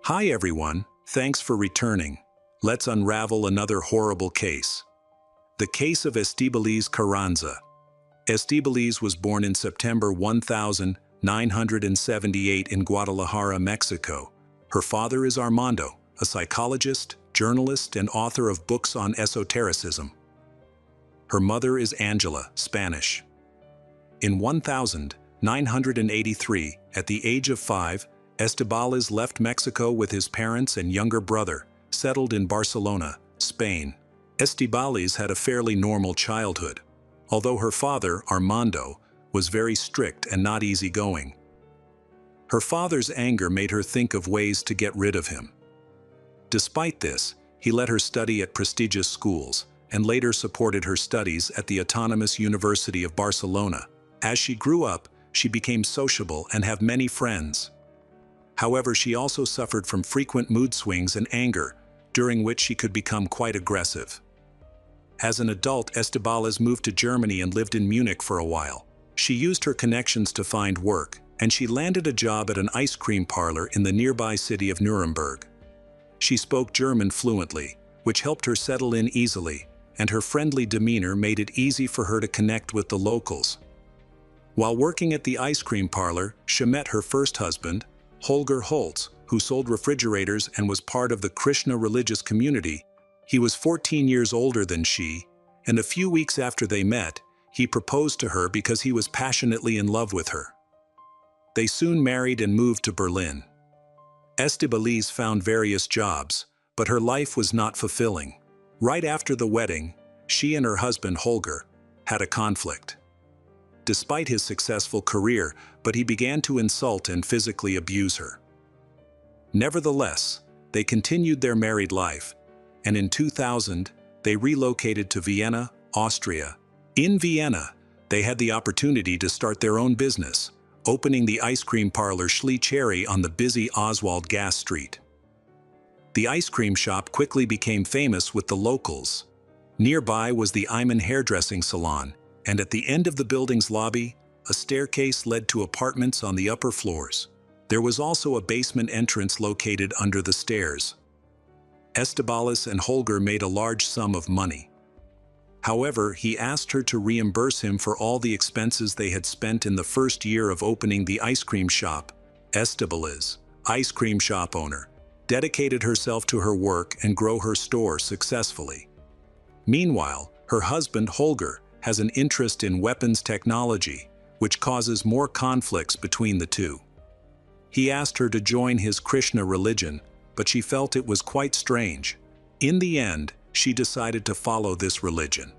Hi everyone, thanks for returning. Let's unravel another horrible case. The case of Estibaliz Carranza. Estibaliz was born in September 1978 in Guadalajara, Mexico. Her father is Armando, a psychologist, journalist, and author of books on esotericism. Her mother is Angela, Spanish. In 1983, at the age of 5, Estibaliz left Mexico with his parents and younger brother, settled in Barcelona, Spain. Estibaliz had a fairly normal childhood, although her father, Armando, was very strict and not easygoing. Her father's anger made her think of ways to get rid of him. Despite this, he let her study at prestigious schools and later supported her studies at the Autonomous University of Barcelona. As she grew up, she became sociable and had many friends. However, she also suffered from frequent mood swings and anger, during which she could become quite aggressive. As an adult, Estibaliz moved to Germany and lived in Munich for a while. She used her connections to find work, and she landed a job at an ice cream parlor in the nearby city of Nuremberg. She spoke German fluently, which helped her settle in easily, and her friendly demeanor made it easy for her to connect with the locals. While working at the ice cream parlor, she met her first husband, Holger Holtz, who sold refrigerators and was part of the Krishna religious community. He was 14 years older than she, and a few weeks after they met, he proposed to her because he was passionately in love with her. They soon married and moved to Berlin. Estibaliz found various jobs, but her life was not fulfilling. Right after the wedding, she and her husband Holger had a conflict. Despite his successful career, but he began to insult and physically abuse her. Nevertheless, they continued their married life, and in 2000, they relocated to Vienna, Austria. In Vienna, they had the opportunity to start their own business, opening the ice cream parlor Schlee Cherry on the busy Oswald Gas Street. The ice cream shop quickly became famous with the locals. Nearby was the Iman hairdressing salon, and at the end of the building's lobby, a staircase led to apartments on the upper floors. There was also a basement entrance located under the stairs. Estibaliz and Holger made a large sum of money. However, he asked her to reimburse him for all the expenses they had spent in the first year of opening the ice cream shop. Estibaliz, ice cream shop owner, dedicated herself to her work and grow her store successfully. Meanwhile, her husband Holger has an interest in weapons technology, which causes more conflicts between the two. He asked her to join his Krishna religion, but she felt it was quite strange. In the end, she decided to follow this religion.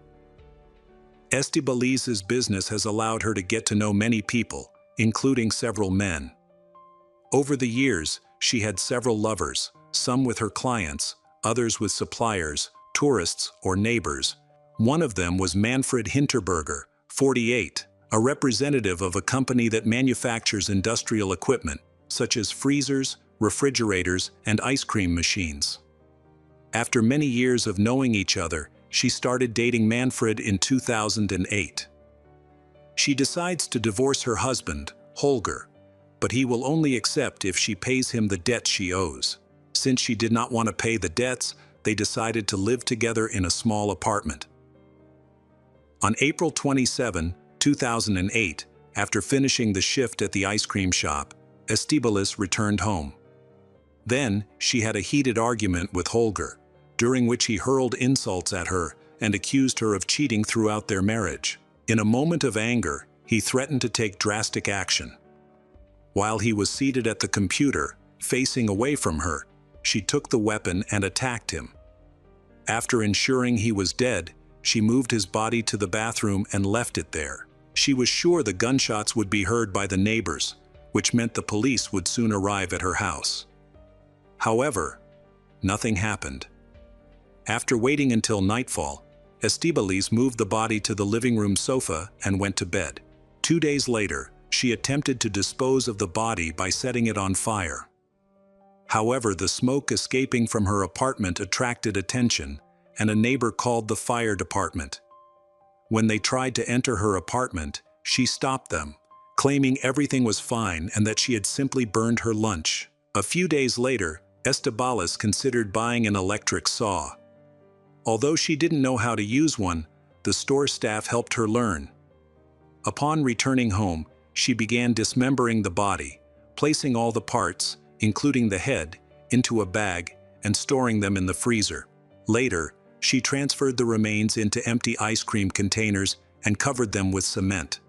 Estibaliz's business has allowed her to get to know many people, including several men. Over the years, she had several lovers, some with her clients, others with suppliers, tourists, or neighbors. One of them was Manfred Hinterberger, 48, a representative of a company that manufactures industrial equipment, such as freezers, refrigerators, and ice cream machines. After many years of knowing each other, she started dating Manfred in 2008. She decides to divorce her husband, Holger, but he will only accept if she pays him the debt she owes. Since she did not want to pay the debts, they decided to live together in a small apartment. On April 27, 2008, after finishing the shift at the ice cream shop, Estibaliz returned home. Then, she had a heated argument with Holger, during which he hurled insults at her and accused her of cheating throughout their marriage. In a moment of anger, he threatened to take drastic action. While he was seated at the computer, facing away from her, she took the weapon and attacked him. After ensuring he was dead, she moved his body to the bathroom and left it there. She was sure the gunshots would be heard by the neighbors, which meant the police would soon arrive at her house. However, nothing happened. After waiting until nightfall, Estibaliz moved the body to the living room sofa and went to bed. 2 days later, she attempted to dispose of the body by setting it on fire. However, the smoke escaping from her apartment attracted attention, and a neighbor called the fire department. When they tried to enter her apartment, she stopped them, claiming everything was fine and that she had simply burned her lunch. A few days later, Estebalis considered buying an electric saw. Although she didn't know how to use one, the store staff helped her learn. Upon returning home, she began dismembering the body, placing all the parts, including the head, into a bag and storing them in the freezer. Later, she transferred the remains into empty ice cream containers and covered them with cement.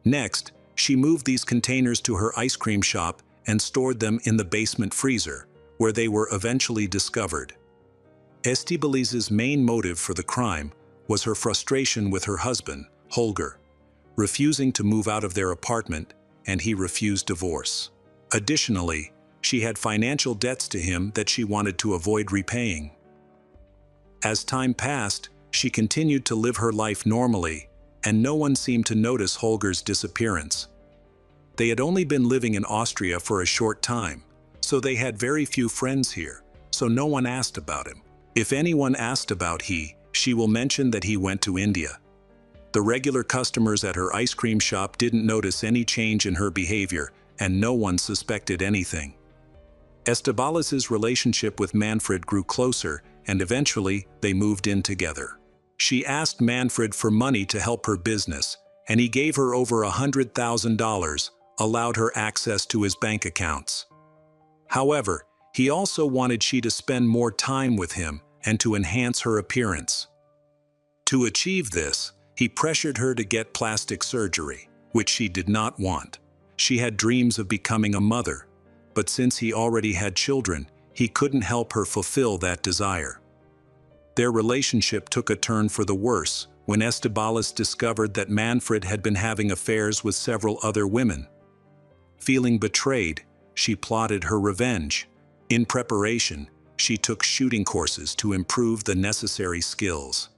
Next, she moved these containers to her ice cream shop and stored them in the basement freezer, where they were eventually discovered. Estibaliz's main motive for the crime was her frustration with her husband, Holger, refusing to move out of their apartment, and he refused divorce. Additionally, she had financial debts to him that she wanted to avoid repaying. As time passed, she continued to live her life normally, and no one seemed to notice Holger's disappearance. They had only been living in Austria for a short time, so they had very few friends here, so no one asked about him. If anyone asked about she will mention that he went to India. The regular customers at her ice cream shop didn't notice any change in her behavior, and no one suspected anything. Estibaliz's relationship with Manfred grew closer, and eventually they moved in together. She asked Manfred for money to help her business, and he gave her over $100,000, allowed her access to his bank accounts. However, he also wanted she to spend more time with him and to enhance her appearance. To achieve this, he pressured her to get plastic surgery, which she did not want. She had dreams of becoming a mother, but since he already had children, he couldn't help her fulfill that desire. Their relationship took a turn for the worse when Estebalis discovered that Manfred had been having affairs with several other women. Feeling betrayed, she plotted her revenge. In preparation, she took shooting courses to improve the necessary skills.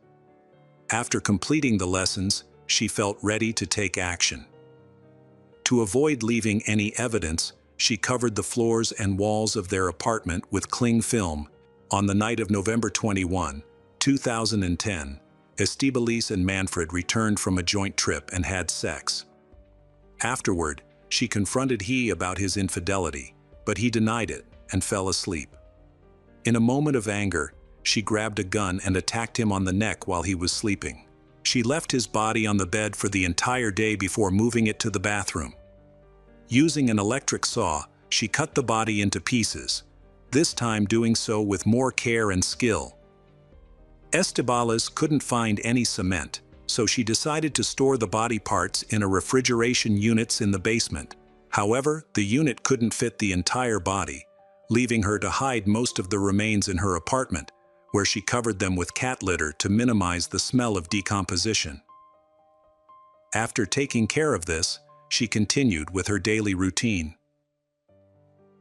After completing the lessons, she felt ready to take action. To avoid leaving any evidence, she covered the floors and walls of their apartment with cling film. On the night of November 21, 2010, Estibaliz and Manfred returned from a joint trip and had sex. Afterward, she confronted he about his infidelity, but he denied it and fell asleep. In a moment of anger, she grabbed a gun and attacked him on the neck while he was sleeping. She left his body on the bed for the entire day before moving it to the bathroom. Using an electric saw, she cut the body into pieces, this time doing so with more care and skill. Estibaliz couldn't find any cement, so she decided to store the body parts in a refrigeration unit in the basement. However, the unit couldn't fit the entire body, leaving her to hide most of the remains in her apartment, where she covered them with cat litter to minimize the smell of decomposition. After taking care of this, she continued with her daily routine.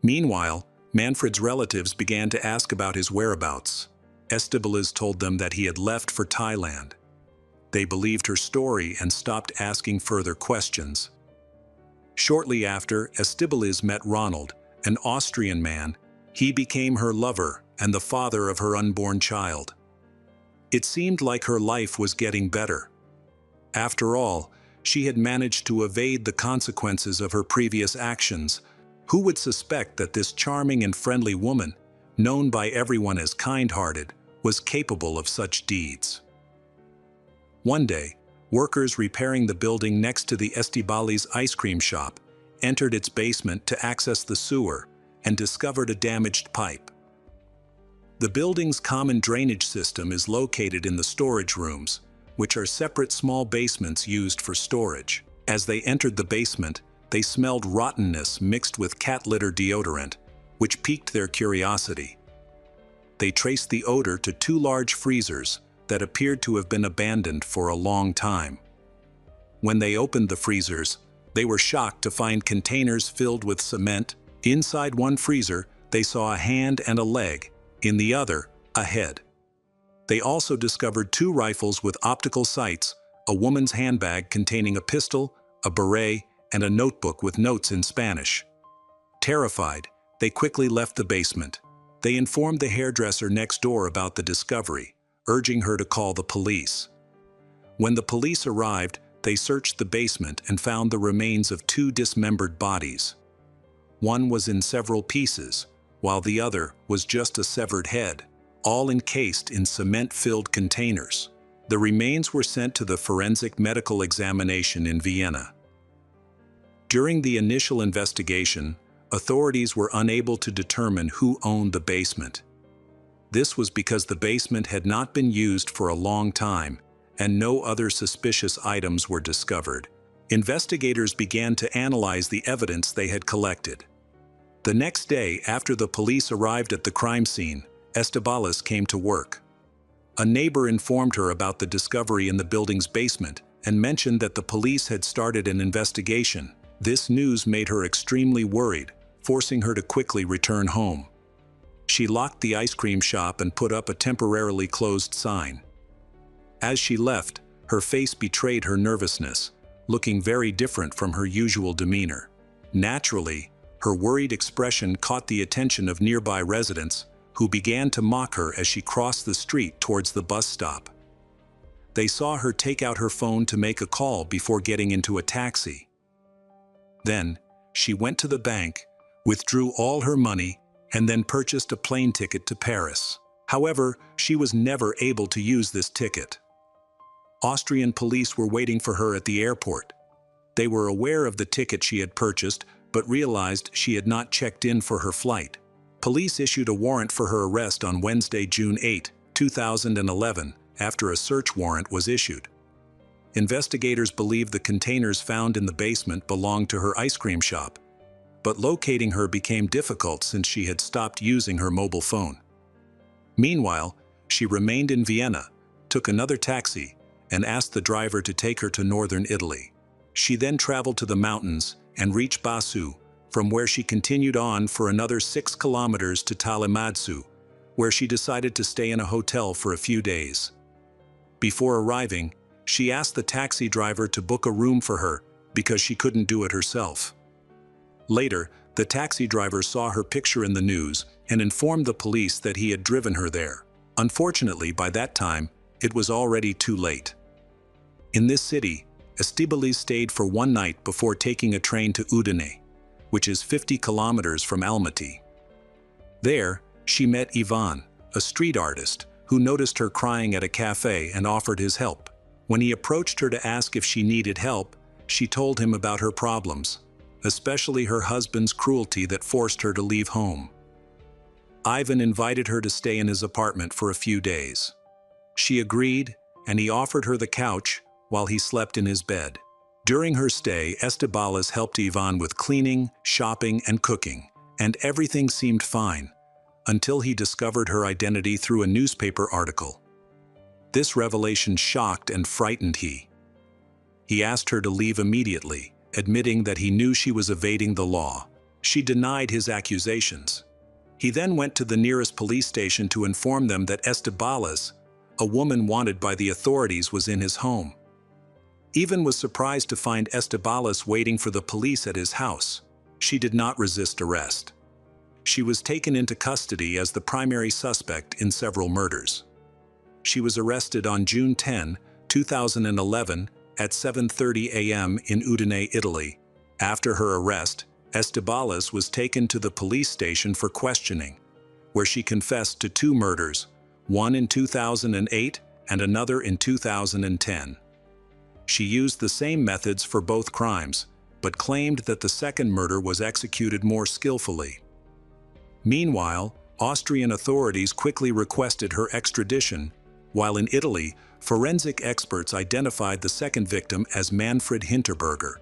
Meanwhile, Manfred's relatives began to ask about his whereabouts. Estibaliz told them that he had left for Thailand. They believed her story and stopped asking further questions. Shortly after, Estibaliz met Ronald, an Austrian man. He became her lover and the father of her unborn child. It seemed like her life was getting better. After all, she had managed to evade the consequences of her previous actions. Who would suspect that this charming and friendly woman, known by everyone as kind-hearted, was capable of such deeds? One day, workers repairing the building next to the Estibaliz ice cream shop entered its basement to access the sewer and discovered a damaged pipe. The building's common drainage system is located in the storage rooms, which are separate small basements used for storage. As they entered the basement, they smelled rottenness mixed with cat litter deodorant, which piqued their curiosity. They traced the odor to two large freezers that appeared to have been abandoned for a long time. When they opened the freezers, they were shocked to find containers filled with cement. Inside one freezer, they saw a hand and a leg, in the other, a head. They also discovered two rifles with optical sights, a woman's handbag containing a pistol, a beret, and a notebook with notes in Spanish. Terrified, they quickly left the basement. They informed the hairdresser next door about the discovery, urging her to call the police. When the police arrived, they searched the basement and found the remains of two dismembered bodies. One was in several pieces, while the other was just a severed head, all encased in cement-filled containers. The remains were sent to the forensic medical examination in Vienna. During the initial investigation, authorities were unable to determine who owned the basement. This was because the basement had not been used for a long time, and no other suspicious items were discovered. Investigators began to analyze the evidence they had collected. The next day, after the police arrived at the crime scene, Estebalas came to work. A neighbor informed her about the discovery in the building's basement and mentioned that the police had started an investigation. This news made her extremely worried, forcing her to quickly return home. She locked the ice cream shop and put up a temporarily closed sign. As she left, her face betrayed her nervousness, looking very different from her usual demeanor. Naturally, her worried expression caught the attention of nearby residents, who began to mock her as she crossed the street towards the bus stop. They saw her take out her phone to make a call before getting into a taxi. Then, she went to the bank, withdrew all her money, and then purchased a plane ticket to Paris. However, she was never able to use this ticket. Austrian police were waiting for her at the airport. They were aware of the ticket she had purchased, but realized she had not checked in for her flight. Police issued a warrant for her arrest on Wednesday, June 8, 2011, after a search warrant was issued. Investigators believe the containers found in the basement belonged to her ice cream shop, but locating her became difficult since she had stopped using her mobile phone. Meanwhile, she remained in Vienna, took another taxi, and asked the driver to take her to northern Italy. She then traveled to the mountains and reached Basu, from where she continued on for another 6 kilometers to Talimadsu, where she decided to stay in a hotel for a few days. Before arriving, she asked the taxi driver to book a room for her because she couldn't do it herself. Later, the taxi driver saw her picture in the news and informed the police that he had driven her there. Unfortunately, by that time, it was already too late. In this city, Estebalas stayed for one night before taking a train to Udine, which is 50 kilometers from Almaty. There, she met Ivan, a street artist, who noticed her crying at a cafe and offered his help. When he approached her to ask if she needed help, she told him about her problems, especially her husband's cruelty that forced her to leave home. Ivan invited her to stay in his apartment for a few days. She agreed, and he offered her the couch while he slept in his bed. During her stay, Estebalas helped Ivan with cleaning, shopping, and cooking, and everything seemed fine, until he discovered her identity through a newspaper article. This revelation shocked and frightened him. He asked her to leave immediately, admitting that he knew she was evading the law. She denied his accusations. He then went to the nearest police station to inform them that Estebalas, a woman wanted by the authorities, was in his home. Ivan was surprised to find Estebalas waiting for the police at his house. She did not resist arrest. She was taken into custody as the primary suspect in several murders. She was arrested on June 10, 2011, at 7:30 a.m. in Udine, Italy. After her arrest, Estebalas was taken to the police station for questioning, where she confessed to 2 murders, one in 2008 and another in 2010. She used the same methods for both crimes, but claimed that the second murder was executed more skillfully. Meanwhile, Austrian authorities quickly requested her extradition, while in Italy, forensic experts identified the second victim as Manfred Hinterberger.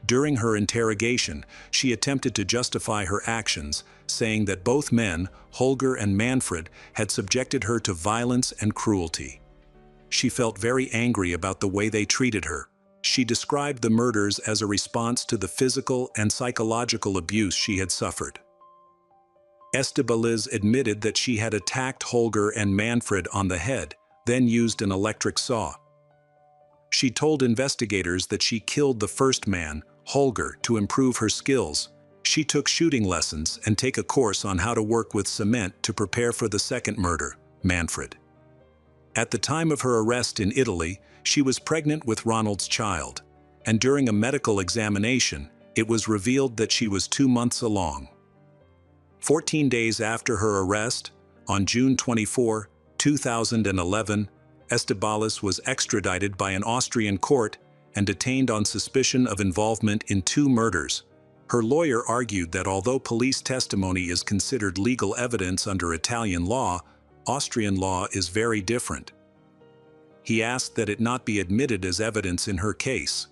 During her interrogation, she attempted to justify her actions, saying that both men, Holger and Manfred, had subjected her to violence and cruelty. She felt very angry about the way they treated her. She described the murders as a response to the physical and psychological abuse she had suffered. Estebalas admitted that she had attacked Holger and Manfred on the head, then used an electric saw. She told investigators that she killed the first man, Holger, to improve her skills. She took shooting lessons and take a course on how to work with cement to prepare for the second murder, Manfred. At the time of her arrest in Italy, she was pregnant with Ronald's child, and during a medical examination, it was revealed that she was 2 months along. 14 days after her arrest, on June 24, 2011, Estibalis was extradited by an Austrian court and detained on suspicion of involvement in 2 murders. Her lawyer argued that although police testimony is considered legal evidence under Italian law, Austrian law is very different. He asked that it not be admitted as evidence in her case.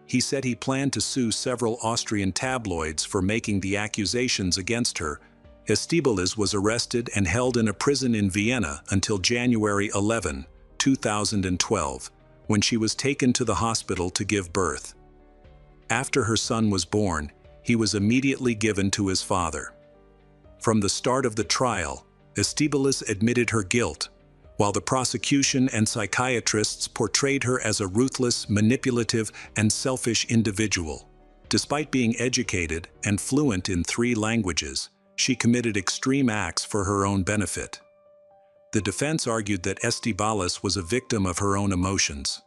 He said he planned to sue several Austrian tabloids for making the accusations against her. Estibalis was arrested and held in a prison in Vienna until January 11, 2012, when she was taken to the hospital to give birth. After her son was born, he was immediately given to his father. From the start of the trial, Estibalis admitted her guilt, while the prosecution and psychiatrists portrayed her as a ruthless, manipulative, and selfish individual. Despite being educated and fluent in 3 languages, she committed extreme acts for her own benefit. The defense argued that Estibalis was a victim of her own emotions.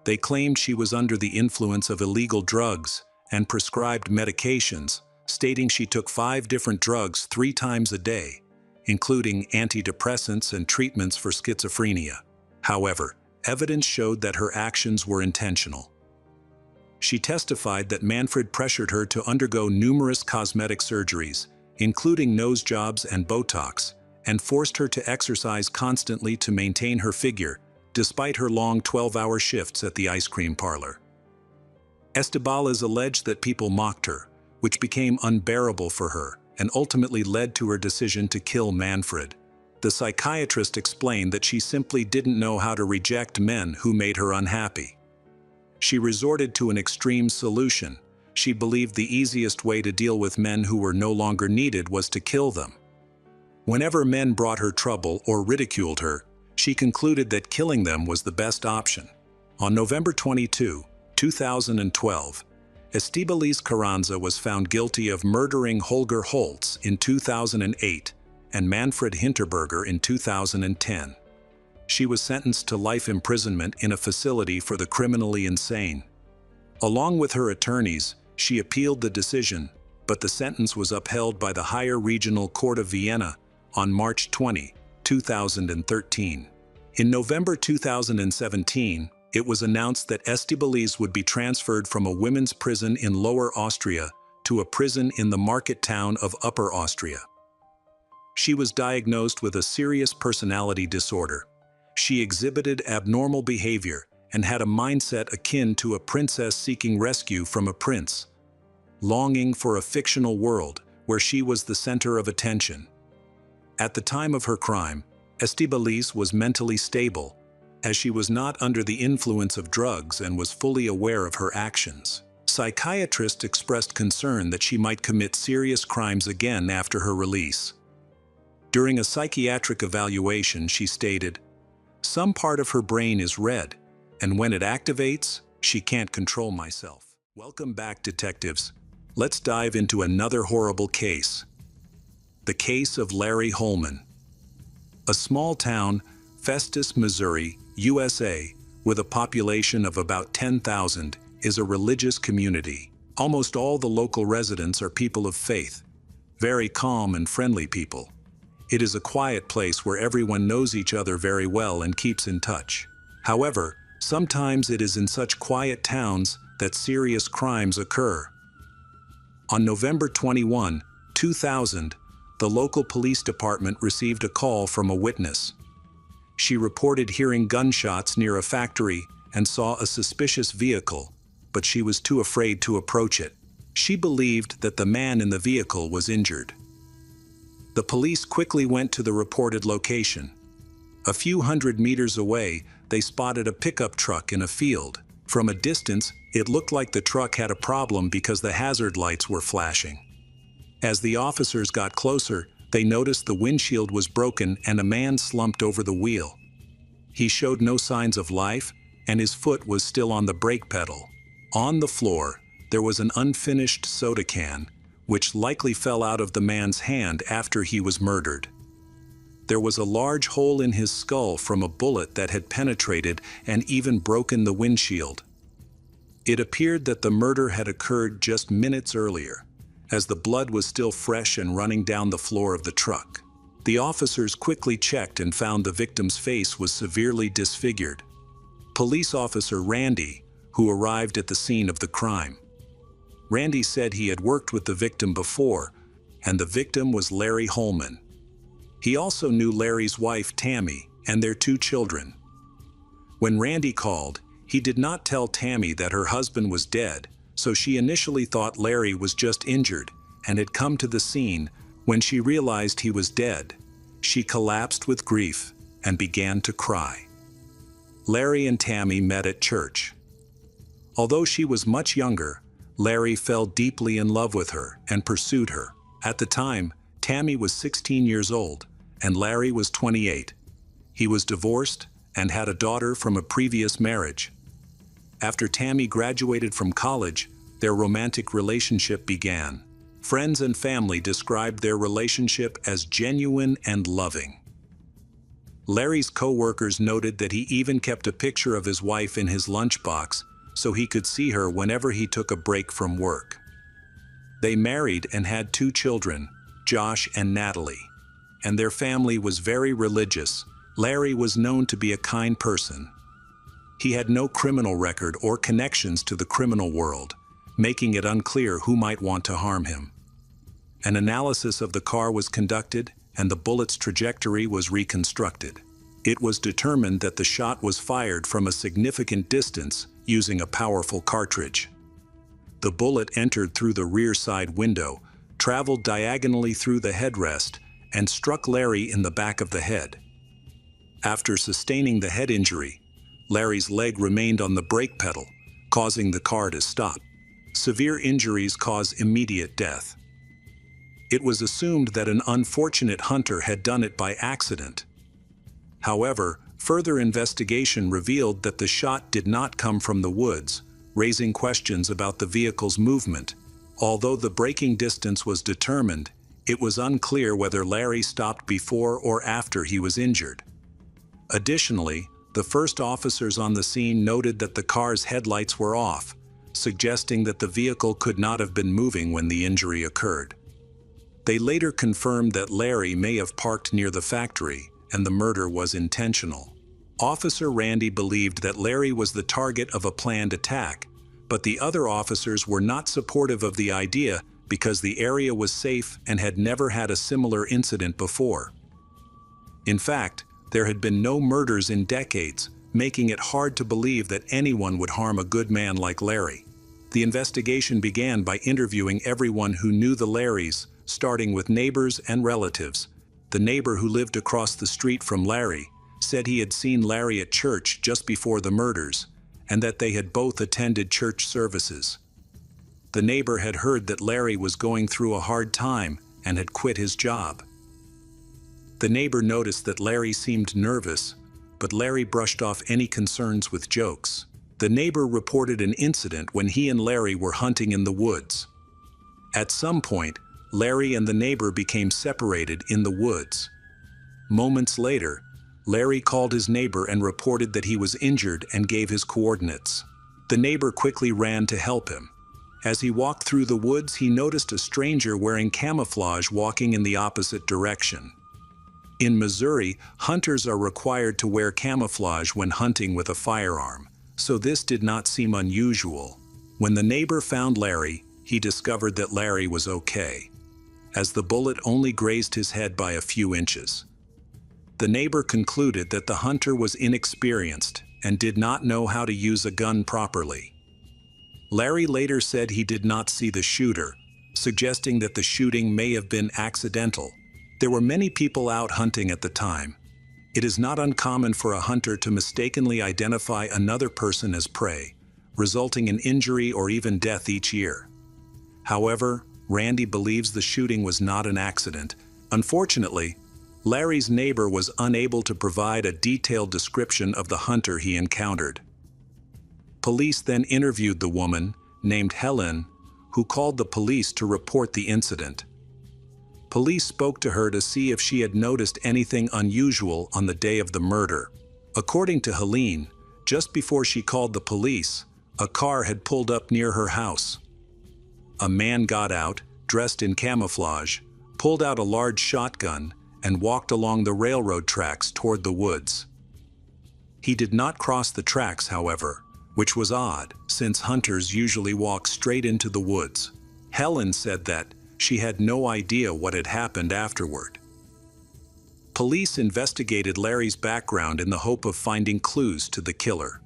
They claimed she was under the influence of illegal drugs and prescribed medications, stating she took 5 different drugs 3 times a day, including antidepressants and treatments for schizophrenia. However, evidence showed that her actions were intentional. She testified that Manfred pressured her to undergo numerous cosmetic surgeries, including nose jobs and Botox, and forced her to exercise constantly to maintain her figure, despite her long 12-hour shifts at the ice cream parlor. Estibalis alleged that people mocked her, which became unbearable for her, and ultimately led to her decision to kill Manfred. The psychiatrist explained that she simply didn't know how to reject men who made her unhappy. She resorted to an extreme solution. She believed the easiest way to deal with men who were no longer needed was to kill them. Whenever men brought her trouble or ridiculed her, she concluded that killing them was the best option. On November 22, 2012, Estibalis Carranza was found guilty of murdering Holger Holtz in 2008 and Manfred Hinterberger in 2010. She was sentenced to life imprisonment in a facility for the criminally insane. Along with her attorneys, she appealed the decision, but the sentence was upheld by the Higher Regional Court of Vienna on March 20, 2013. In November 2017, it was announced that Estibalis would be transferred from a women's prison in Lower Austria to a prison in the market town of Upper Austria. She was diagnosed with a serious personality disorder. She exhibited abnormal behavior and had a mindset akin to a princess seeking rescue from a prince, longing for a fictional world where she was the center of attention. At the time of her crime, Estibalis was mentally stable, as she was not under the influence of drugs and was fully aware of her actions. Psychiatrists expressed concern that she might commit serious crimes again after her release. During a psychiatric evaluation, she stated, "Some part of her brain is red, and when it activates, she can't control myself." Welcome back, detectives. Let's dive into another horrible case. The case of Larry Holman. A small town, Festus, Missouri, USA, with a population of about 10,000, is a religious community. Almost all the local residents are people of faith, very calm and friendly people. It is a quiet place where everyone knows each other very well and keeps in touch. However, sometimes it is in such quiet towns that serious crimes occur. On November 21, 2000, the local police department received a call from a witness. She reported hearing gunshots near a factory and saw a suspicious vehicle, but she was too afraid to approach it. She believed that the man in the vehicle was injured. The police quickly went to the reported location. A few hundred meters away, they spotted a pickup truck in a field. From a distance, it looked like the truck had a problem because the hazard lights were flashing. As the officers got closer, they noticed the windshield was broken and a man slumped over the wheel. He showed no signs of life, and his foot was still on the brake pedal. On the floor, there was an unfinished soda can, which likely fell out of the man's hand after he was murdered. There was a large hole in his skull from a bullet that had penetrated and even broken the windshield. It appeared that the murder had occurred just minutes earlier. as the blood was still fresh and running down the floor of the truck. The officers quickly checked and found the victim's face was severely disfigured. Police officer Randy, who arrived at the scene of the crime. Randy said he had worked with the victim before, and the victim was Larry Holman. He also knew Larry's wife Tammy and their 2 children. When Randy called, he did not tell Tammy that her husband was dead, so she initially thought Larry was just injured and had come to the scene. When she realized he was dead, she collapsed with grief and began to cry. Larry and Tammy met at church. Although she was much younger, Larry fell deeply in love with her and pursued her. At the time, Tammy was 16 years old, and Larry was 28. He was divorced and had a daughter from a previous marriage. After Tammy graduated from college, their romantic relationship began. Friends and family described their relationship as genuine and loving. Larry's co-workers noted that he even kept a picture of his wife in his lunchbox so he could see her whenever he took a break from work. They married and had 2 children, Josh and Natalie, and their family was very religious. Larry was known to be a kind person. He had no criminal record or connections to the criminal world, making it unclear who might want to harm him. An analysis of the car was conducted, and the bullet's trajectory was reconstructed. It was determined that the shot was fired from a significant distance using a powerful cartridge. The bullet entered through the rear side window, traveled diagonally through the headrest, and struck Larry in the back of the head. After sustaining the head injury, Larry's leg remained on the brake pedal, causing the car to stop. Severe injuries cause immediate death. It was assumed that an unfortunate hunter had done it by accident. However, further investigation revealed that the shot did not come from the woods, raising questions about the vehicle's movement. Although the braking distance was determined, it was unclear whether Larry stopped before or after he was injured. Additionally, the first officers on the scene noted that the car's headlights were off, suggesting that the vehicle could not have been moving when the injury occurred. They later confirmed that Larry may have parked near the factory, and the murder was intentional. Officer Randy believed that Larry was the target of a planned attack, but the other officers were not supportive of the idea because the area was safe and had never had a similar incident before. In fact, there had been no murders in decades, making it hard to believe that anyone would harm a good man like Larry. The investigation began by interviewing everyone who knew the Larrys, starting with neighbors and relatives. The neighbor who lived across the street from Larry said he had seen Larry at church just before the murders, and that they had both attended church services. The neighbor had heard that Larry was going through a hard time and had quit his job. The neighbor noticed that Larry seemed nervous, but Larry brushed off any concerns with jokes. The neighbor reported an incident when he and Larry were hunting in the woods. At some point, Larry and the neighbor became separated in the woods. Moments later, Larry called his neighbor and reported that he was injured and gave his coordinates. The neighbor quickly ran to help him. As he walked through the woods, he noticed a stranger wearing camouflage walking in the opposite direction. In Missouri, hunters are required to wear camouflage when hunting with a firearm, so this did not seem unusual. When the neighbor found Larry, he discovered that Larry was okay, as the bullet only grazed his head by a few inches. The neighbor concluded that the hunter was inexperienced and did not know how to use a gun properly. Larry later said he did not see the shooter, suggesting that the shooting may have been accidental. There were many people out hunting at the time. It is not uncommon for a hunter to mistakenly identify another person as prey, resulting in injury or even death each year. However, Randy believes the shooting was not an accident. Unfortunately, Larry's neighbor was unable to provide a detailed description of the hunter he encountered. Police then interviewed the woman, named Helen, who called the police to report the incident. Police spoke to her to see if she had noticed anything unusual on the day of the murder. According to Helene, just before she called the police, a car had pulled up near her house. A man got out, dressed in camouflage, pulled out a large shotgun and walked along the railroad tracks toward the woods. He did not cross the tracks, however, which was odd, since hunters usually walk straight into the woods. Helen said that she had no idea what had happened afterward. Police investigated Larry's background in the hope of finding clues to the killer.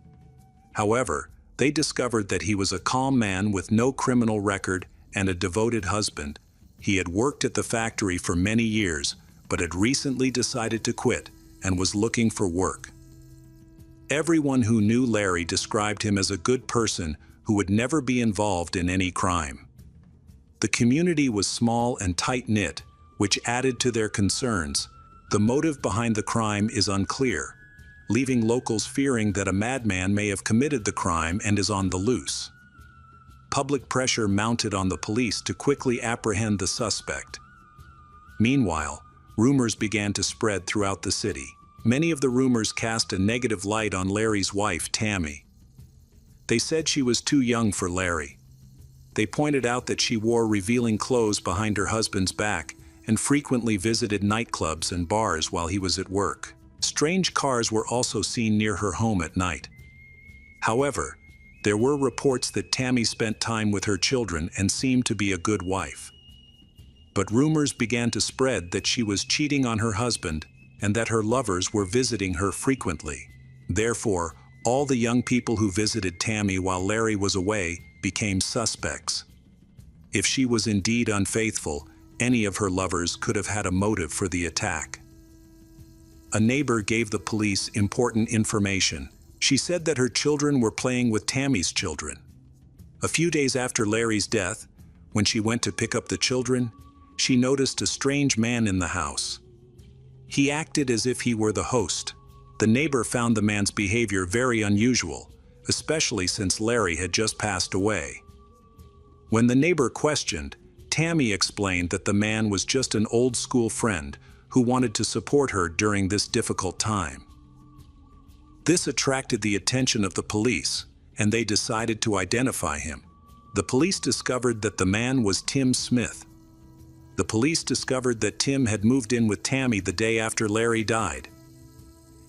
However, they discovered that he was a calm man with no criminal record and a devoted husband. He had worked at the factory for many years, but had recently decided to quit and was looking for work. Everyone who knew Larry described him as a good person who would never be involved in any crime. The community was small and tight-knit, which added to their concerns. The motive behind the crime is unclear, leaving locals fearing that a madman may have committed the crime and is on the loose. Public pressure mounted on the police to quickly apprehend the suspect. Meanwhile, rumors began to spread throughout the city. Many of the rumors cast a negative light on Larry's wife, Tammy. They said she was too young for Larry. They pointed out that she wore revealing clothes behind her husband's back and frequently visited nightclubs and bars while he was at work. Strange cars were also seen near her home at night. However, there were reports that Tammy spent time with her children and seemed to be a good wife. But rumors began to spread that she was cheating on her husband and that her lovers were visiting her frequently. Therefore, all the young people who visited Tammy while Larry was away became suspects. If she was indeed unfaithful, any of her lovers could have had a motive for the attack. A neighbor gave the police important information. She said that her children were playing with Tammy's children. A few days after Larry's death, when she went to pick up the children, she noticed a strange man in the house. He acted as if he were the host. The neighbor found the man's behavior very unusual, especially since Larry had just passed away. When the neighbor questioned, Tammy explained that the man was just an old-school friend who wanted to support her during this difficult time. This attracted the attention of the police, and they decided to identify him. The police discovered that the man was Tim Smith. The police discovered that Tim had moved in with Tammy the day after Larry died.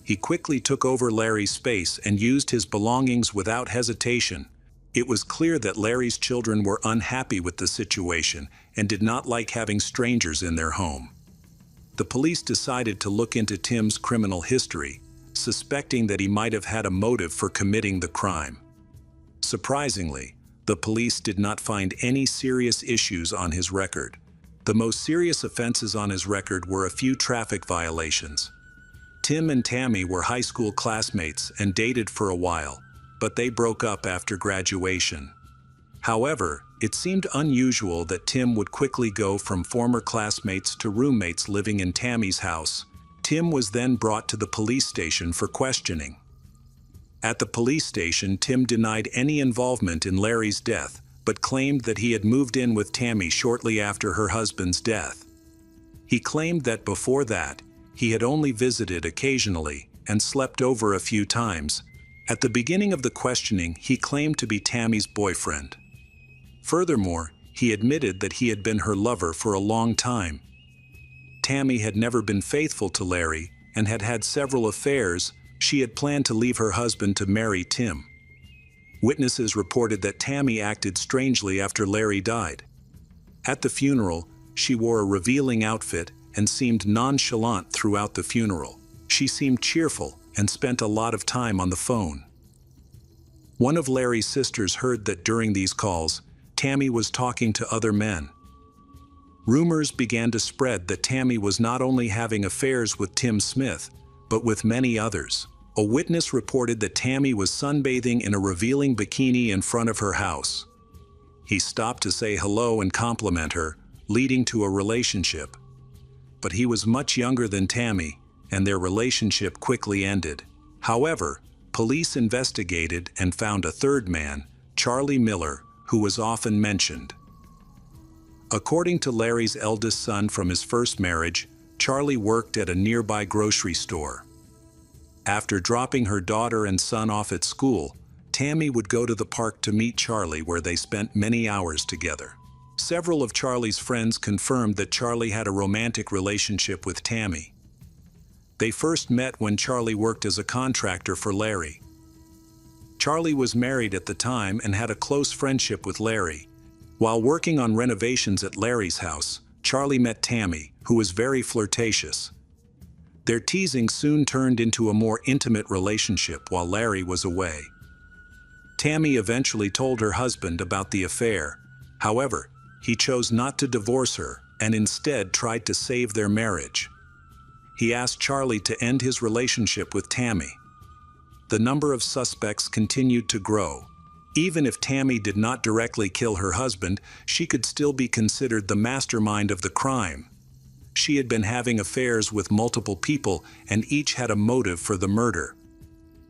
He quickly took over Larry's space and used his belongings without hesitation. It was clear that Larry's children were unhappy with the situation and did not like having strangers in their home. The police decided to look into Tim's criminal history, suspecting that he might have had a motive for committing the crime. Surprisingly, the police did not find any serious issues on his record. The most serious offenses on his record were a few traffic violations. Tim and Tammy were high school classmates and dated for a while, but they broke up after graduation. However, it seemed unusual that Tim would quickly go from former classmates to roommates living in Tammy's house. Tim was then brought to the police station for questioning. At the police station, Tim denied any involvement in Larry's death, but claimed that he had moved in with Tammy shortly after her husband's death. He claimed that before that, he had only visited occasionally and slept over a few times. At the beginning of the questioning, he claimed to be Tammy's boyfriend. Furthermore, he admitted that he had been her lover for a long time. Tammy had never been faithful to Larry and had had several affairs. She had planned to leave her husband to marry Tim. Witnesses reported that Tammy acted strangely after Larry died. At the funeral, she wore a revealing outfit and seemed nonchalant throughout the funeral. She seemed cheerful and spent a lot of time on the phone. One of Larry's sisters heard that during these calls, Tammy was talking to other men. Rumors began to spread that Tammy was not only having affairs with Tim Smith, but with many others. A witness reported that Tammy was sunbathing in a revealing bikini in front of her house. He stopped to say hello and compliment her, leading to a relationship. But he was much younger than Tammy, and their relationship quickly ended. However, police investigated and found a third man, Charlie Miller, who was often mentioned. According to Larry's eldest son from his first marriage, Charlie worked at a nearby grocery store. After dropping her daughter and son off at school, Tammy would go to the park to meet Charlie, where they spent many hours together. Several of Charlie's friends confirmed that Charlie had a romantic relationship with Tammy. They first met when Charlie worked as a contractor for Larry. Charlie was married at the time and had a close friendship with Larry. While working on renovations at Larry's house, Charlie met Tammy, who was very flirtatious. Their teasing soon turned into a more intimate relationship while Larry was away. Tammy eventually told her husband about the affair. However, he chose not to divorce her and instead tried to save their marriage. He asked Charlie to end his relationship with Tammy. The number of suspects continued to grow. Even if Tammy did not directly kill her husband, she could still be considered the mastermind of the crime. She had been having affairs with multiple people, and each had a motive for the murder.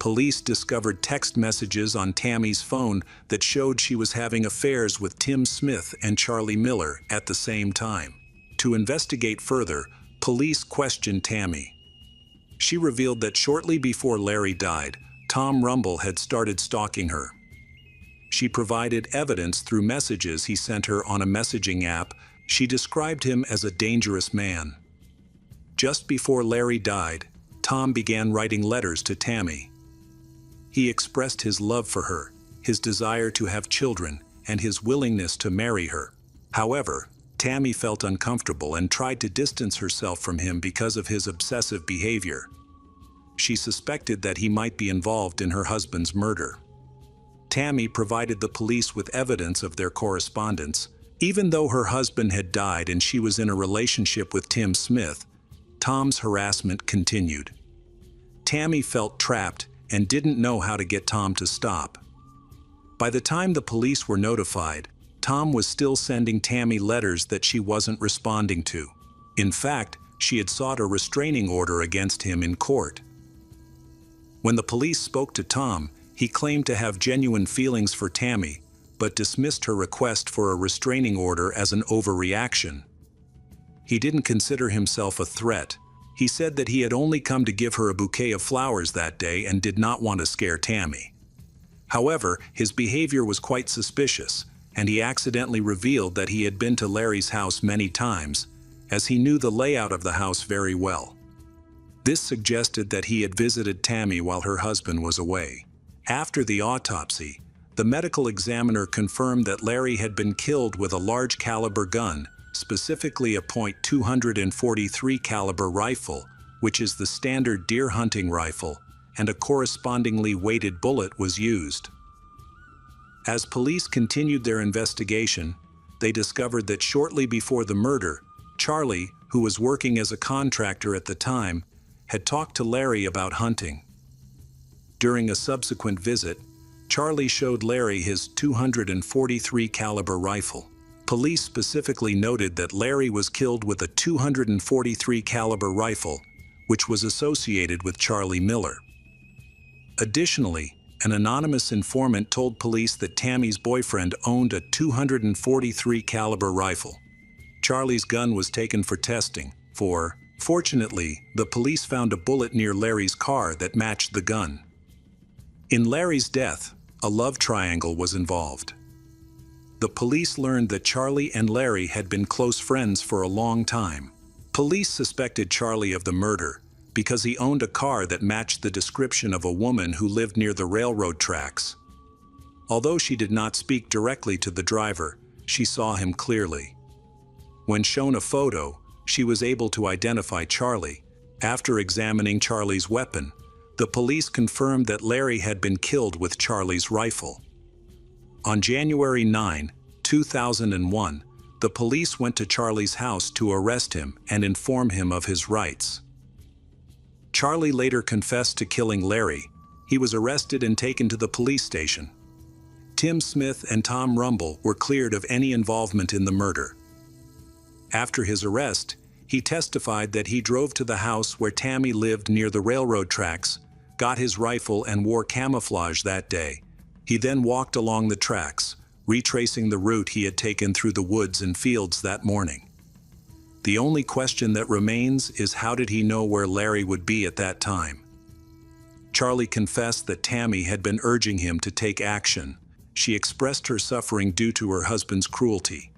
Police discovered text messages on Tammy's phone that showed she was having affairs with Tim Smith and Charlie Miller at the same time. To investigate further, police questioned Tammy. She revealed that shortly before Larry died, Tom Rumble had started stalking her. She provided evidence through messages he sent her on a messaging app. She described him as a dangerous man. Just before Larry died, Tom began writing letters to Tammy. He expressed his love for her, his desire to have children, and his willingness to marry her. However, Tammy felt uncomfortable and tried to distance herself from him because of his obsessive behavior. She suspected that he might be involved in her husband's murder. Tammy provided the police with evidence of their correspondence. Even though her husband had died and she was in a relationship with Tim Smith, Tom's harassment continued. Tammy felt trapped and didn't know how to get Tom to stop. By the time the police were notified, Tom was still sending Tammy letters that she wasn't responding to. In fact, she had sought a restraining order against him in court. When the police spoke to Tom, he claimed to have genuine feelings for Tammy, but dismissed her request for a restraining order as an overreaction. He didn't consider himself a threat. He said that he had only come to give her a bouquet of flowers that day and did not want to scare Tammy. However, his behavior was quite suspicious, and he accidentally revealed that he had been to Larry's house many times, as he knew the layout of the house very well. This suggested that he had visited Tammy while her husband was away. After the autopsy, the medical examiner confirmed that Larry had been killed with a large caliber gun, specifically a .243 caliber rifle, which is the standard deer hunting rifle, and a correspondingly weighted bullet was used. As police continued their investigation, they discovered that shortly before the murder, Charlie, who was working as a contractor at the time, had talked to Larry about hunting. During a subsequent visit, Charlie showed Larry his .243 caliber rifle. Police specifically noted that Larry was killed with a .243 caliber rifle, which was associated with Charlie Miller. Additionally, an anonymous informant told police that Tammy's boyfriend owned a .243 caliber rifle. Charlie's gun was taken for testing. Fortunately, the police found a bullet near Larry's car that matched the gun. In Larry's death, a love triangle was involved. The police learned that Charlie and Larry had been close friends for a long time. Police suspected Charlie of the murder because he owned a car that matched the description of a woman who lived near the railroad tracks. Although she did not speak directly to the driver, she saw him clearly. When shown a photo, she was able to identify Charlie. After examining Charlie's weapon, the police confirmed that Larry had been killed with Charlie's rifle. On January 9, 2001, the police went to Charlie's house to arrest him and inform him of his rights. Charlie later confessed to killing Larry. He was arrested and taken to the police station. Tim Smith and Tom Rumble were cleared of any involvement in the murder. After his arrest, he testified that he drove to the house where Tammy lived near the railroad tracks, got his rifle and wore camouflage that day. He then walked along the tracks, retracing the route he had taken through the woods and fields that morning. The only question that remains is how did he know where Larry would be at that time? Charlie confessed that Tammy had been urging him to take action. She expressed her suffering due to her husband's cruelty,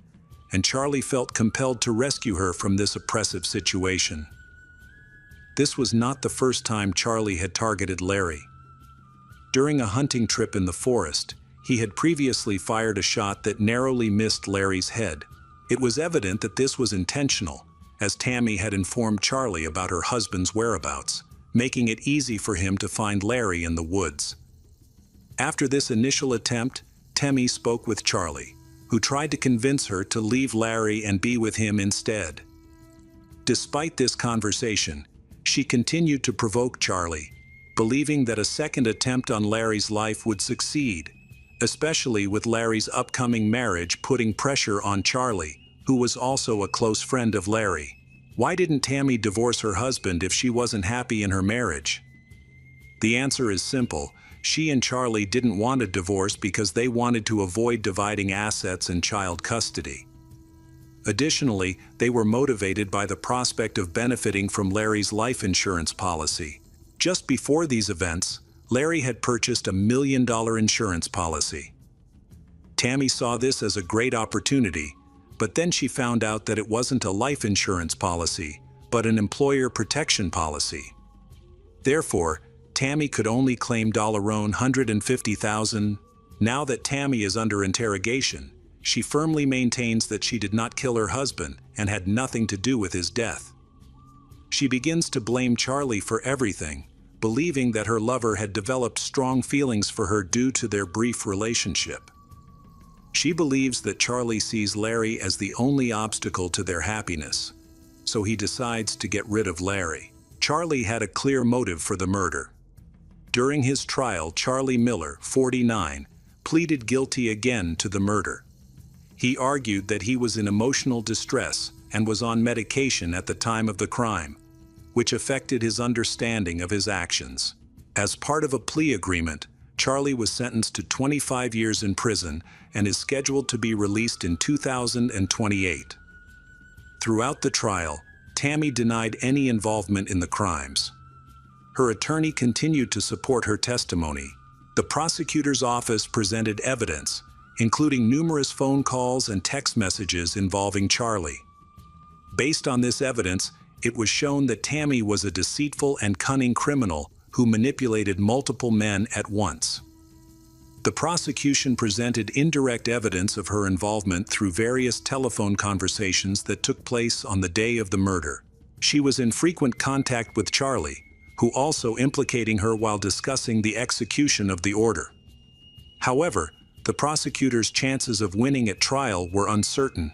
and Charlie felt compelled to rescue her from this oppressive situation. This was not the first time Charlie had targeted Larry. During a hunting trip in the forest, he had previously fired a shot that narrowly missed Larry's head. It was evident that this was intentional, as Tammy had informed Charlie about her husband's whereabouts, making it easy for him to find Larry in the woods. After this initial attempt, Tammy spoke with Charlie, who tried to convince her to leave Larry and be with him instead. Despite this conversation, she continued to provoke Charlie, believing that a second attempt on Larry's life would succeed, especially with Larry's upcoming marriage putting pressure on Charlie, who was also a close friend of Larry. Why didn't Tammy divorce her husband if she wasn't happy in her marriage? The answer is simple. She and Charlie didn't want a divorce because they wanted to avoid dividing assets and child custody. Additionally, they were motivated by the prospect of benefiting from Larry's life insurance policy. Just before these events, Larry had purchased $1 million insurance policy. Tammy saw this as a great opportunity, but then she found out that it wasn't a life insurance policy, but an employer protection policy. Therefore, Tammy could only claim $150,000. Now that Tammy is under interrogation, she firmly maintains that she did not kill her husband and had nothing to do with his death. She begins to blame Charlie for everything, believing that her lover had developed strong feelings for her due to their brief relationship. She believes that Charlie sees Larry as the only obstacle to their happiness, so he decides to get rid of Larry. Charlie had a clear motive for the murder. During his trial, Charlie Miller, 49, pleaded guilty again to the murder. He argued that he was in emotional distress and was on medication at the time of the crime, which affected his understanding of his actions. As part of a plea agreement, Charlie was sentenced to 25 years in prison and is scheduled to be released in 2028. Throughout the trial, Tammy denied any involvement in the crimes. Her attorney continued to support her testimony. The prosecutor's office presented evidence, including numerous phone calls and text messages involving Charlie. Based on this evidence, it was shown that Tammy was a deceitful and cunning criminal who manipulated multiple men at once. The prosecution presented indirect evidence of her involvement through various telephone conversations that took place on the day of the murder. She was in frequent contact with Charlie, who also implicating her while discussing the execution of the order. However, the prosecutor's chances of winning at trial were uncertain.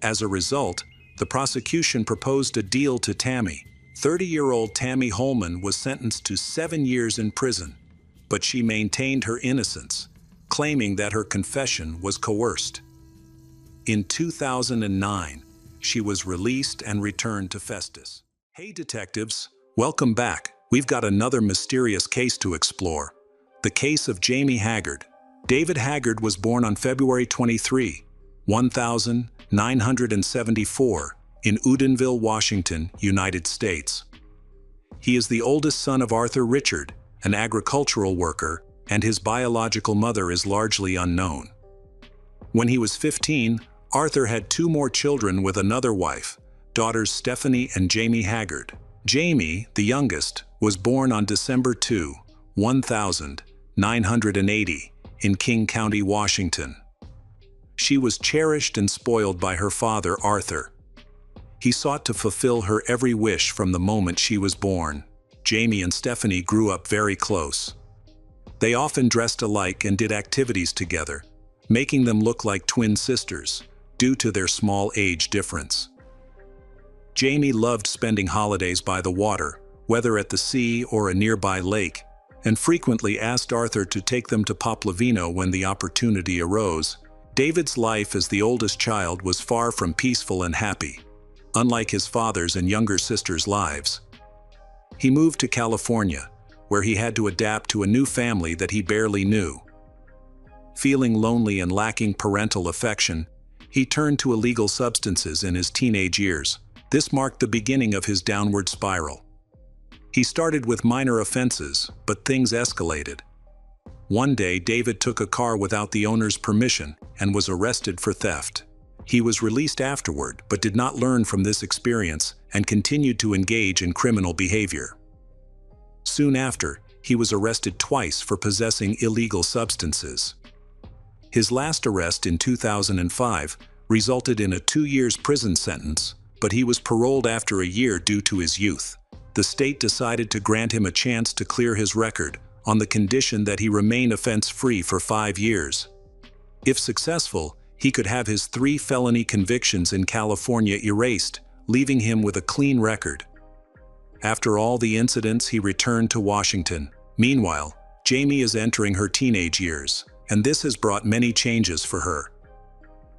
As a result, the prosecution proposed a deal to Tammy. 30-year-old Tammy Holman was sentenced to 7 years in prison, but she maintained her innocence, claiming that her confession was coerced. In 2009, she was released and returned to Festus. Hey detectives, welcome back. We've got another mysterious case to explore. The case of Jamie Haggard. David Haggard was born on February 23, 1974, in Woodinville, Washington, United States. He is the oldest son of Arthur Richard, an agricultural worker, and his biological mother is largely unknown. When he was 15, Arthur had 2 more children with another wife, daughters Stephanie and Jamie Haggard. Jamie, the youngest, was born on December 2, 1980, in King County, Washington. She was cherished and spoiled by her father, Arthur. He sought to fulfill her every wish from the moment she was born. Jamie and Stephanie grew up very close. They often dressed alike and did activities together, making them look like twin sisters, due to their small age difference. Jamie loved spending holidays by the water, whether at the sea or a nearby lake, and frequently asked Arthur to take them to Poplavino when the opportunity arose. David's life as the oldest child was far from peaceful and happy, unlike his father's and younger sister's lives. He moved to California, where he had to adapt to a new family that he barely knew. Feeling lonely and lacking parental affection, he turned to illegal substances in his teenage years. This marked the beginning of his downward spiral. He started with minor offenses, but things escalated. One day, David took a car without the owner's permission and was arrested for theft. He was released afterward but did not learn from this experience and continued to engage in criminal behavior. Soon after, he was arrested twice for possessing illegal substances. His last arrest in 2005 resulted in a 2-year prison sentence, but he was paroled after a year due to his youth. The state decided to grant him a chance to clear his record on the condition that he remain offense-free for 5 years. If successful, he could have his 3 felony convictions in California erased, leaving him with a clean record. After all the incidents, he returned to Washington. Meanwhile, Jamie is entering her teenage years, and this has brought many changes for her.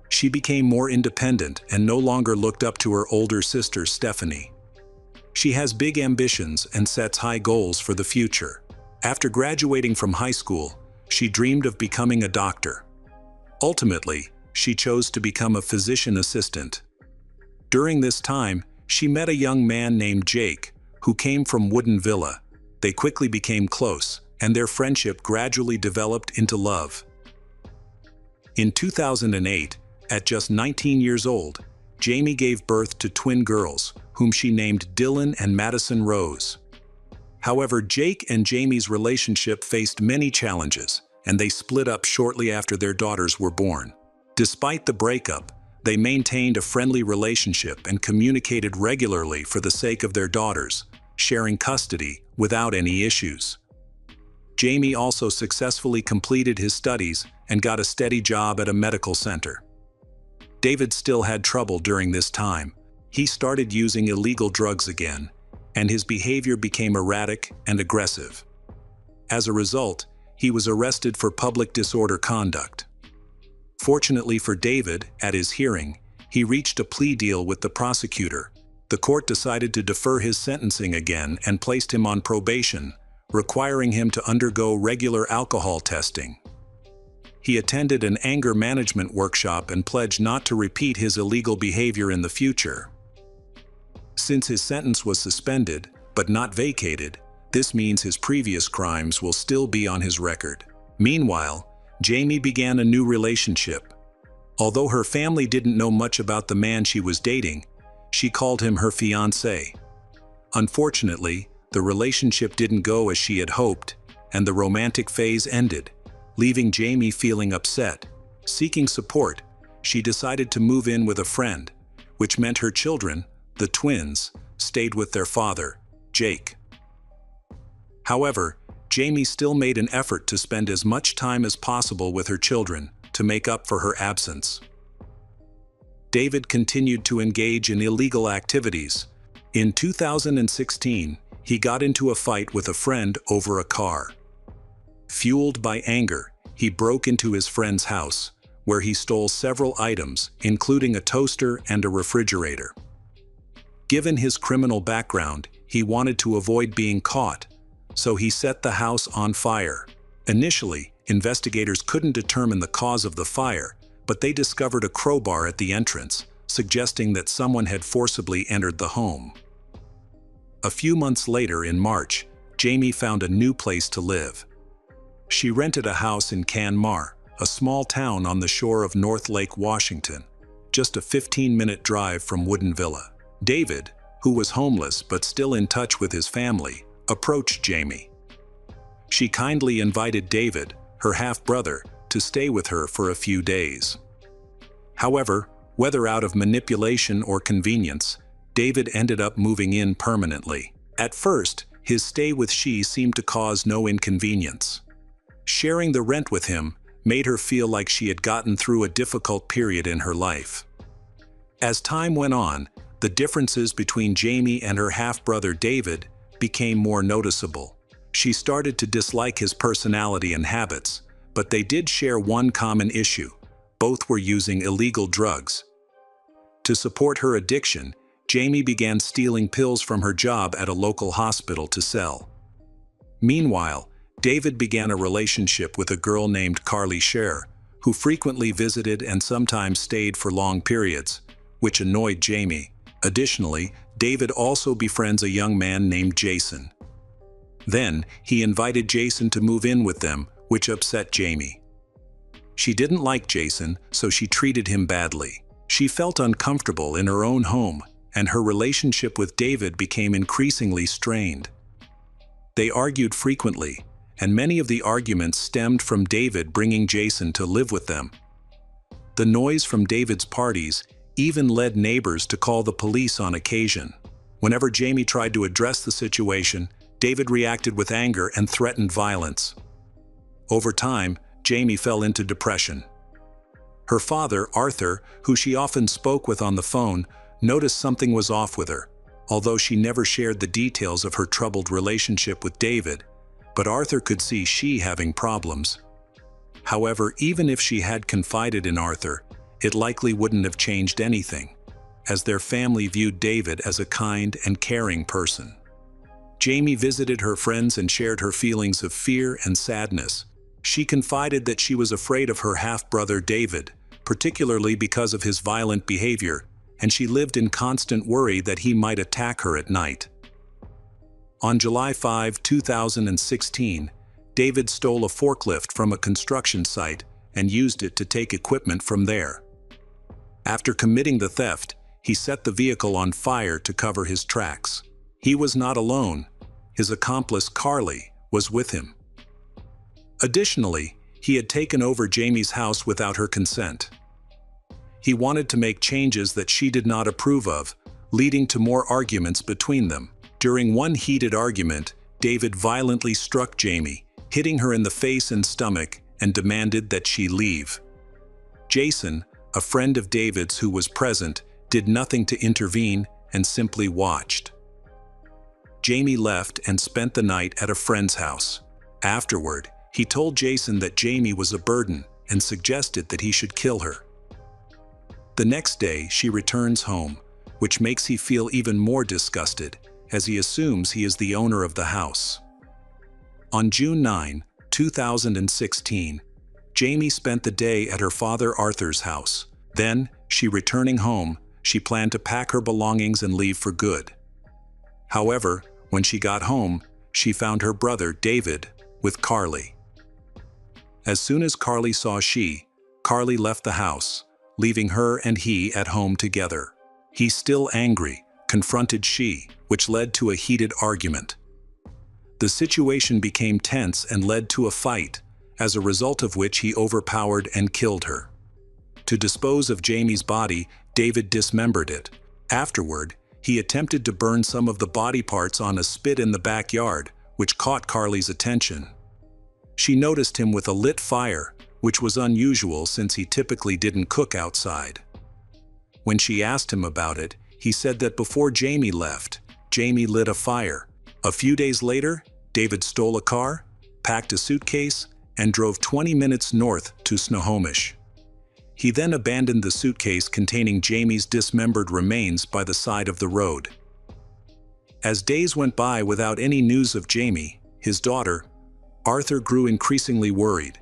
She became more independent and no longer looked up to her older sister Stephanie. She has big ambitions and sets high goals for the future. After graduating from high school, she dreamed of becoming a doctor. Ultimately, she chose to become a physician assistant. During this time, she met a young man named Jake, who came from Wooden Villa. They quickly became close, and their friendship gradually developed into love. In 2008, at just 19 years old, Jamie gave birth to twin girls, whom she named Dylan and Madison Rose. However, Jake and Jamie's relationship faced many challenges, and they split up shortly after their daughters were born. Despite the breakup, they maintained a friendly relationship and communicated regularly for the sake of their daughters, sharing custody without any issues. Jamie also successfully completed his studies and got a steady job at a medical center. David still had trouble during this time. He started using illegal drugs again, and his behavior became erratic and aggressive. As a result, he was arrested for public disorder conduct. Fortunately for David, at his hearing, he reached a plea deal with the prosecutor. The court decided to defer his sentencing again and placed him on probation, requiring him to undergo regular alcohol testing. He attended an anger management workshop and pledged not to repeat his illegal behavior in the future. Since his sentence was suspended, but not vacated, this means his previous crimes will still be on his record. Meanwhile, Jamie began a new relationship. Although her family didn't know much about the man she was dating, she called him her fiancé. Unfortunately, the relationship didn't go as she had hoped, and the romantic phase ended, leaving Jamie feeling upset. Seeking support, she decided to move in with a friend, which meant her children, the twins, stayed with their father, Jake. However, Jamie still made an effort to spend as much time as possible with her children to make up for her absence. David continued to engage in illegal activities. In 2016, he got into a fight with a friend over a car. Fueled by anger, he broke into his friend's house, where he stole several items, including a toaster and a refrigerator. Given his criminal background, he wanted to avoid being caught, so he set the house on fire. Initially, investigators couldn't determine the cause of the fire, but they discovered a crowbar at the entrance, suggesting that someone had forcibly entered the home. A few months later, in March, Jamie found a new place to live. She rented a house in Canmar, a small town on the shore of North Lake, Washington, just a 15-minute drive from Wooden Villa. David, who was homeless but still in touch with his family, approached Jamie. She kindly invited David, her half-brother, to stay with her for a few days. However, whether out of manipulation or convenience, David ended up moving in permanently. At first, his stay with she seemed to cause no inconvenience. Sharing the rent with him made her feel like she had gotten through a difficult period in her life. As time went on, the differences between Jamie and her half-brother David became more noticeable. She started to dislike his personality and habits, but they did share one common issue: both were using illegal drugs. To support her addiction, Jamie began stealing pills from her job at a local hospital to sell. Meanwhile, David began a relationship with a girl named Carly Scher, who frequently visited and sometimes stayed for long periods, which annoyed Jamie. Additionally, David also befriends a young man named Jason. Then, he invited Jason to move in with them, which upset Jamie. She didn't like Jason, so she treated him badly. She felt uncomfortable in her own home, and her relationship with David became increasingly strained. They argued frequently, and many of the arguments stemmed from David bringing Jason to live with them. The noise from David's parties even led neighbors to call the police on occasion. Whenever Jamie tried to address the situation, David reacted with anger and threatened violence. Over time, Jamie fell into depression. Her father, Arthur, who she often spoke with on the phone, noticed something was off with her, although she never shared the details of her troubled relationship with David. But Arthur could see she having problems. However, even if she had confided in Arthur, it likely wouldn't have changed anything, as their family viewed David as a kind and caring person. Jamie visited her friends and shared her feelings of fear and sadness. She confided that she was afraid of her half-brother David, particularly because of his violent behavior, and she lived in constant worry that he might attack her at night. On July 5, 2016, David stole a forklift from a construction site and used it to take equipment from there. After committing the theft, he set the vehicle on fire to cover his tracks. He was not alone. His accomplice, Carly, was with him. Additionally, he had taken over Jamie's house without her consent. He wanted to make changes that she did not approve of, leading to more arguments between them. During one heated argument, David violently struck Jamie, hitting her in the face and stomach, and demanded that she leave. Jason, a friend of David's who was present, did nothing to intervene and simply watched. Jamie left and spent the night at a friend's house. Afterward, he told Jason that Jamie was a burden and suggested that he should kill her. The next day, she returns home, which makes he feel even more disgusted, as he assumes he is the owner of the house. On June 9, 2016, Jamie spent the day at her father Arthur's house. Then, returning home, she planned to pack her belongings and leave for good. However, when she got home, she found her brother David with Carly. As soon as Carly saw Carly left the house, leaving her and he at home together. He, still angry, confronted which led to a heated argument. The situation became tense and led to a fight, as a result of which he overpowered and killed her. To dispose of Jamie's body, David dismembered it. Afterward, he attempted to burn some of the body parts on a spit in the backyard, which caught Carly's attention. She noticed him with a lit fire, which was unusual since he typically didn't cook outside. When she asked him about it, he said that before Jamie left, Jamie lit a fire. A few days later, David stole a car, packed a suitcase, and drove 20 minutes north to Snohomish. He then abandoned the suitcase containing Jamie's dismembered remains by the side of the road. As days went by without any news of Jamie, his daughter, Arthur grew increasingly worried,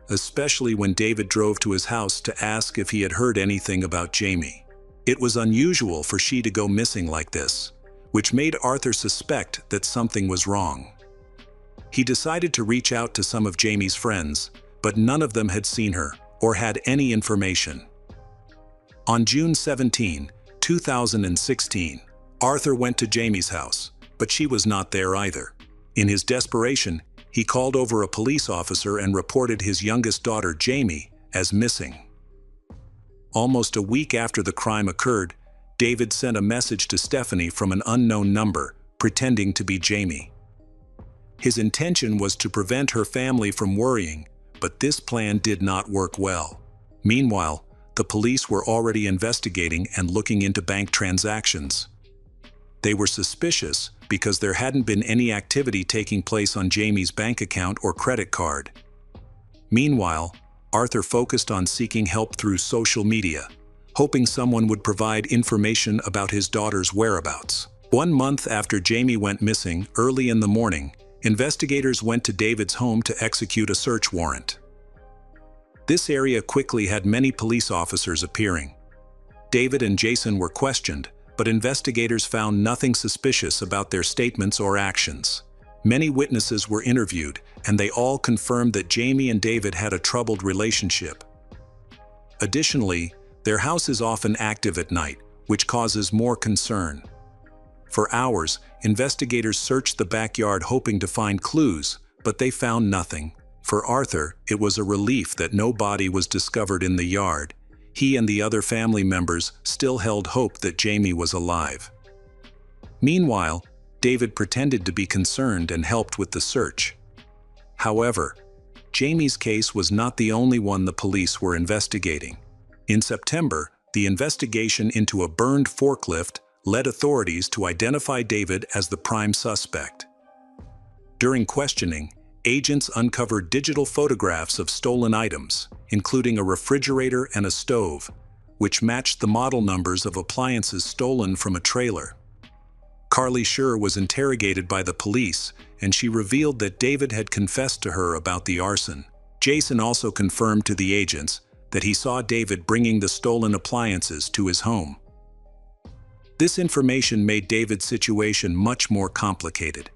especially when David drove to his house to ask if he had heard anything about Jamie. It was unusual for she to go missing like this, which made Arthur suspect that something was wrong. He decided to reach out to some of Jamie's friends, but none of them had seen her or had any information. On June 17, 2016, Arthur went to Jamie's house, but she was not there either. In his desperation, he called over a police officer and reported his youngest daughter, Jamie, as missing. Almost a week after the crime occurred, David sent a message to Stephanie from an unknown number, pretending to be Jamie. His intention was to prevent her family from worrying, but this plan did not work well. Meanwhile, the police were already investigating and looking into bank transactions. They were suspicious because there hadn't been any activity taking place on Jamie's bank account or credit card. Meanwhile, Arthur focused on seeking help through social media, hoping someone would provide information about his daughter's whereabouts. 1 month after Jamie went missing, early in the morning, investigators went to David's home to execute a search warrant. This area quickly had many police officers appearing. David and Jason were questioned, but investigators found nothing suspicious about their statements or actions. Many witnesses were interviewed, and they all confirmed that Jamie and David had a troubled relationship. Additionally, Their house is often active at night, which causes more concern. For hours, investigators searched the backyard hoping to find clues, but they found nothing. For Arthur, it was a relief that no body was discovered in the yard. He and the other family members still held hope that Jamie was alive. Meanwhile, David pretended to be concerned and helped with the search. However, Jamie's case was not the only one the police were investigating. In September, the investigation into a burned forklift led authorities to identify David as the prime suspect. During questioning, agents uncovered digital photographs of stolen items, including a refrigerator and a stove, which matched the model numbers of appliances stolen from a trailer. Carly Schur was interrogated by the police, and she revealed that David had confessed to her about the arson. Jason also confirmed to the agents that he saw David bringing the stolen appliances to his home. This information made David's situation much more complicated.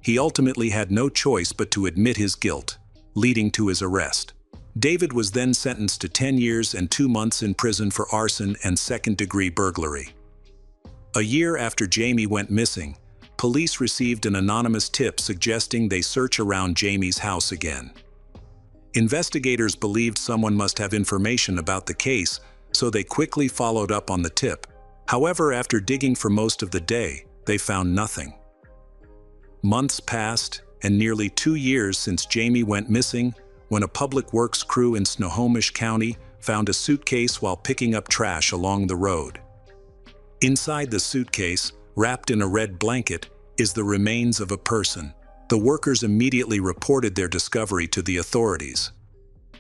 He ultimately had no choice but to admit his guilt, leading to his arrest. David was then sentenced to 10 years and 2 months in prison for arson and second-degree burglary. A year after Jamie went missing, police received an anonymous tip suggesting they search around Jamie's house again. Investigators believed someone must have information about the case, so they quickly followed up on the tip. However, after digging for most of the day, they found nothing. Months passed, and nearly 2 years since Jamie went missing, when a public works crew in Snohomish County found a suitcase while picking up trash along the road. Inside the suitcase, wrapped in a red blanket, is the remains of a person. The workers immediately reported their discovery to the authorities.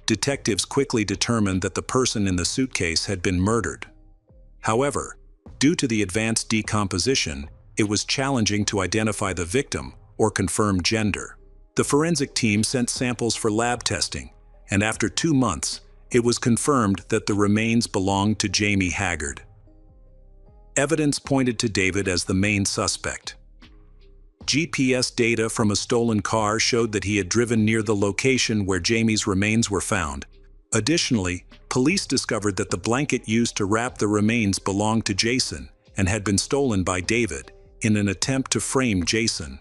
Detectives quickly determined that the person in the suitcase had been murdered. However, due to the advanced decomposition, it was challenging to identify the victim or confirm gender. The forensic team sent samples for lab testing, and after 2 months, it was confirmed that the remains belonged to Jamie Haggard. Evidence pointed to David as the main suspect. GPS data from a stolen car showed that he had driven near the location where Jamie's remains were found. Additionally, police discovered that the blanket used to wrap the remains belonged to Jason and had been stolen by David in an attempt to frame Jason.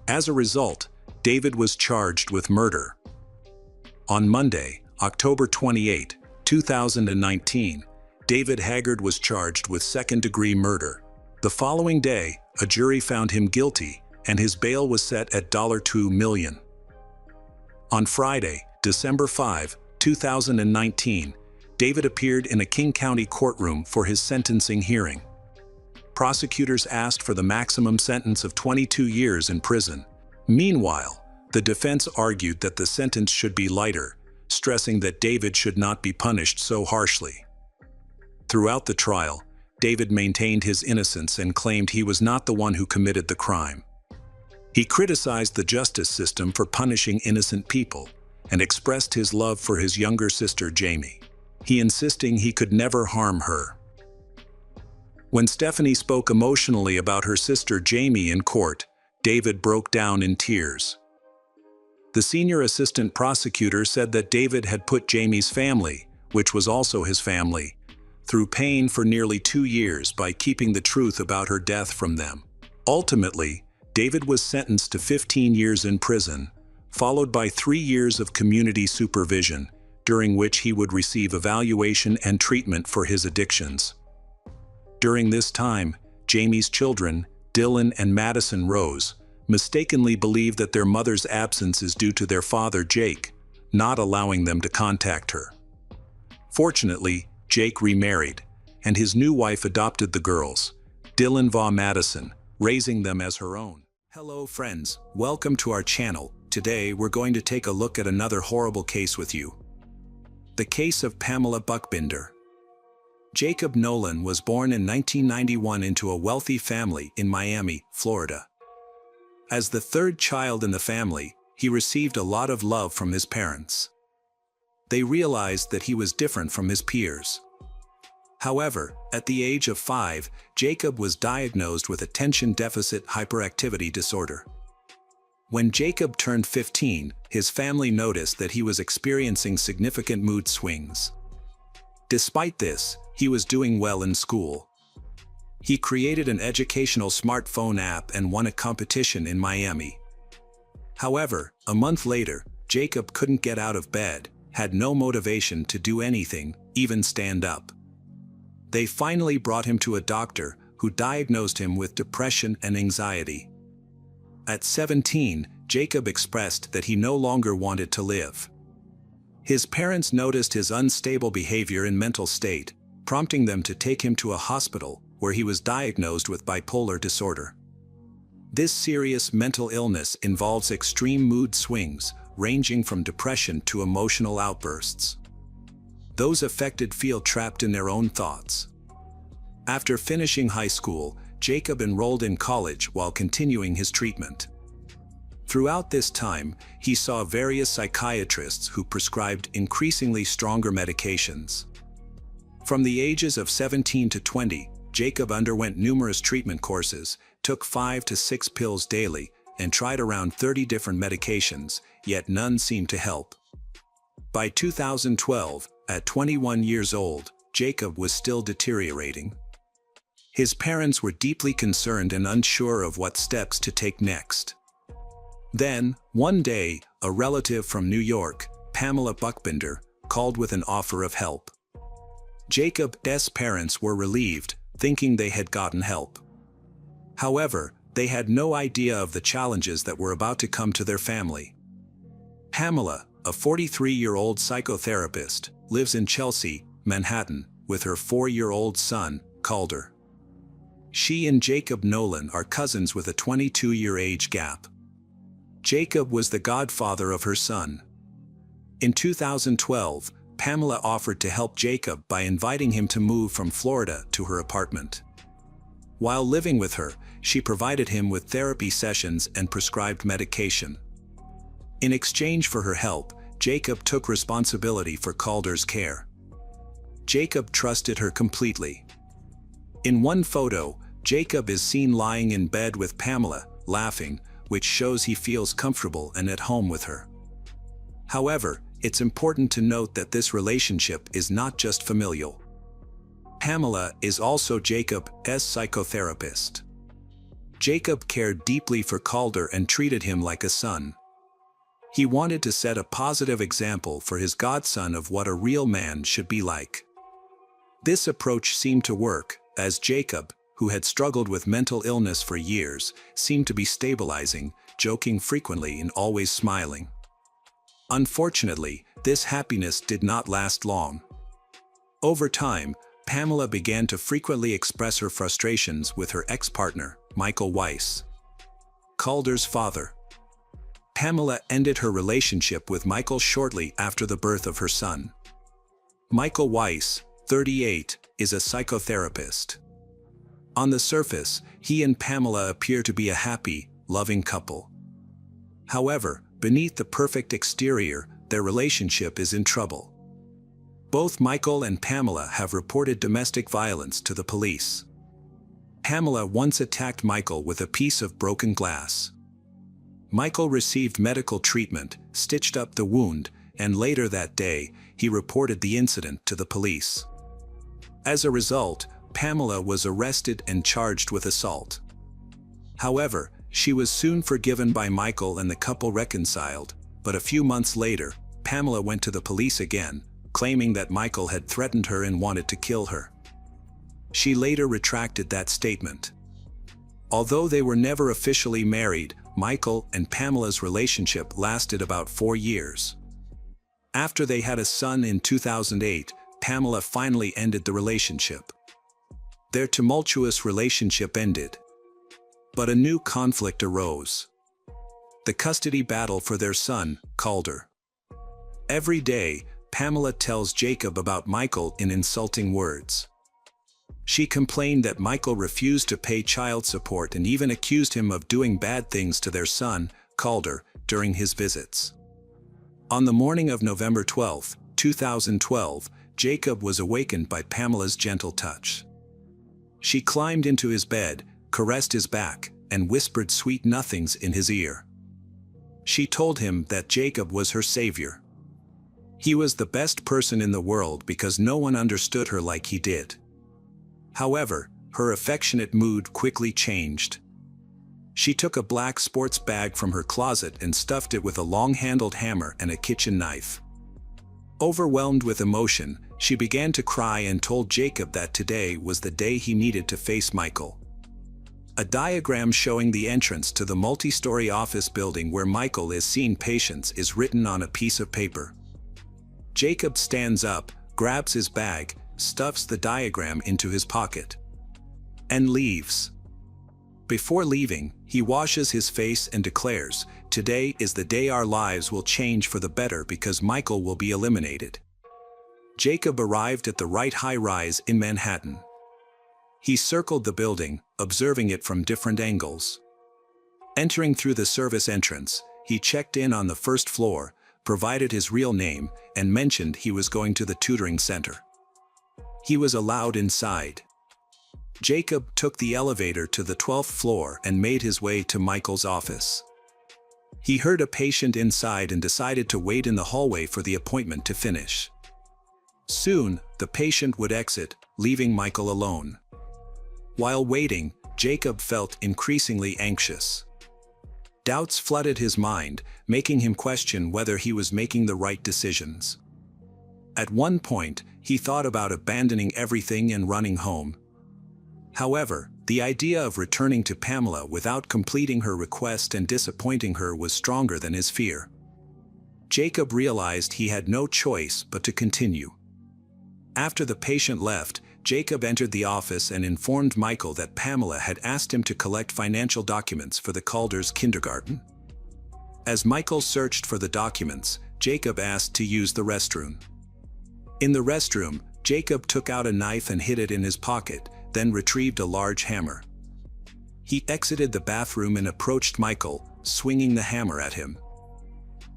As a result, David was charged with murder. On Monday, October 28, 2019, David Haggard was charged with second-degree murder. The following day, a jury found him guilty, and his bail was set at $2 million. On Friday, December 5, 2019, David appeared in a King County courtroom for his sentencing hearing. Prosecutors asked for the maximum sentence of 22 years in prison. Meanwhile, the defense argued that the sentence should be lighter, stressing that David should not be punished so harshly. Throughout the trial, David maintained his innocence and claimed he was not the one who committed the crime. He criticized the justice system for punishing innocent people and expressed his love for his younger sister Jamie. He insisting he could never harm her. When Stephanie spoke emotionally about her sister Jamie in court, David broke down in tears. The senior assistant prosecutor said that David had put Jamie's family, which was also his family, through pain for nearly 2 years by keeping the truth about her death from them. Ultimately, David was sentenced to 15 years in prison, followed by 3 years of community supervision, during which he would receive evaluation and treatment for his addictions. During this time, Jamie's children, Dylan and Madison Rose, mistakenly believe that their mother's absence is due to their father Jake, not allowing them to contact her. Fortunately, Jake remarried, and his new wife adopted the girls, Dylan Va Madison, raising them as her own. Hello friends, welcome to our channel. Today we're going to take a look at another horrible case with you. The case of Pamela Buckbinder. Jacob Nolan was born in 1991 into a wealthy family in Miami, Florida. As the third child in the family, he received a lot of love from his parents. They realized that he was different from his peers. However, at the age of 5, Jacob was diagnosed with attention deficit hyperactivity disorder. When Jacob turned 15, his family noticed that he was experiencing significant mood swings. Despite this, he was doing well in school. He created an educational smartphone app and won a competition in Miami. However, a month later, Jacob couldn't get out of bed, had no motivation to do anything, even stand up. They finally brought him to a doctor who diagnosed him with depression and anxiety. At 17, Jacob expressed that he no longer wanted to live. His parents noticed his unstable behavior and mental state, prompting them to take him to a hospital where he was diagnosed with bipolar disorder. This serious mental illness involves extreme mood swings, ranging from depression to emotional outbursts. Those affected feel trapped in their own thoughts. After finishing high school, Jacob enrolled in college while continuing his treatment. Throughout this time, he saw various psychiatrists who prescribed increasingly stronger medications. From the ages of 17 to 20, Jacob underwent numerous treatment courses, took 5 to 6 pills daily, and tried around 30 different medications, yet none seemed to help. By 2012, at 21 years old, Jacob was still deteriorating. His parents were deeply concerned and unsure of what steps to take next. Then, one day, a relative from New York, Pamela Buckbinder, called with an offer of help. Jacob's parents were relieved, thinking they had gotten help. However, they had no idea of the challenges that were about to come to their family. Pamela, a 43-year-old psychotherapist, lives in Chelsea, Manhattan, with her 4-year-old son, Calder. She and Jacob Nolan are cousins with a 22-year age gap. Jacob was the godfather of her son. In 2012, Pamela offered to help Jacob by inviting him to move from Florida to her apartment. While living with her, she provided him with therapy sessions and prescribed medication. In exchange for her help, Jacob took responsibility for Calder's care. Jacob trusted her completely. In one photo, Jacob is seen lying in bed with Pamela, laughing, which shows he feels comfortable and at home with her. However, it's important to note that this relationship is not just familial. Pamela is also Jacob's psychotherapist. Jacob cared deeply for Calder and treated him like a son. He wanted to set a positive example for his godson of what a real man should be like. This approach seemed to work, as Jacob, who had struggled with mental illness for years, seemed to be stabilizing, joking frequently and always smiling. Unfortunately, this happiness did not last long. Over time, Pamela began to frequently express her frustrations with her ex-partner, Michael Weiss, Calder's father. Pamela ended her relationship with Michael shortly after the birth of her son. Michael Weiss, 38, is a psychotherapist. On the surface, he and Pamela appear to be a happy, loving couple. However, beneath the perfect exterior, their relationship is in trouble. Both Michael and Pamela have reported domestic violence to the police. Pamela once attacked Michael with a piece of broken glass. Michael received medical treatment, stitched up the wound, and later that day, he reported the incident to the police. As a result, Pamela was arrested and charged with assault. However, she was soon forgiven by Michael and the couple reconciled, but a few months later, Pamela went to the police again, claiming that Michael had threatened her and wanted to kill her. She later retracted that statement. Although they were never officially married, Michael and Pamela's relationship lasted about 4 years. After they had a son in 2008, Pamela finally ended the relationship. Their tumultuous relationship ended. But a new conflict arose. The custody battle for their son, Calder. Every day, Pamela tells Jacob about Michael in insulting words. She complained that Michael refused to pay child support and even accused him of doing bad things to their son, Calder, during his visits. On the morning of November 12, 2012, Jacob was awakened by Pamela's gentle touch. She climbed into his bed, caressed his back, and whispered sweet nothings in his ear. She told him that Jacob was her savior. He was the best person in the world because no one understood her like he did. However, her affectionate mood quickly changed. She took a black sports bag from her closet and stuffed it with a long-handled hammer and a kitchen knife. Overwhelmed with emotion, she began to cry and told Jacob that today was the day he needed to face Michael. A diagram showing the entrance to the multi-story office building where Michael is seeing patients is written on a piece of paper. Jacob stands up, grabs his bag, stuffs the diagram into his pocket, and leaves. Before leaving, he washes his face and declares, "Today is the day our lives will change for the better because Michael will be eliminated." Jacob arrived at the right high-rise in Manhattan. He circled the building, observing it from different angles. Entering through the service entrance, he checked in on the first floor, provided his real name, and mentioned he was going to the tutoring center. He was allowed inside. Jacob took the elevator to the 12th floor and made his way to Michael's office. He heard a patient inside and decided to wait in the hallway for the appointment to finish. Soon, the patient would exit, leaving Michael alone. While waiting, Jacob felt increasingly anxious. Doubts flooded his mind, making him question whether he was making the right decisions. At one point, he thought about abandoning everything and running home. However, the idea of returning to Pamela without completing her request and disappointing her was stronger than his fear. Jacob realized he had no choice but to continue. After the patient left, Jacob entered the office and informed Michael that Pamela had asked him to collect financial documents for the Calders kindergarten. As Michael searched for the documents, Jacob asked to use the restroom. In the restroom, Jacob took out a knife and hid it in his pocket, then retrieved a large hammer. He exited the bathroom and approached Michael, swinging the hammer at him.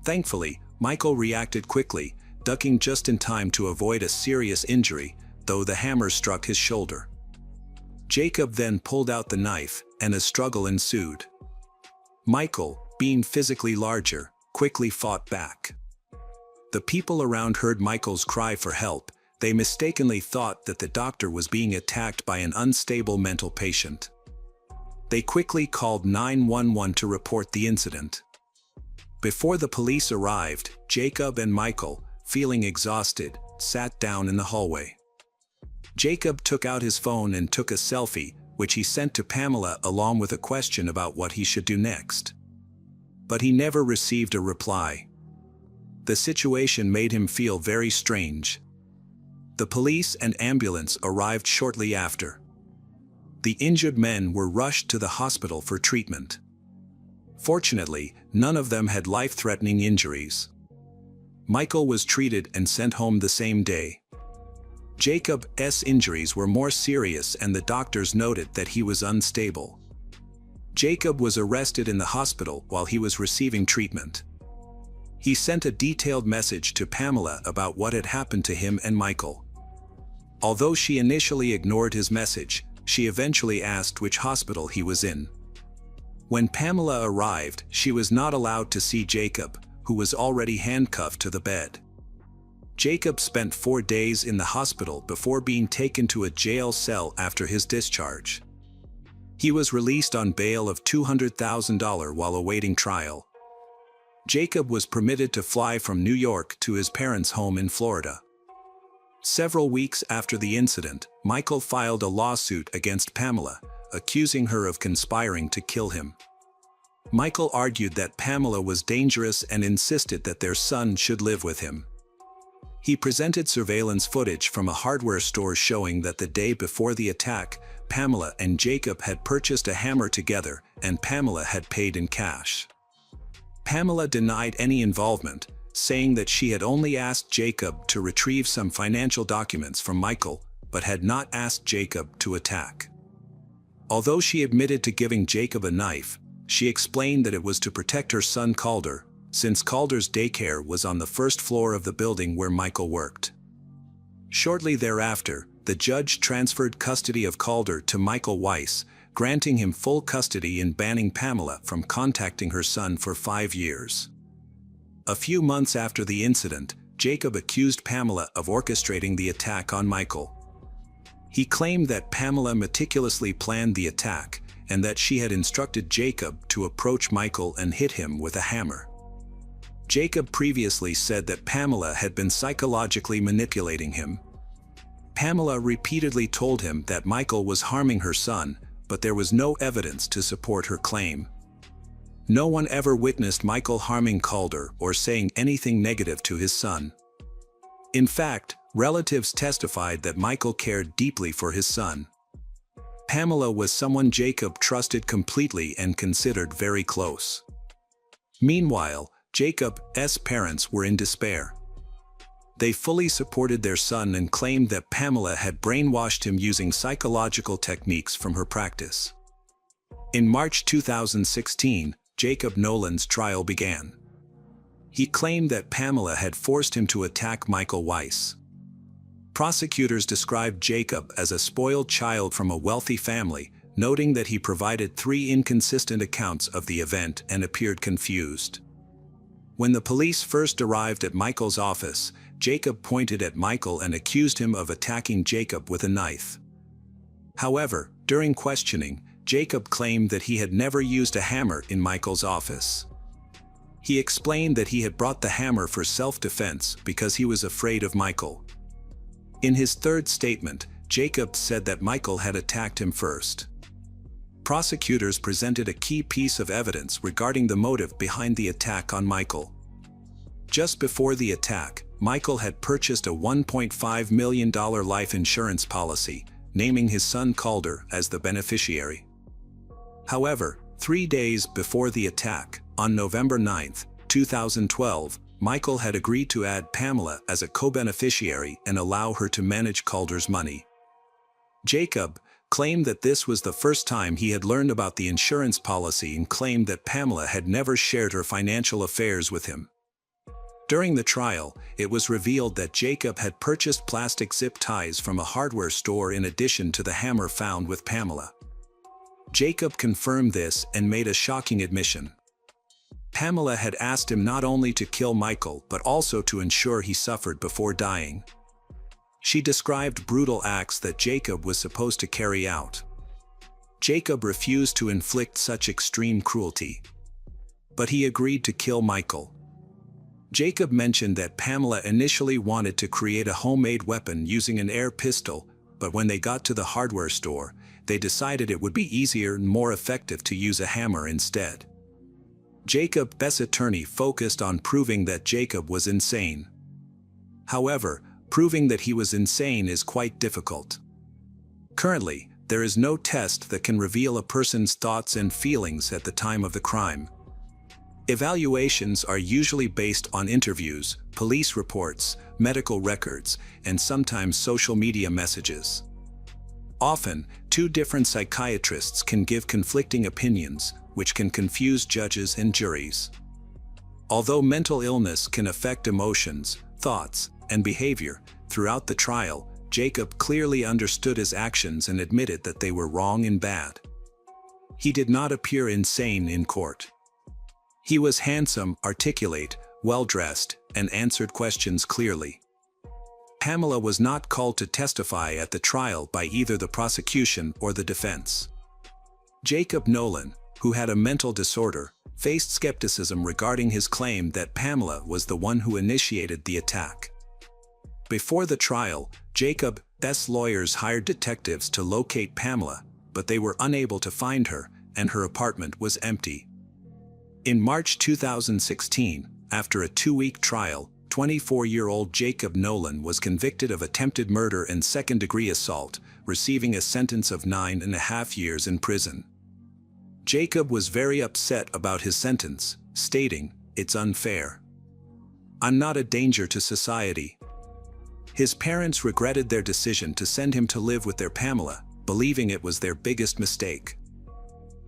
Thankfully, Michael reacted quickly, ducking just in time to avoid a serious injury, though the hammer struck his shoulder. Jacob then pulled out the knife, and a struggle ensued. Michael, being physically larger, quickly fought back. The people around heard Michael's cry for help. They mistakenly thought that the doctor was being attacked by an unstable mental patient. They quickly called 911 to report the incident. Before the police arrived, Jacob and Michael, feeling exhausted, sat down in the hallway. Jacob took out his phone and took a selfie, which he sent to Pamela along with a question about what he should do next. But he never received a reply. The situation made him feel very strange. The police and ambulance arrived shortly after. The injured men were rushed to the hospital for treatment. Fortunately, none of them had life-threatening injuries. Michael was treated and sent home the same day. Jacob's injuries were more serious and the doctors noted that he was unstable. Jacob was arrested in the hospital while he was receiving treatment. He sent a detailed message to Pamela about what had happened to him and Michael. Although she initially ignored his message, she eventually asked which hospital he was in. When Pamela arrived, she was not allowed to see Jacob, who was already handcuffed to the bed. Jacob spent 4 days in the hospital before being taken to a jail cell after his discharge. He was released on bail of $200,000 while awaiting trial. Jacob was permitted to fly from New York to his parents' home in Florida. Several weeks after the incident, Michael filed a lawsuit against Pamela, accusing her of conspiring to kill him. Michael argued that Pamela was dangerous and insisted that their son should live with him. He presented surveillance footage from a hardware store showing that the day before the attack, Pamela and Jacob had purchased a hammer together, and Pamela had paid in cash. Pamela denied any involvement, saying that she had only asked Jacob to retrieve some financial documents from Michael, but had not asked Jacob to attack. Although she admitted to giving Jacob a knife, she explained that it was to protect her son Calder, since Calder's daycare was on the first floor of the building where Michael worked. Shortly thereafter, the judge transferred custody of Calder to Michael Weiss, granting him full custody and banning Pamela from contacting her son for 5 years. A few months after the incident, Jacob accused Pamela of orchestrating the attack on Michael. He claimed that Pamela meticulously planned the attack and that she had instructed Jacob to approach Michael and hit him with a hammer. Jacob previously said that Pamela had been psychologically manipulating him. Pamela repeatedly told him that Michael was harming her son, but there was no evidence to support her claim. No one ever witnessed Michael harming Calder or saying anything negative to his son. In fact, relatives testified that Michael cared deeply for his son. Pamela was someone Jacob trusted completely and considered very close. Meanwhile, Jacob's parents were in despair. They fully supported their son and claimed that Pamela had brainwashed him using psychological techniques from her practice. In March 2016, Jacob Nolan's trial began. He claimed that Pamela had forced him to attack Michael Weiss. Prosecutors described Jacob as a spoiled child from a wealthy family, noting that he provided 3 inconsistent accounts of the event and appeared confused. When the police first arrived at Michael's office, Jacob pointed at Michael and accused him of attacking Jacob with a knife. However, during questioning, Jacob claimed that he had never used a hammer in Michael's office. He explained that he had brought the hammer for self-defense because he was afraid of Michael. In his third statement, Jacob said that Michael had attacked him first. Prosecutors presented a key piece of evidence regarding the motive behind the attack on Michael. Just before the attack, Michael had purchased a $1.5 million life insurance policy, naming his son Calder as the beneficiary. However, 3 days before the attack, on November 9, 2012, Michael had agreed to add Pamela as a co-beneficiary and allow her to manage Calder's money. Jacob claimed that this was the first time he had learned about the insurance policy and claimed that Pamela had never shared her financial affairs with him. During the trial, it was revealed that Jacob had purchased plastic zip ties from a hardware store in addition to the hammer found with Pamela. Jacob confirmed this and made a shocking admission. Pamela had asked him not only to kill Michael but also to ensure he suffered before dying. She described brutal acts that Jacob was supposed to carry out. Jacob refused to inflict such extreme cruelty. But he agreed to kill Michael. Jacob mentioned that Pamela initially wanted to create a homemade weapon using an air pistol, but when they got to the hardware store, they decided it would be easier and more effective to use a hammer instead. Jacob's attorney focused on proving that Jacob was insane. However, proving that he was insane is quite difficult. Currently, there is no test that can reveal a person's thoughts and feelings at the time of the crime. Evaluations are usually based on interviews, police reports, medical records, and sometimes social media messages. Often, 2 different psychiatrists can give conflicting opinions, which can confuse judges and juries. Although mental illness can affect emotions, thoughts, and behavior, throughout the trial, Jacob clearly understood his actions and admitted that they were wrong and bad. He did not appear insane in court. He was handsome, articulate, well-dressed, and answered questions clearly. Pamela was not called to testify at the trial by either the prosecution or the defense. Jacob Nolan, who had a mental disorder, faced skepticism regarding his claim that Pamela was the one who initiated the attack. Before the trial, Jacob's lawyers hired detectives to locate Pamela, but they were unable to find her, and her apartment was empty. In March 2016, after a 2-week trial, 24-year-old Jacob Nolan was convicted of attempted murder and second-degree assault, receiving a sentence of 9.5 years in prison. Jacob was very upset about his sentence, stating, "It's unfair. I'm not a danger to society." His parents regretted their decision to send him to live with their Pamela, believing it was their biggest mistake.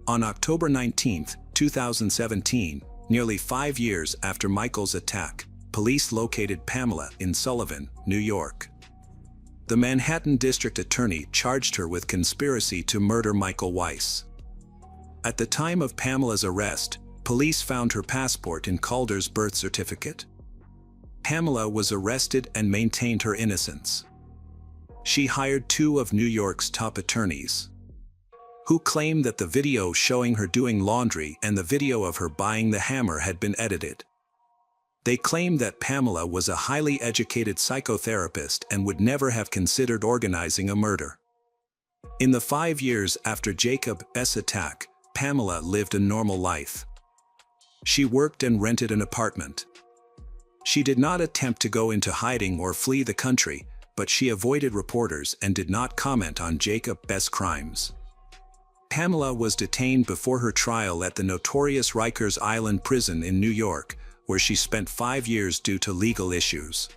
On October 19, 2017, nearly 5 years after Michael's attack, police located Pamela in Sullivan, New York. The Manhattan District Attorney charged her with conspiracy to murder Michael Weiss. At the time of Pamela's arrest, police found her passport and Calder's birth certificate. Pamela was arrested and maintained her innocence. She hired two of New York's top attorneys, who claimed that the video showing her doing laundry and the video of her buying the hammer had been edited. They claimed that Pamela was a highly educated psychotherapist and would never have considered organizing a murder. In the 5 years after Jacob's attack, Pamela lived a normal life. She worked and rented an apartment. She did not attempt to go into hiding or flee the country, but she avoided reporters and did not comment on Jacob's crimes. Pamela was detained before her trial at the notorious Rikers Island prison in New York, where she spent 5 years due to legal issues.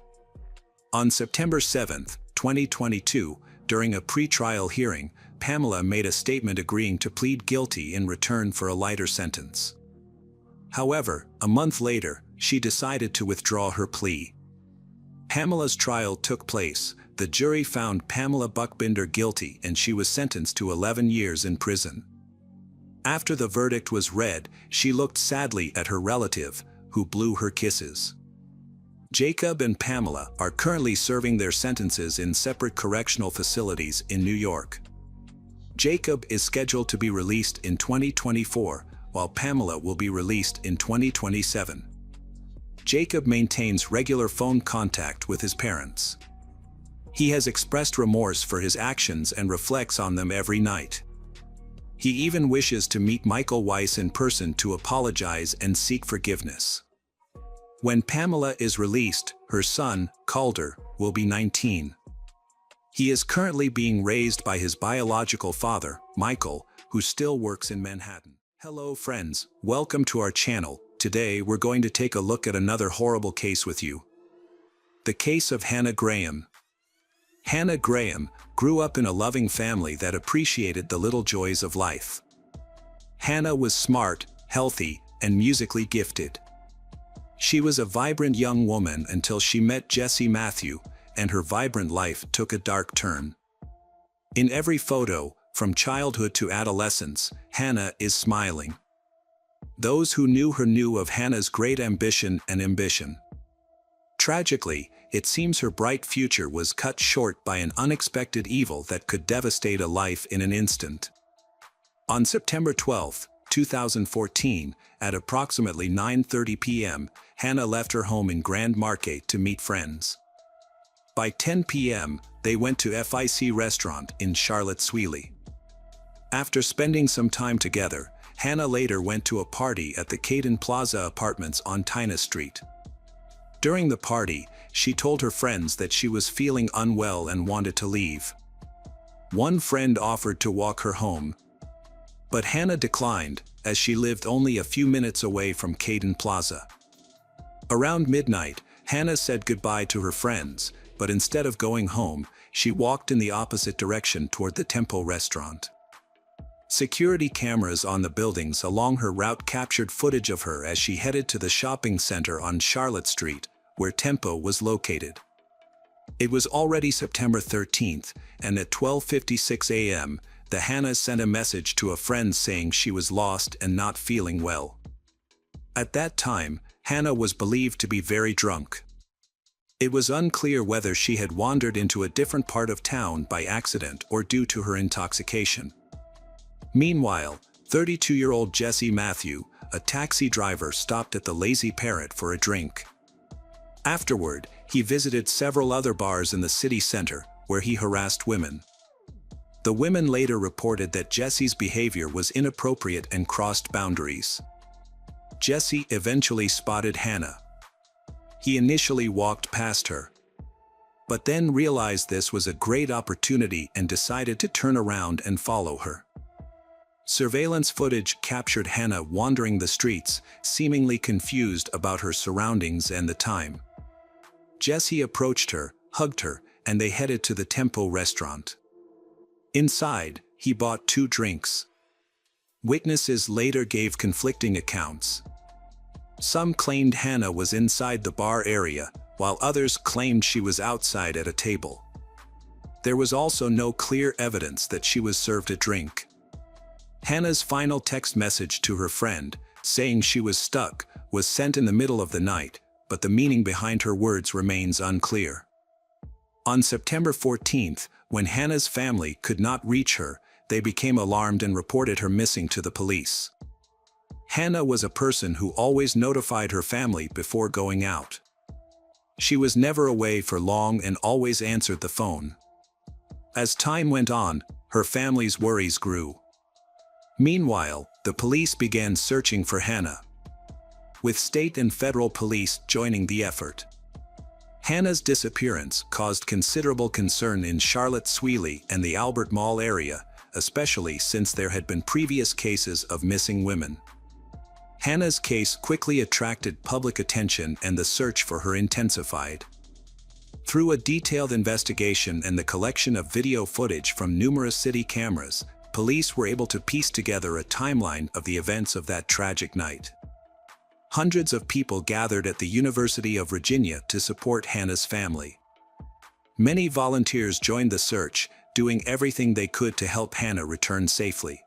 On September 7, 2022, during a pre-trial hearing, Pamela made a statement agreeing to plead guilty in return for a lighter sentence. However, a month later, she decided to withdraw her plea. Pamela's trial took place. The jury found Pamela Buchbinder guilty and she was sentenced to 11 years in prison. After the verdict was read, she looked sadly at her relative, who blew her kisses. Jacob and Pamela are currently serving their sentences in separate correctional facilities in New York. Jacob is scheduled to be released in 2024, while Pamela will be released in 2027. Jacob maintains regular phone contact with his parents. He has expressed remorse for his actions and reflects on them every night. He even wishes to meet Michael Weiss in person to apologize and seek forgiveness. When Pamela is released, her son, Calder, will be 19. He is currently being raised by his biological father, Michael, who still works in Manhattan. Hello friends, welcome to our channel. Today we're going to take a look at another horrible case with you. The case of Hannah Graham. Hannah Graham grew up in a loving family that appreciated the little joys of life. Hannah was smart, healthy, and musically gifted. She was a vibrant young woman until she met Jesse Matthew, and her vibrant life took a dark turn. In every photo, from childhood to adolescence, Hannah is smiling. Those who knew her knew of Hannah's great ambition and ambition. Tragically, it seems her bright future was cut short by an unexpected evil that could devastate a life in an instant. On September 12, 2014, at approximately 9:30 p.m., Hannah left her home in Grand Market to meet friends. By 10 p.m., they went to FIC restaurant in Charlotte-Swilly. After spending some time together, Hannah later went to a party at the Caden Plaza Apartments on Tina Street. During the party, she told her friends that she was feeling unwell and wanted to leave. One friend offered to walk her home, but Hannah declined, as she lived only a few minutes away from Caden Plaza. Around midnight, Hannah said goodbye to her friends, but instead of going home, she walked in the opposite direction toward the Tempo restaurant. Security cameras on the buildings along her route captured footage of her as she headed to the shopping center on Charlotte Street, where Tempo was located. It was already September 13th, and at 12:56 a.m., the Hannah sent a message to a friend saying she was lost and not feeling well. At that time, Hannah was believed to be very drunk. It was unclear whether she had wandered into a different part of town by accident or due to her intoxication. Meanwhile, 32-year-old Jesse Matthew, a taxi driver, stopped at the Lazy Parrot for a drink. Afterward, he visited several other bars in the city center, where he harassed women. The women later reported that Jesse's behavior was inappropriate and crossed boundaries. Jesse eventually spotted Hannah. He initially walked past her, but then realized this was a great opportunity and decided to turn around and follow her. Surveillance footage captured Hannah wandering the streets, seemingly confused about her surroundings and the time. Jesse approached her, hugged her, and they headed to the Tempo restaurant. Inside, he bought 2 drinks. Witnesses later gave conflicting accounts. Some claimed Hannah was inside the bar area, while others claimed she was outside at a table. There was also no clear evidence that she was served a drink. Hannah's final text message to her friend, saying she was stuck, was sent in the middle of the night, but the meaning behind her words remains unclear. On September 14th, when Hannah's family could not reach her, they became alarmed and reported her missing to the police. Hannah was a person who always notified her family before going out. She was never away for long and always answered the phone. As time went on, her family's worries grew. Meanwhile, the police began searching for Hannah, with state and federal police joining the effort. Hannah's disappearance caused considerable concern in Charlotte Sweeney and the Albert Mall area, especially since there had been previous cases of missing women. Hannah's case quickly attracted public attention and the search for her intensified. Through a detailed investigation and the collection of video footage from numerous city cameras, police were able to piece together a timeline of the events of that tragic night. Hundreds of people gathered at the University of Virginia to support Hannah's family. Many volunteers joined the search, doing everything they could to help Hannah return safely.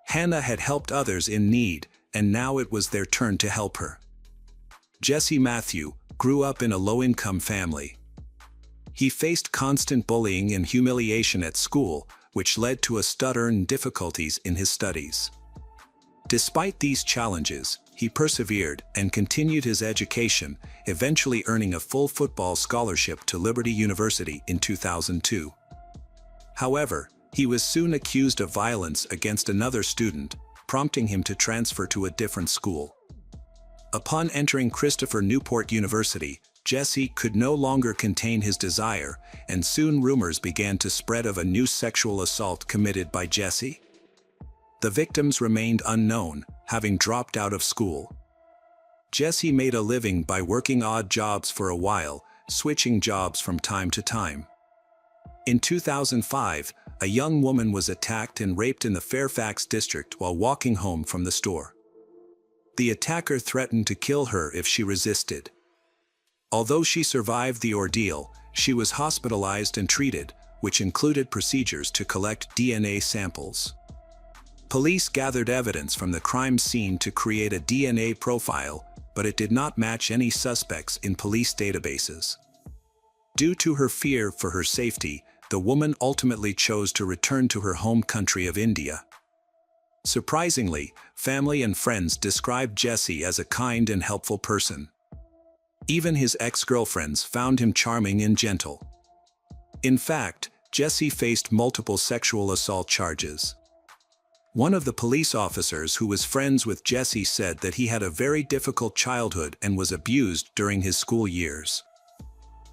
Hannah had helped others in need, and now it was their turn to help her. Jesse Matthew grew up in a low-income family. He faced constant bullying and humiliation at school, which led to a stutter and difficulties in his studies. Despite these challenges, he persevered and continued his education, eventually earning a full football scholarship to Liberty University in 2002. However, he was soon accused of violence against another student, prompting him to transfer to a different school. Upon entering Christopher Newport University, Jesse could no longer contain his desire, and soon rumors began to spread of a new sexual assault committed by Jesse. The victims remained unknown, having dropped out of school. Jesse made a living by working odd jobs for a while, switching jobs from time to time. In 2005, a young woman was attacked and raped in the Fairfax district while walking home from the store. The attacker threatened to kill her if she resisted. Although she survived the ordeal, she was hospitalized and treated, which included procedures to collect DNA samples. Police gathered evidence from the crime scene to create a DNA profile, but it did not match any suspects in police databases. Due to her fear for her safety, the woman ultimately chose to return to her home country of India. Surprisingly, family and friends described Jesse as a kind and helpful person. Even his ex-girlfriends found him charming and gentle. In fact, Jesse faced multiple sexual assault charges. One of the police officers who was friends with Jesse said that he had a very difficult childhood and was abused during his school years.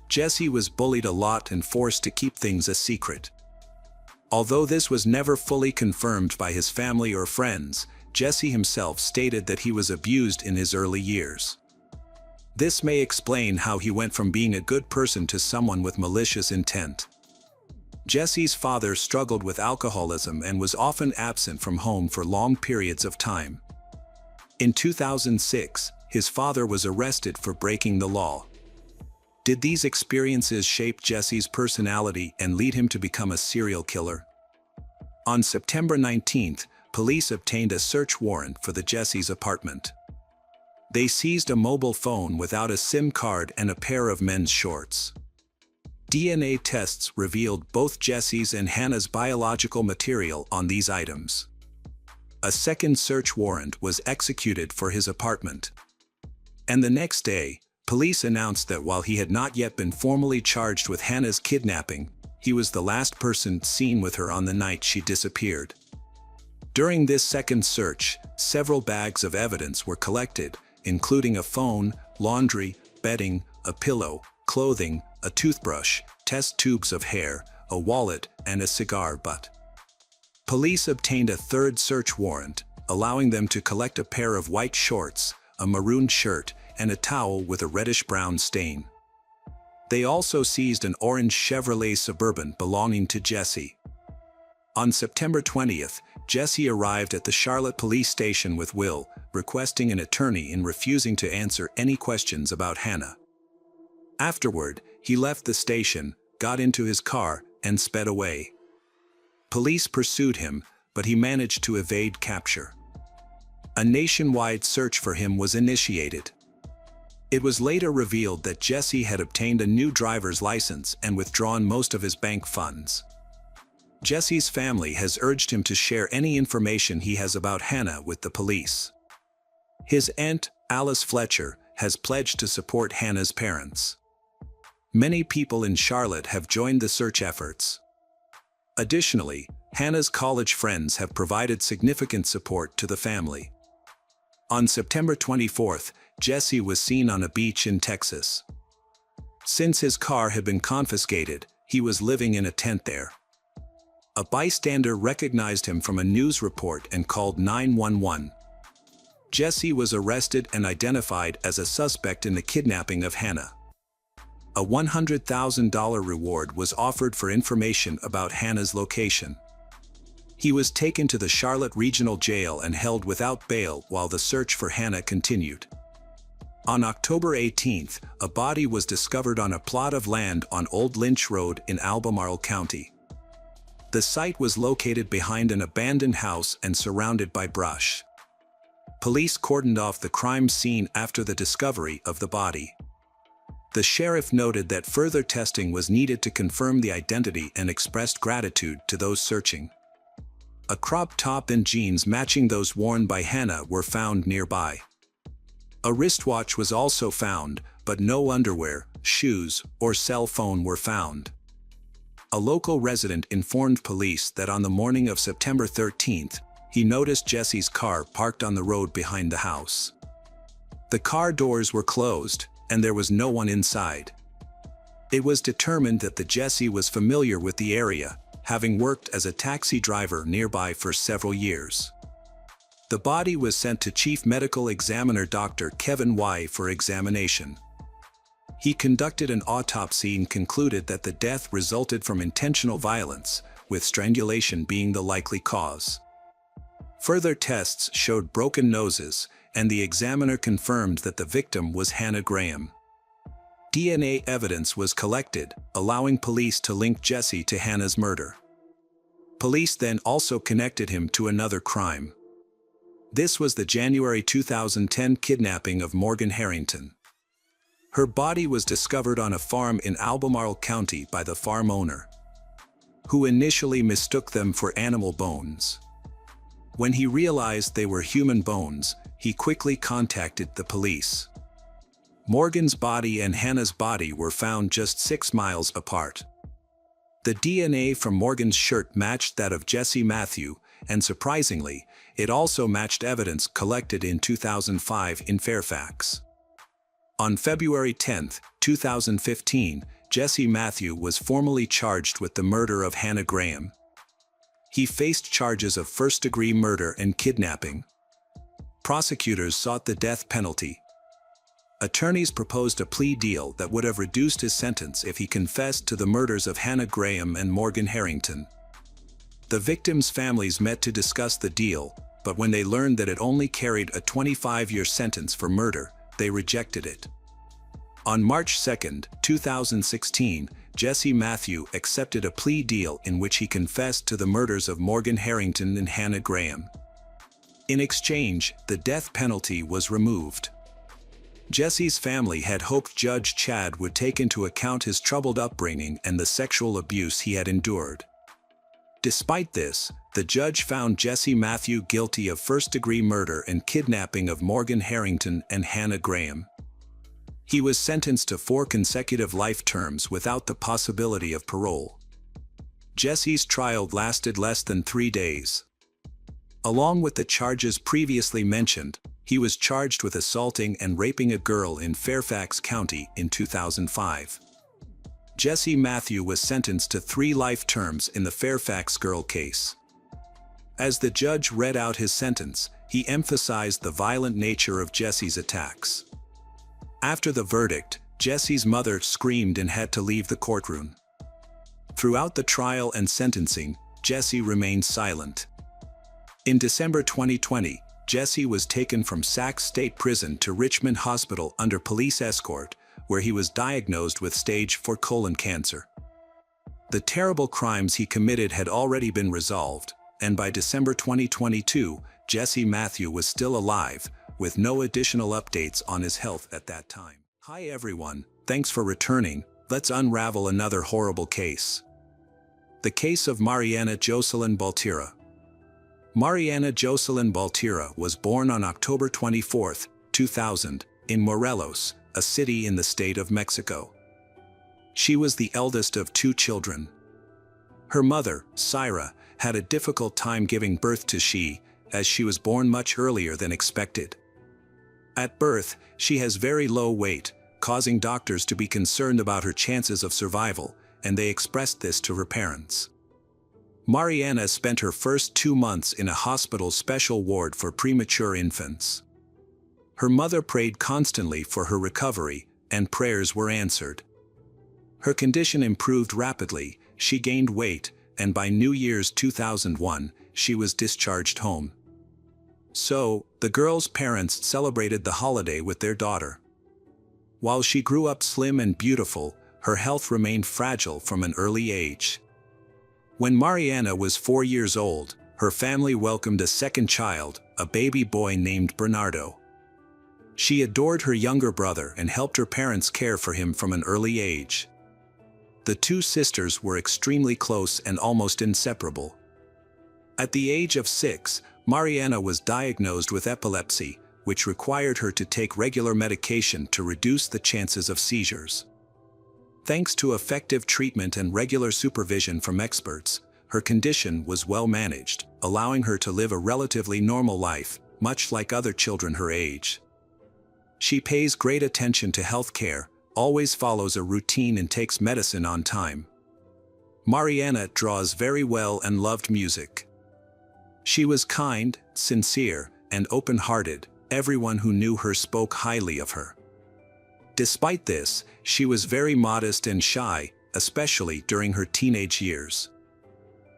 Jesse was bullied a lot and forced to keep things a secret. Although this was never fully confirmed by his family or friends, Jesse himself stated that he was abused in his early years. This may explain how he went from being a good person to someone with malicious intent. Jesse's father struggled with alcoholism and was often absent from home for long periods of time. In 2006, his father was arrested for breaking the law. Did these experiences shape Jesse's personality and lead him to become a serial killer? On September 19th, police obtained a search warrant for the Jesse's apartment. They seized a mobile phone without a SIM card and a pair of men's shorts. DNA tests revealed both Jesse's and Hannah's biological material on these items. A second search warrant was executed for his apartment. And the next day, police announced that while he had not yet been formally charged with Hannah's kidnapping, he was the last person seen with her on the night she disappeared. During this second search, several bags of evidence were collected, including a phone, laundry, bedding, a pillow, clothing, a toothbrush, test tubes of hair, a wallet, and a cigar butt. Police obtained a third search warrant, allowing them to collect a pair of white shorts, a maroon shirt, and a towel with a reddish-brown stain. They also seized an orange Chevrolet Suburban belonging to Jesse. On September 20th, Jesse arrived at the Charlotte police station with Will, requesting an attorney and refusing to answer any questions about Hannah. Afterward, he left the station, got into his car, and sped away. Police pursued him, but he managed to evade capture. A nationwide search for him was initiated. It was later revealed that Jesse had obtained a new driver's license and withdrawn most of his bank funds. Jesse's family has urged him to share any information he has about Hannah with the police. His aunt, Alice Fletcher, has pledged to support Hannah's parents. Many people in Charlotte have joined the search efforts. Additionally, Hannah's college friends have provided significant support to the family. On September 24th, Jesse was seen on a beach in Texas. Since his car had been confiscated, he was living in a tent there. A bystander recognized him from a news report and called 911. Jesse was arrested and identified as a suspect in the kidnapping of Hannah. A $100,000 reward was offered for information about Hannah's location. He was taken to the Charlotte Regional Jail and held without bail while the search for Hannah continued. On October 18th, a body was discovered on a plot of land on Old Lynch Road in Albemarle County. The site was located behind an abandoned house and surrounded by brush. Police cordoned off the crime scene after the discovery of the body. The sheriff noted that further testing was needed to confirm the identity and expressed gratitude to those searching. A crop top and jeans matching those worn by Hannah were found nearby. A wristwatch was also found, but no underwear, shoes, or cell phone were found. A local resident informed police that on the morning of September 13th, he noticed Jesse's car parked on the road behind the house. The car doors were closed, and there was no one inside. It was determined that Jesse was familiar with the area, having worked as a taxi driver nearby for several years. The body was sent to Chief Medical Examiner Dr. Kevin Y. for examination. He conducted an autopsy and concluded that the death resulted from intentional violence, with strangulation being the likely cause. Further tests showed broken noses, and the examiner confirmed that the victim was Hannah Graham. DNA evidence was collected, allowing police to link Jesse to Hannah's murder. Police then also connected him to another crime. This was the January 2010 kidnapping of Morgan Harrington. Her body was discovered on a farm in Albemarle County by the farm owner, who initially mistook them for animal bones. When he realized they were human bones, he quickly contacted the police. Morgan's body and Hannah's body were found just 6 miles apart. The DNA from Morgan's shirt matched that of Jesse Matthew, and surprisingly, it also matched evidence collected in 2005 in Fairfax. On February 10, 2015, Jesse Matthew was formally charged with the murder of Hannah Graham. He faced charges of first-degree murder and kidnapping. Prosecutors sought the death penalty. Attorneys proposed a plea deal that would have reduced his sentence if he confessed to the murders of Hannah Graham and Morgan Harrington. The victims' families met to discuss the deal, but when they learned that it only carried a 25-year sentence for murder, they rejected it. On March 2, 2016, Jesse Matthew accepted a plea deal in which he confessed to the murders of Morgan Harrington and Hannah Graham. In exchange, the death penalty was removed. Jesse's family had hoped Judge Chad would take into account his troubled upbringing and the sexual abuse he had endured. Despite this, the judge found Jesse Matthew guilty of first-degree murder and kidnapping of Morgan Harrington and Hannah Graham. He was sentenced to 4 consecutive life terms without the possibility of parole. Jesse's trial lasted less than 3 days. Along with the charges previously mentioned, he was charged with assaulting and raping a girl in Fairfax County in 2005. Jesse Matthew was sentenced to 3 life terms in the Fairfax girl case. As the judge read out his sentence, he emphasized the violent nature of Jesse's attacks. After the verdict, Jesse's mother screamed and had to leave the courtroom. Throughout the trial and sentencing, Jesse remained silent. In December 2020, Jesse was taken from Sac State Prison to Richmond Hospital under police escort, where he was diagnosed with stage 4 colon cancer. The terrible crimes he committed had already been resolved, and by December 2022, Jesse Matthew was still alive, with no additional updates on his health at that time. Hi everyone, thanks for returning. Let's unravel another horrible case. The case of Mariana Jocelyn Baltira. Mariana Jocelyn Baltira was born on October 24, 2000, in Morelos, a city in the state of Mexico. She was the eldest of two children. Her mother, Syra, had a difficult time giving birth to she, as she was born much earlier than expected. At birth, she has very low weight, causing doctors to be concerned about her chances of survival, and they expressed this to her parents. Mariana spent her first 2 months in a hospital's special ward for premature infants. Her mother prayed constantly for her recovery, and prayers were answered. Her condition improved rapidly, she gained weight, and by New Year's 2001, she was discharged home. So, the girl's parents celebrated the holiday with their daughter. While she grew up slim and beautiful, her health remained fragile from an early age. When Mariana was 4 years old, her family welcomed a second child, a baby boy named Bernardo. She adored her younger brother and helped her parents care for him from an early age. The two sisters were extremely close and almost inseparable. At the age of 6, Mariana was diagnosed with epilepsy, which required her to take regular medication to reduce the chances of seizures. Thanks to effective treatment and regular supervision from experts, her condition was well managed, allowing her to live a relatively normal life, much like other children her age. She pays great attention to health care, always follows a routine and takes medicine on time. Mariana draws very well and loved music. She was kind, sincere, and open-hearted. Everyone who knew her spoke highly of her. Despite this, she was very modest and shy, especially during her teenage years.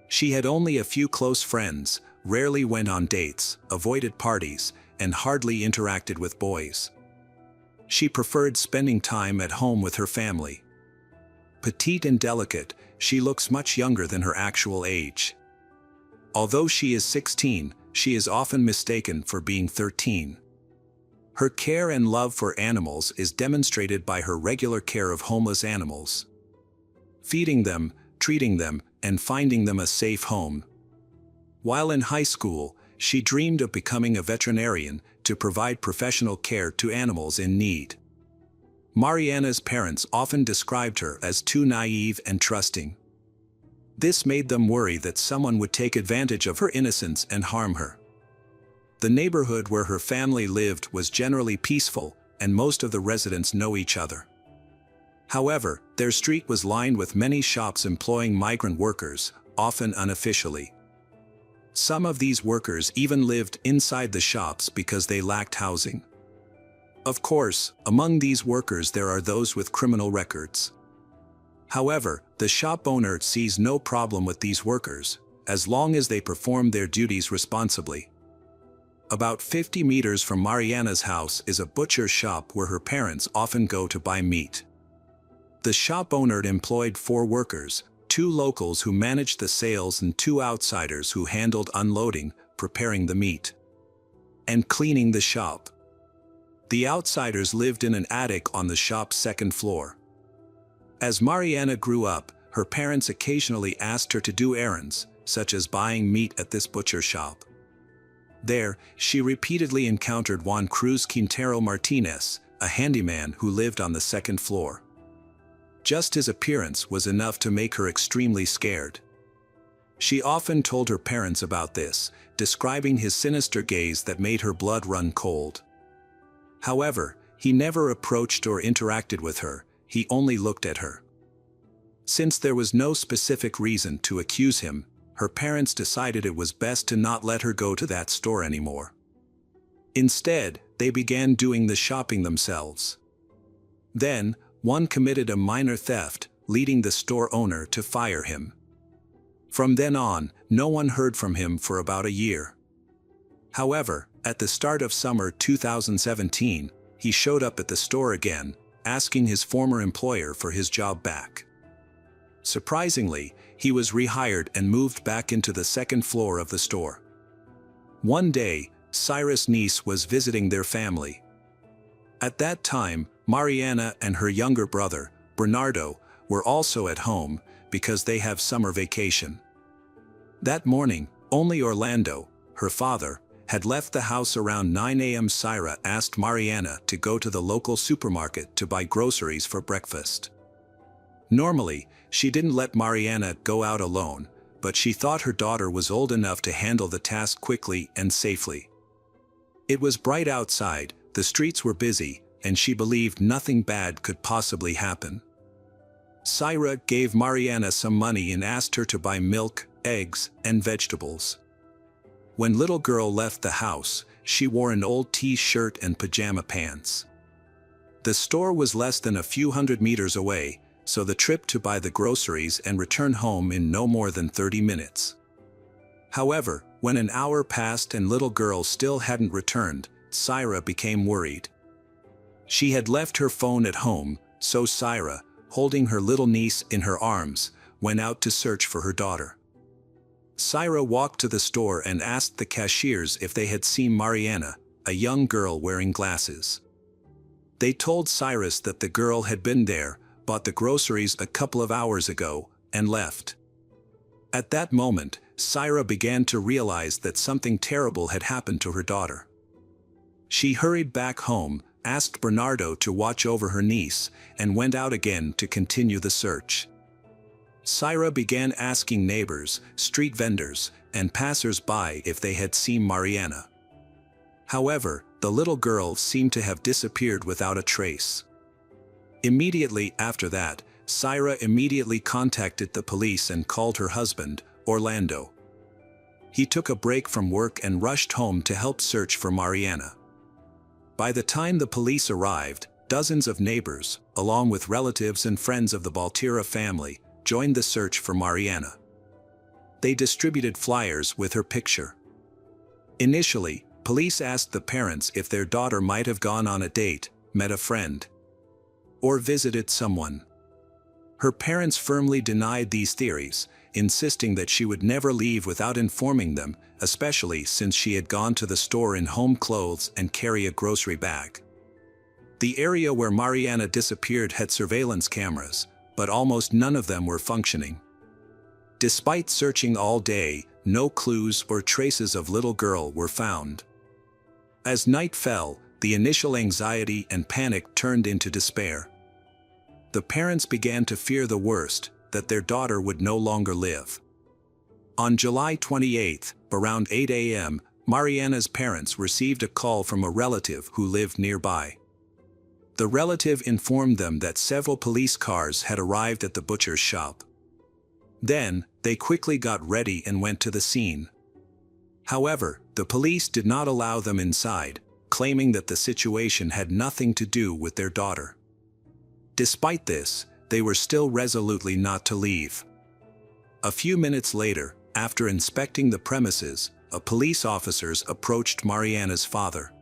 She had only a few close friends, rarely went on dates, avoided parties, and hardly interacted with boys. She preferred spending time at home with her family. Petite and delicate, she looks much younger than her actual age. Although she is 16, she is often mistaken for being 13. Her care and love for animals is demonstrated by her regular care of homeless animals, feeding them, treating them, and finding them a safe home. While in high school, she dreamed of becoming a veterinarian to provide professional care to animals in need. Mariana's parents often described her as too naive and trusting. This made them worry that someone would take advantage of her innocence and harm her. The neighborhood where her family lived was generally peaceful, and most of the residents know each other. However, their street was lined with many shops employing migrant workers, often unofficially. Some of these workers even lived inside the shops because they lacked housing. Of course, among these workers there are those with criminal records. However, the shop owner sees no problem with these workers, as long as they perform their duties responsibly. About 50 meters from Mariana's house is a butcher shop where her parents often go to buy meat. The shop owner employed 4 workers, 2 locals who managed the sales and 2 outsiders who handled unloading, preparing the meat, and cleaning the shop. The outsiders lived in an attic on the shop's 2nd floor. As Mariana grew up, her parents occasionally asked her to do errands, such as buying meat at this butcher shop. There, she repeatedly encountered Juan Cruz Quintero Martinez, a handyman who lived on the 2nd floor. Just his appearance was enough to make her extremely scared. She often told her parents about this, describing his sinister gaze that made her blood run cold. However, he never approached or interacted with her, he only looked at her. Since there was no specific reason to accuse him, her parents decided it was best to not let her go to that store anymore. Instead, they began doing the shopping themselves. Then, one committed a minor theft, leading the store owner to fire him. From then on, no one heard from him for about a year. However, at the start of summer 2017, he showed up at the store again, asking his former employer for his job back. Surprisingly, he was rehired and moved back into the 2nd floor of the store. One day, Cyrus' niece was visiting their family. At that time, Mariana and her younger brother, Bernardo, were also at home because they have summer vacation. That morning, only Orlando, her father, had left the house around 9 a.m. Syra asked Mariana to go to the local supermarket to buy groceries for breakfast. Normally, she didn't let Mariana go out alone, but she thought her daughter was old enough to handle the task quickly and safely. It was bright outside, the streets were busy, and she believed nothing bad could possibly happen. Syra gave Mariana some money and asked her to buy milk, eggs, and vegetables. When little girl left the house, she wore an old t-shirt and pajama pants. The store was less than a few hundred meters away, so the trip to buy the groceries and return home in no more than 30 minutes. However, when an hour passed and little girl still hadn't returned, Syra became worried. She had left her phone at home, so Syra, holding her little niece in her arms, went out to search for her daughter. Syra walked to the store and asked the cashiers if they had seen Mariana, a young girl wearing glasses. They told Cyrus that the girl had been there, bought the groceries a couple of hours ago, and left. At that moment, Syra began to realize that something terrible had happened to her daughter. She hurried back home, asked Bernardo to watch over her niece, and went out again to continue the search. Syra began asking neighbors, street vendors, and passers-by if they had seen Mariana. However, the little girl seemed to have disappeared without a trace. Immediately after that, Syra immediately contacted the police and called her husband, Orlando. He took a break from work and rushed home to help search for Mariana. By the time the police arrived, dozens of neighbors, along with relatives and friends of the Baltira family, joined the search for Mariana. They distributed flyers with her picture. Initially, police asked the parents if their daughter might have gone on a date, met a friend, or visited someone. Her parents firmly denied these theories, insisting that she would never leave without informing them, especially since she had gone to the store in home clothes and carry a grocery bag. The area where Mariana disappeared had surveillance cameras, but almost none of them were functioning. Despite searching all day, no clues or traces of little girl were found. As night fell, the initial anxiety and panic turned into despair. The parents began to fear the worst, that their daughter would no longer live. On July 28, around 8 a.m., Mariana's parents received a call from a relative who lived nearby. The relative informed them that several police cars had arrived at the butcher's shop. Then, they quickly got ready and went to the scene. However, the police did not allow them inside, claiming that the situation had nothing to do with their daughter. Despite this, they were still resolutely not to leave. A few minutes later, after inspecting the premises, a police officer approached Mariana's father,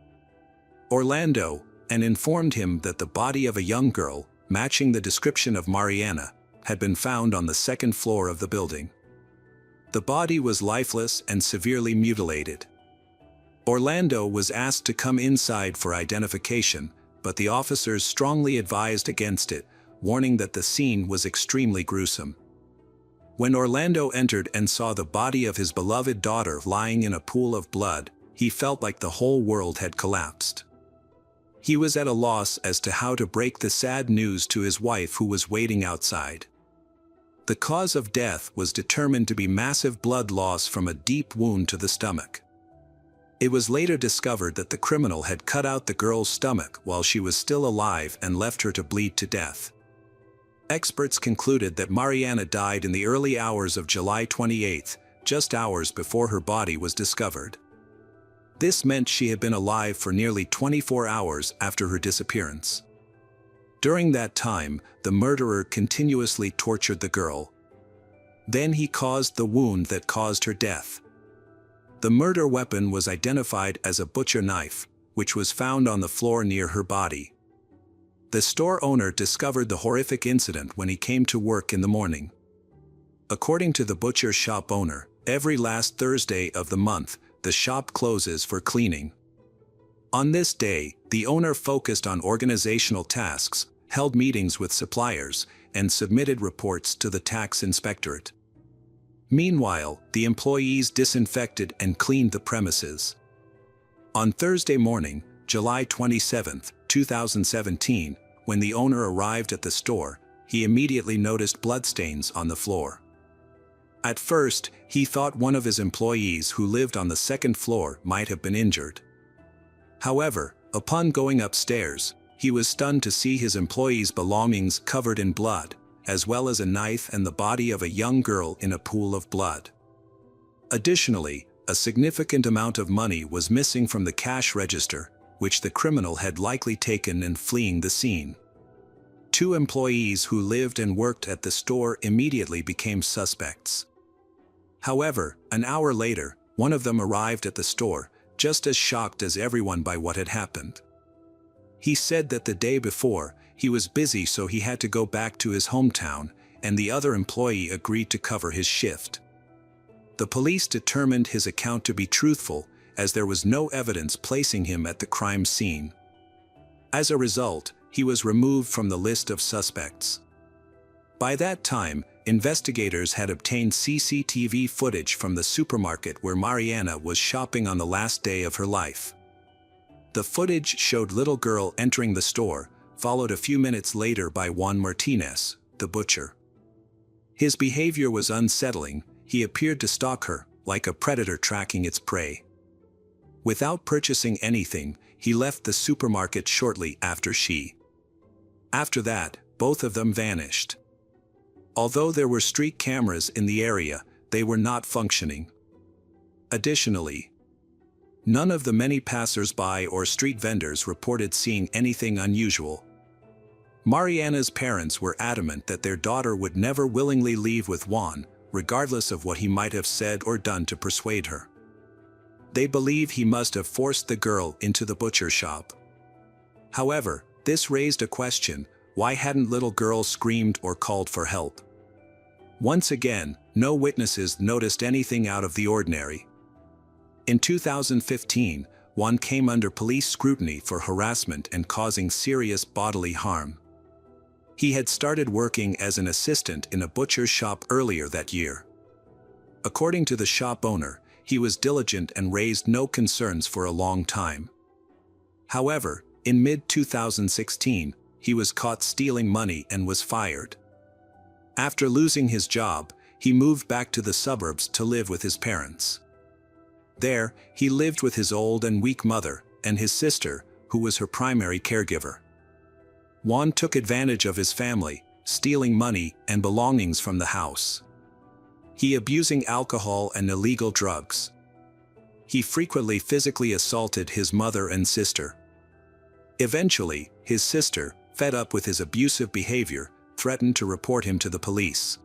Orlando, and informed him that the body of a young girl, matching the description of Mariana, had been found on the second floor of the building. The body was lifeless and severely mutilated. Orlando was asked to come inside for identification, but the officers strongly advised against it, warning that the scene was extremely gruesome. When Orlando entered and saw the body of his beloved daughter lying in a pool of blood, he felt like the whole world had collapsed. He was at a loss as to how to break the sad news to his wife who was waiting outside. The cause of death was determined to be massive blood loss from a deep wound to the stomach. It was later discovered that the criminal had cut out the girl's stomach while she was still alive and left her to bleed to death. Experts concluded that Mariana died in the early hours of July 28, just hours before her body was discovered. This meant she had been alive for nearly 24 hours after her disappearance. During that time, the murderer continuously tortured the girl. Then he caused the wound that caused her death. The murder weapon was identified as a butcher knife, which was found on the floor near her body. The store owner discovered the horrific incident when he came to work in the morning. According to the butcher shop owner, every last Thursday of the month, the shop closes for cleaning. On this day, the owner focused on organizational tasks, held meetings with suppliers, and submitted reports to the tax inspectorate. Meanwhile, the employees disinfected and cleaned the premises. On Thursday morning, July 27, 2017, when the owner arrived at the store, he immediately noticed bloodstains on the floor. At first, he thought one of his employees who lived on the second floor might have been injured. However, upon going upstairs, he was stunned to see his employee's belongings covered in blood, as well as a knife and the body of a young girl in a pool of blood. Additionally, a significant amount of money was missing from the cash register, which the criminal had likely taken in fleeing the scene. 2 employees who lived and worked at the store immediately became suspects. However, an hour later, one of them arrived at the store, just as shocked as everyone by what had happened. He said that the day before, he was busy so he had to go back to his hometown, and the other employee agreed to cover his shift. The police determined his account to be truthful, as there was no evidence placing him at the crime scene. As a result, he was removed from the list of suspects. By that time, investigators had obtained CCTV footage from the supermarket where Mariana was shopping on the last day of her life. The footage showed little girl entering the store, followed a few minutes later by Juan Martinez, the butcher. His behavior was unsettling. He appeared to stalk her, like a predator tracking its prey. Without purchasing anything, he left the supermarket shortly after she. After that, both of them vanished. Although there were street cameras in the area, they were not functioning. Additionally, none of the many passers-by or street vendors reported seeing anything unusual. Mariana's parents were adamant that their daughter would never willingly leave with Juan, regardless of what he might have said or done to persuade her. They believe he must have forced the girl into the butcher shop. However, this raised a question: why hadn't little girl screamed or called for help? Once again, no witnesses noticed anything out of the ordinary. In 2015, Juan came under police scrutiny for harassment and causing serious bodily harm. He had started working as an assistant in a butcher's shop earlier that year. According to the shop owner, he was diligent and raised no concerns for a long time. However, in mid-2016, he was caught stealing money and was fired. After losing his job, he moved back to the suburbs to live with his parents. There, he lived with his old and weak mother and his sister, who was her primary caregiver. Juan took advantage of his family, stealing money and belongings from the house. He abusing alcohol and illegal drugs. He frequently physically assaulted his mother and sister. Eventually, his sister, fed up with his abusive behavior, threatened to report him to the police.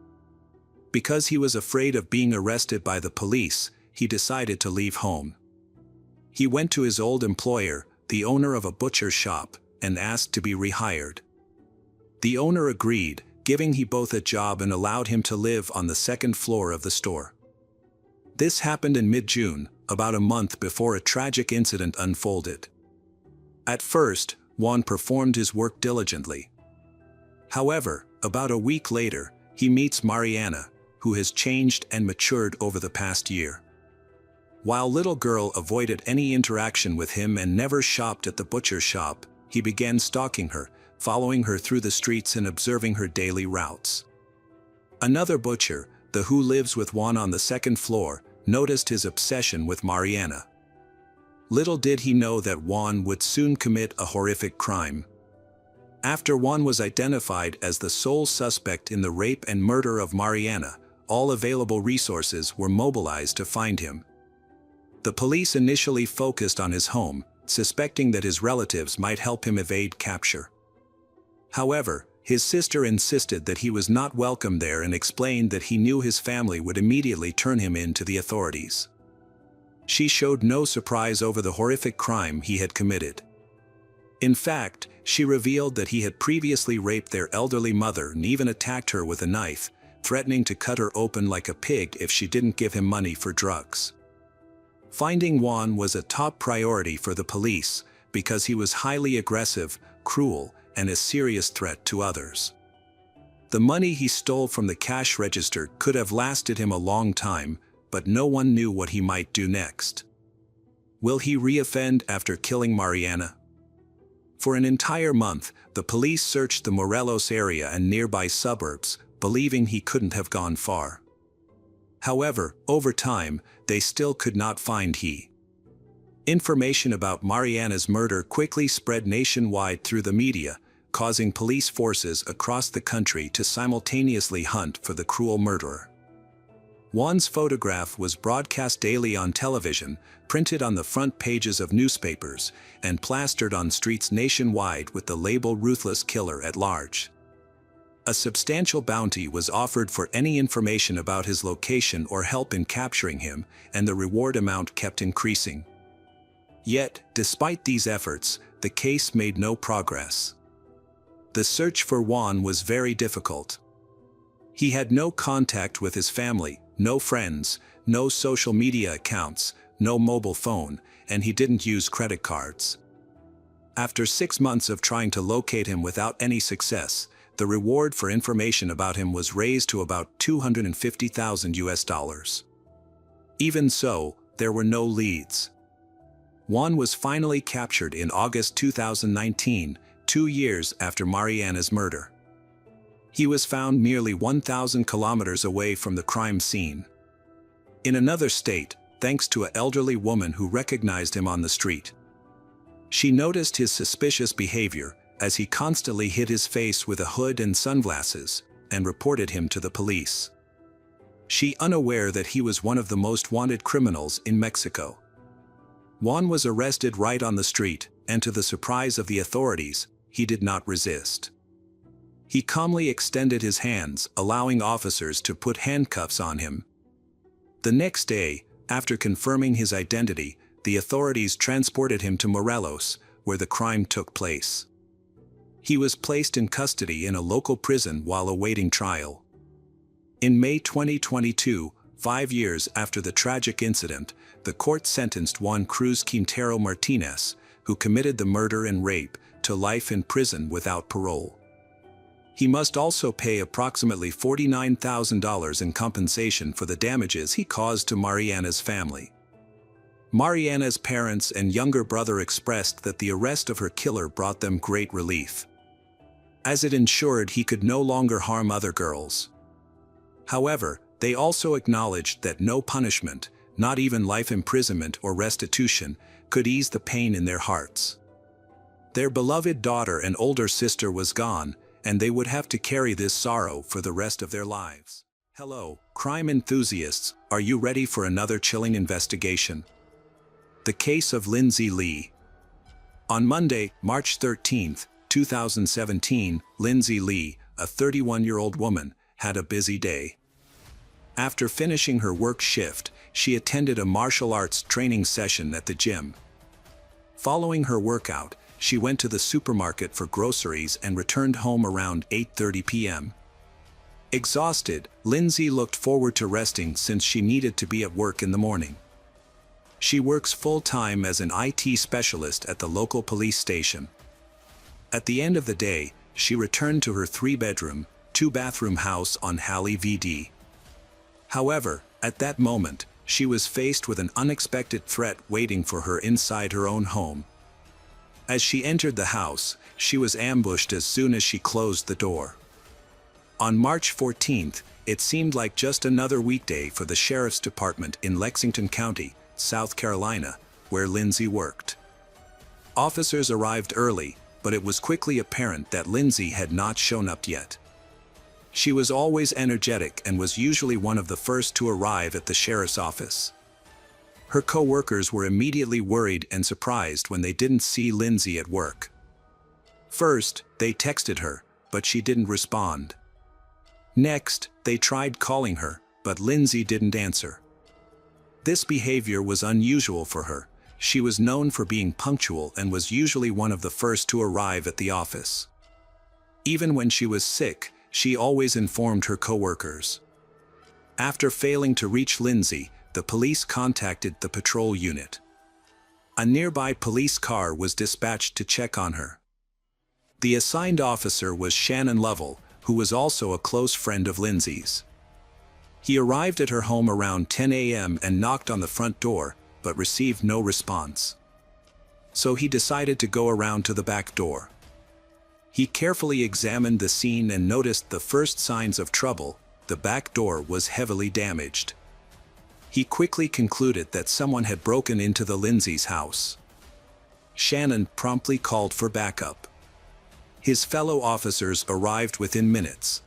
Because he was afraid of being arrested by the police, he decided to leave home. He went to his old employer, the owner of a butcher's shop, and asked to be rehired. The owner agreed, giving him both a job and allowed him to live on the second floor of the store. This happened in mid-June, about a month before a tragic incident unfolded. At first, Juan performed his work diligently. However, about a week later, he meets Mariana, who has changed and matured over the past year. While little girl avoided any interaction with him and never shopped at the butcher's shop, he began stalking her, following her through the streets and observing her daily routes. Another butcher, the who lives with Juan on the second floor, noticed his obsession with Mariana. Little did he know that Juan would soon commit a horrific crime. After Juan was identified as the sole suspect in the rape and murder of Mariana, all available resources were mobilized to find him. The police initially focused on his home, suspecting that his relatives might help him evade capture. However, his sister insisted that he was not welcome there and explained that he knew his family would immediately turn him in to the authorities. She showed no surprise over the horrific crime he had committed. In fact, she revealed that he had previously raped their elderly mother and even attacked her with a knife, threatening to cut her open like a pig if she didn't give him money for drugs. Finding Juan was a top priority for the police because he was highly aggressive, cruel, and a serious threat to others. The money he stole from the cash register could have lasted him a long time, but no one knew what he might do next. Will he reoffend after killing Mariana? For an entire month, the police searched the Morelos area and nearby suburbs, believing he couldn't have gone far. However, over time, they still could not find he. Information about Mariana's murder quickly spread nationwide through the media, causing police forces across the country to simultaneously hunt for the cruel murderer. Juan's photograph was broadcast daily on television, printed on the front pages of newspapers, and plastered on streets nationwide with the label "Ruthless Killer" at large. A substantial bounty was offered for any information about his location or help in capturing him, and the reward amount kept increasing. Yet, despite these efforts, the case made no progress. The search for Juan was very difficult. He had no contact with his family, no friends, no social media accounts, no mobile phone, and he didn't use credit cards. After 6 months of trying to locate him without any success, the reward for information about him was raised to about $250,000. Even so, there were no leads. Juan was finally captured in August 2019, 2 years after Mariana's murder. He was found nearly 1,000 kilometers away from the crime scene. In another state, thanks to an elderly woman who recognized him on the street. She noticed his suspicious behavior, as he constantly hid his face with a hood and sunglasses, and reported him to the police. She unaware that he was one of the most wanted criminals in Mexico. Juan was arrested right on the street, and to the surprise of the authorities, he did not resist. He calmly extended his hands, allowing officers to put handcuffs on him. The next day, after confirming his identity, the authorities transported him to Morelos, where the crime took place. He was placed in custody in a local prison while awaiting trial. In May 2022, 5 years after the tragic incident, the court sentenced Juan Cruz Quintero Martinez, who committed the murder and rape, to life in prison without parole. He must also pay approximately $49,000 in compensation for the damages he caused to Mariana's family. Mariana's parents and younger brother expressed that the arrest of her killer brought them great relief, as it ensured he could no longer harm other girls. However, they also acknowledged that no punishment, not even life imprisonment or restitution, could ease the pain in their hearts. Their beloved daughter and older sister was gone, and they would have to carry this sorrow for the rest of their lives. Hello, crime enthusiasts, are you ready for another chilling investigation? The case of Lindsay Lee. On Monday, March 13, 2017, Lindsay Lee, a 31-year-old woman, had a busy day. After finishing her work shift, she attended a martial arts training session at the gym. Following her workout, she went to the supermarket for groceries and returned home around 8:30 p.m. Exhausted, Lindsay looked forward to resting since she needed to be at work in the morning. She works full-time as an IT specialist at the local police station. At the end of the day, she returned to her 3-bedroom, 2-bathroom house on Halle VD. However, at that moment, she was faced with an unexpected threat waiting for her inside her own home. As she entered the house, she was ambushed as soon as she closed the door. On March 14th, it seemed like just another weekday for the Sheriff's Department in Lexington County, South Carolina, where Lindsay worked. Officers arrived early, but it was quickly apparent that Lindsay had not shown up yet. She was always energetic and was usually one of the first to arrive at the sheriff's office. Her co-workers were immediately worried and surprised when they didn't see Lindsay at work. First, they texted her, but she didn't respond. Next, they tried calling her, but Lindsay didn't answer. This behavior was unusual for her. She was known for being punctual and was usually one of the first to arrive at the office. Even when she was sick, she always informed her co-workers. After failing to reach Lindsay, the police contacted the patrol unit. A nearby police car was dispatched to check on her. The assigned officer was Shannon Lovell, who was also a close friend of Lindsay's. He arrived at her home around 10 a.m. and knocked on the front door, but received no response. So he decided to go around to the back door. He carefully examined the scene and noticed the first signs of trouble. The back door was heavily damaged. He quickly concluded that someone had broken into the Lindsay's house. Shannon promptly called for backup. His fellow officers arrived within minutes.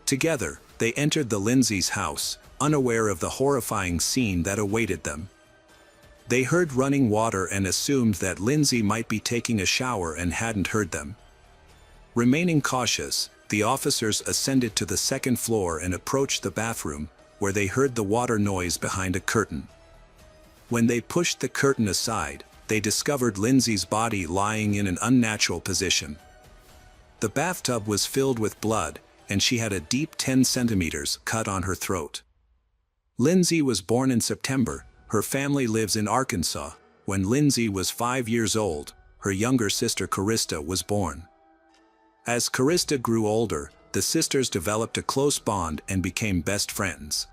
Together, they entered the Lindsay's house, unaware of the horrifying scene that awaited them. They heard running water and assumed that Lindsay might be taking a shower and hadn't heard them. Remaining cautious, the officers ascended to the second floor and approached the bathroom, where they heard the water noise behind a curtain. When they pushed the curtain aside, they discovered Lindsay's body lying in an unnatural position. The bathtub was filled with blood, and she had a deep 10 centimeters cut on her throat. Lindsay was born in September. Her family lives in Arkansas. When Lindsay was 5 years old, her younger sister Carista was born. As Carista grew older, the sisters developed a close bond and became best friends.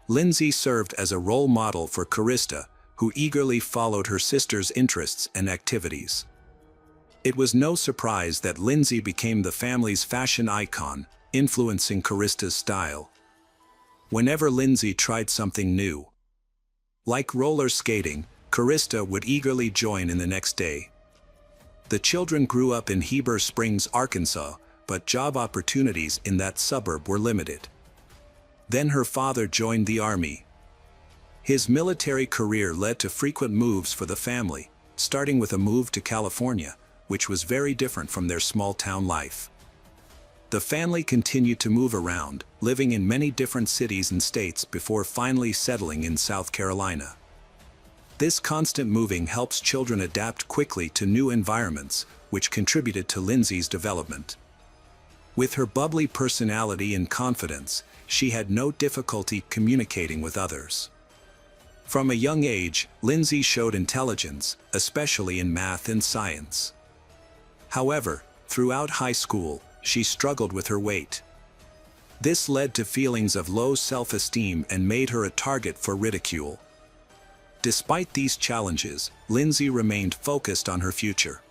Lindsay served as a role model for Carista, who eagerly followed her sister's interests and activities. It was no surprise that Lindsay became the family's fashion icon, influencing Carista's style. Whenever Lindsay tried something new, like roller skating, Carista would eagerly join in the next day. The children grew up in Heber Springs, Arkansas, but job opportunities in that suburb were limited. Then her father joined the Army. His military career led to frequent moves for the family, starting with a move to California, which was very different from their small-town life. The family continued to move around, living in many different cities and states before finally settling in South Carolina. This constant moving helps children adapt quickly to new environments, which contributed to Lindsay's development. With her bubbly personality and confidence, she had no difficulty communicating with others. From a young age, Lindsay showed intelligence, especially in math and science. However, throughout high school, she struggled with her weight. This led to feelings of low self-esteem and made her a target for ridicule. Despite these challenges, Lindsay remained focused on her future.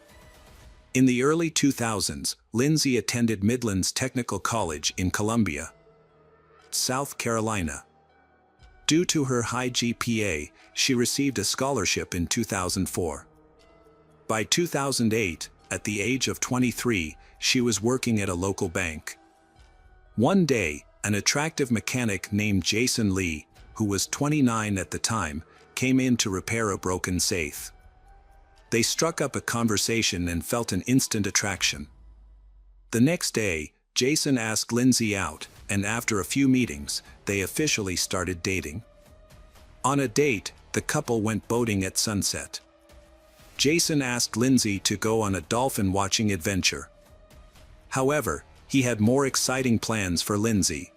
In the early 2000s, Lindsay attended Midlands Technical College in Columbia, South Carolina. Due to her high GPA, she received a scholarship in 2004. By 2008, at the age of 23, she was working at a local bank. One day, an attractive mechanic named Jason Lee, who was 29 at the time, came in to repair a broken safe. They struck up a conversation and felt an instant attraction. The next day, Jason asked Lindsay out, and after a few meetings, they officially started dating. On a date, the couple went boating at sunset. Jason asked Lindsay to go on a dolphin-watching adventure. However, he had more exciting plans for Lindsay.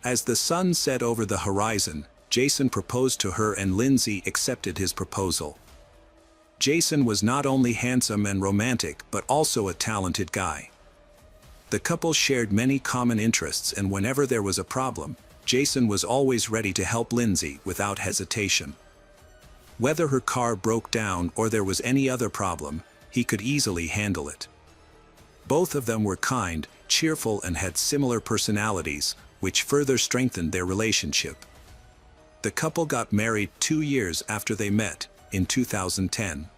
As the sun set over the horizon, Jason proposed to her and Lindsay accepted his proposal. Jason was not only handsome and romantic but also a talented guy. The couple shared many common interests, and whenever there was a problem, Jason was always ready to help Lindsay without hesitation. Whether her car broke down or there was any other problem, he could easily handle it. Both of them were kind, cheerful, and had similar personalities, which further strengthened their relationship. The couple got married 2 years after they met, in 2010.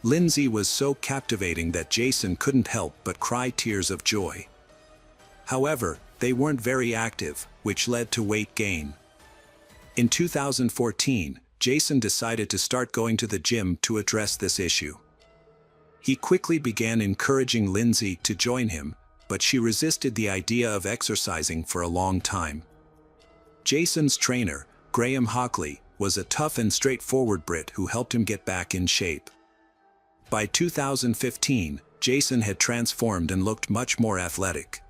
Lindsay was so captivating that Jason couldn't help but cry tears of joy. However, they weren't very active, which led to weight gain. In 2014, Jason decided to start going to the gym to address this issue. He quickly began encouraging Lindsay to join him, but she resisted the idea of exercising for a long time. Jason's trainer, Graham Hockley, was a tough and straightforward Brit who helped him get back in shape. By 2015, Jason had transformed and looked much more athletic.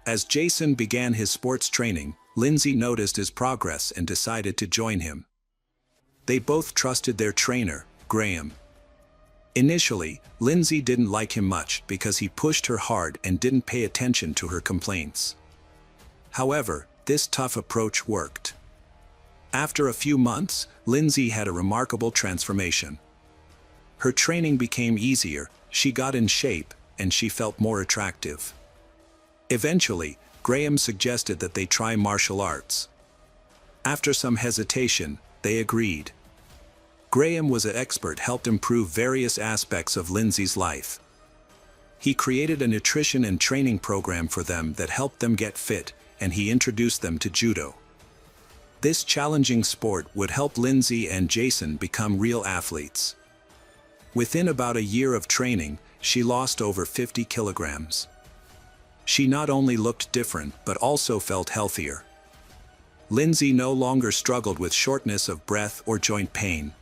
As Jason began his sports training, Lindsay noticed his progress and decided to join him. They both trusted their trainer, Graham. Initially, Lindsay didn't like him much because he pushed her hard and didn't pay attention to her complaints. However, this tough approach worked. After a few months, Lindsay had a remarkable transformation. Her training became easier, she got in shape, and she felt more attractive. Eventually, Graham suggested that they try martial arts. After some hesitation, they agreed. Graham was an expert, helped improve various aspects of Lindsay's life. He created a nutrition and training program for them that helped them get fit, and he introduced them to judo. This challenging sport would help Lindsay and Jason become real athletes. Within about a year of training, she lost over 50 kilograms. She not only looked different but also felt healthier. Lindsay no longer struggled with shortness of breath or joint pain.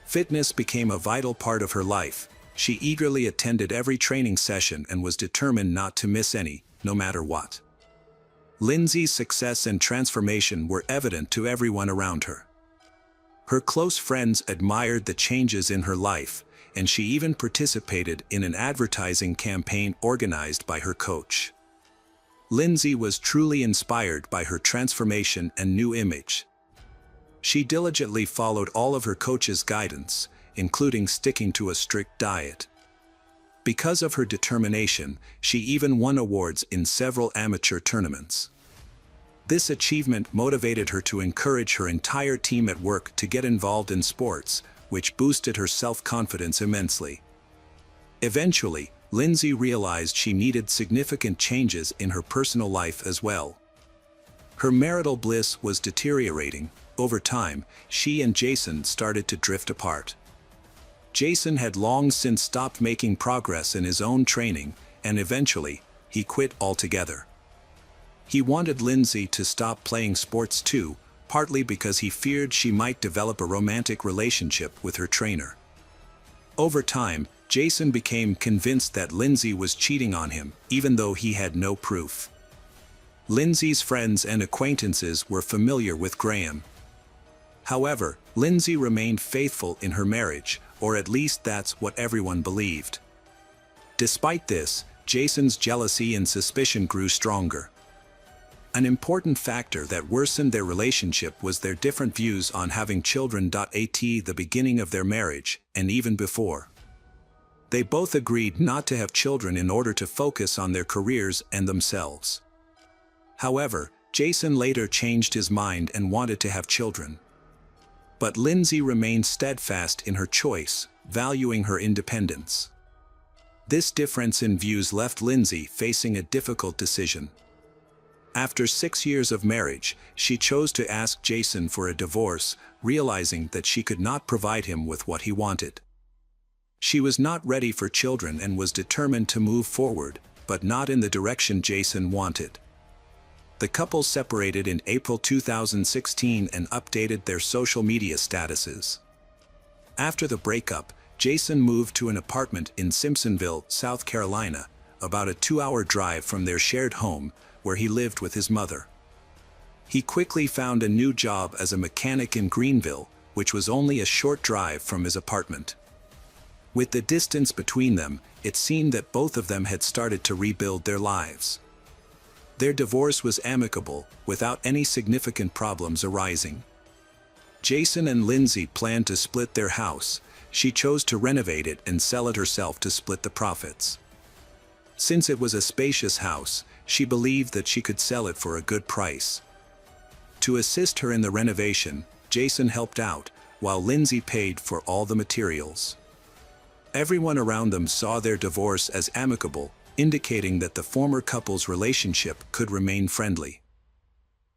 Fitness became a vital part of her life. She eagerly attended every training session and was determined not to miss any, no matter what. Lindsay's success and transformation were evident to everyone around her. Her close friends admired the changes in her life, and she even participated in an advertising campaign organized by her coach. Lindsay was truly inspired by her transformation and new image. She diligently followed all of her coach's guidance, including sticking to a strict diet. Because of her determination, she even won awards in several amateur tournaments. This achievement motivated her to encourage her entire team at work to get involved in sports, which boosted her self-confidence immensely. Eventually, Lindsay realized she needed significant changes in her personal life as well. Her marital bliss was deteriorating. Over time, she and Jason started to drift apart. Jason had long since stopped making progress in his own training, and eventually, he quit altogether. He wanted Lindsay to stop playing sports too, partly because he feared she might develop a romantic relationship with her trainer. Over time, Jason became convinced that Lindsay was cheating on him, even though he had no proof. Lindsay's friends and acquaintances were familiar with Graham. However, Lindsay remained faithful in her marriage, or at least that's what everyone believed. Despite this, Jason's jealousy and suspicion grew stronger. An important factor that worsened their relationship was their different views on having children. At the beginning of their marriage, and even before. They both agreed not to have children in order to focus on their careers and themselves. However, Jason later changed his mind and wanted to have children. But Lindsay remained steadfast in her choice, valuing her independence. This difference in views left Lindsay facing a difficult decision. After 6 years of marriage, she chose to ask Jason for a divorce, realizing that she could not provide him with what he wanted. She was not ready for children and was determined to move forward, but not in the direction Jason wanted. The couple separated in April 2016 and updated their social media statuses. After the breakup, Jason moved to an apartment in Simpsonville, South Carolina, about a 2-hour drive from their shared home, where he lived with his mother. He quickly found a new job as a mechanic in Greenville, which was only a short drive from his apartment. With the distance between them, it seemed that both of them had started to rebuild their lives. Their divorce was amicable, without any significant problems arising. Jason and Lindsay planned to split their house. She chose to renovate it and sell it herself to split the profits. Since it was a spacious house, she believed that she could sell it for a good price. To assist her in the renovation, Jason helped out, while Lindsay paid for all the materials. Everyone around them saw their divorce as amicable, indicating that the former couple's relationship could remain friendly.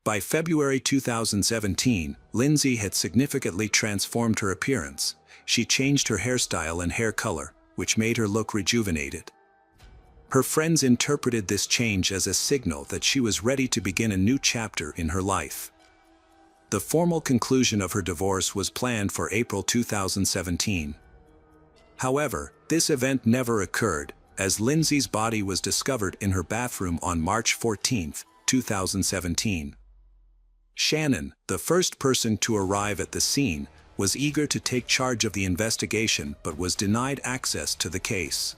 By February 2017, Lindsay had significantly transformed her appearance. She changed her hairstyle and hair color, which made her look rejuvenated. Her friends interpreted this change as a signal that she was ready to begin a new chapter in her life. The formal conclusion of her divorce was planned for April 2017. However, this event never occurred, as Lindsay's body was discovered in her bathroom on March 14, 2017. Shannon, the first person to arrive at the scene, was eager to take charge of the investigation but was denied access to the case.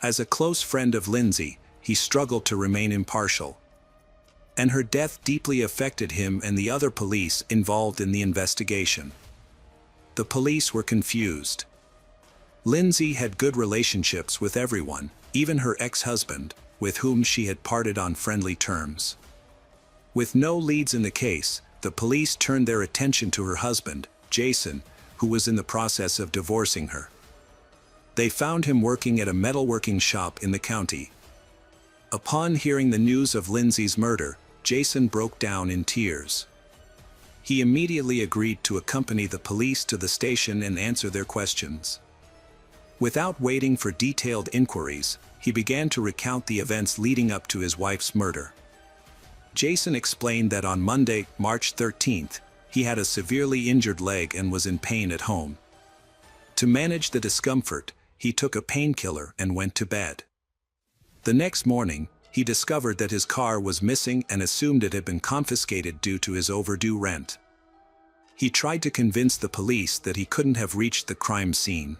As a close friend of Lindsay, he struggled to remain impartial. And her death deeply affected him and the other police involved in the investigation. The police were confused. Lindsay had good relationships with everyone, even her ex-husband, with whom she had parted on friendly terms. With no leads in the case, the police turned their attention to her husband, Jason, who was in the process of divorcing her. They found him working at a metalworking shop in the county. Upon hearing the news of Lindsay's murder, Jason broke down in tears. He immediately agreed to accompany the police to the station and answer their questions. Without waiting for detailed inquiries, he began to recount the events leading up to his wife's murder. Jason explained that on Monday, March 13th, he had a severely injured leg and was in pain at home. To manage the discomfort, he took a painkiller and went to bed. The next morning, he discovered that his car was missing and assumed it had been confiscated due to his overdue rent. He tried to convince the police that he couldn't have reached the crime scene.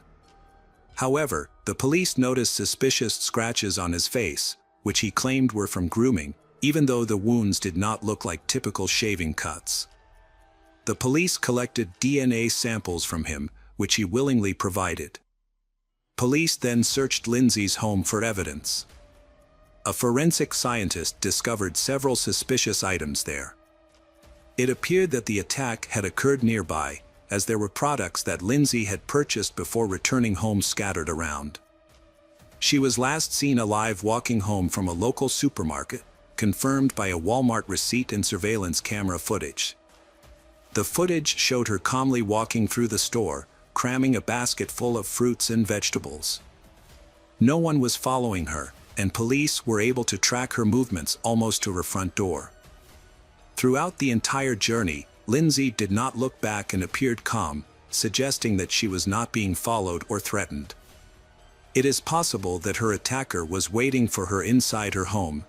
However, the police noticed suspicious scratches on his face, which he claimed were from grooming, even though the wounds did not look like typical shaving cuts. The police collected DNA samples from him, which he willingly provided. Police then searched Lindsay's home for evidence. A forensic scientist discovered several suspicious items there. It appeared that the attack had occurred nearby, as there were products that Lindsay had purchased before returning home scattered around. She was last seen alive walking home from a local supermarket, confirmed by a Walmart receipt and surveillance camera footage. The footage showed her calmly walking through the store, cramming a basket full of fruits and vegetables. No one was following her, and police were able to track her movements almost to her front door. Throughout the entire journey, Lindsay did not look back and appeared calm, suggesting that she was not being followed or threatened. It is possible that her attacker was waiting for her inside her home.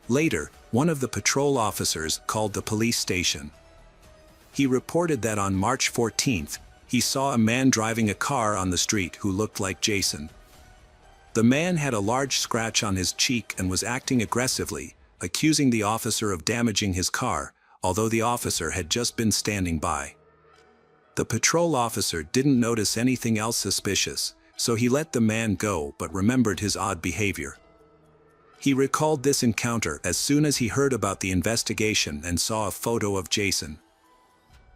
Later, one of the patrol officers called the police station. He reported that on March 14th, he saw a man driving a car on the street who looked like Jason. The man had a large scratch on his cheek and was acting aggressively, accusing the officer of damaging his car, although the officer had just been standing by. The patrol officer didn't notice anything else suspicious, so he let the man go but remembered his odd behavior. He recalled this encounter as soon as he heard about the investigation and saw a photo of Jason.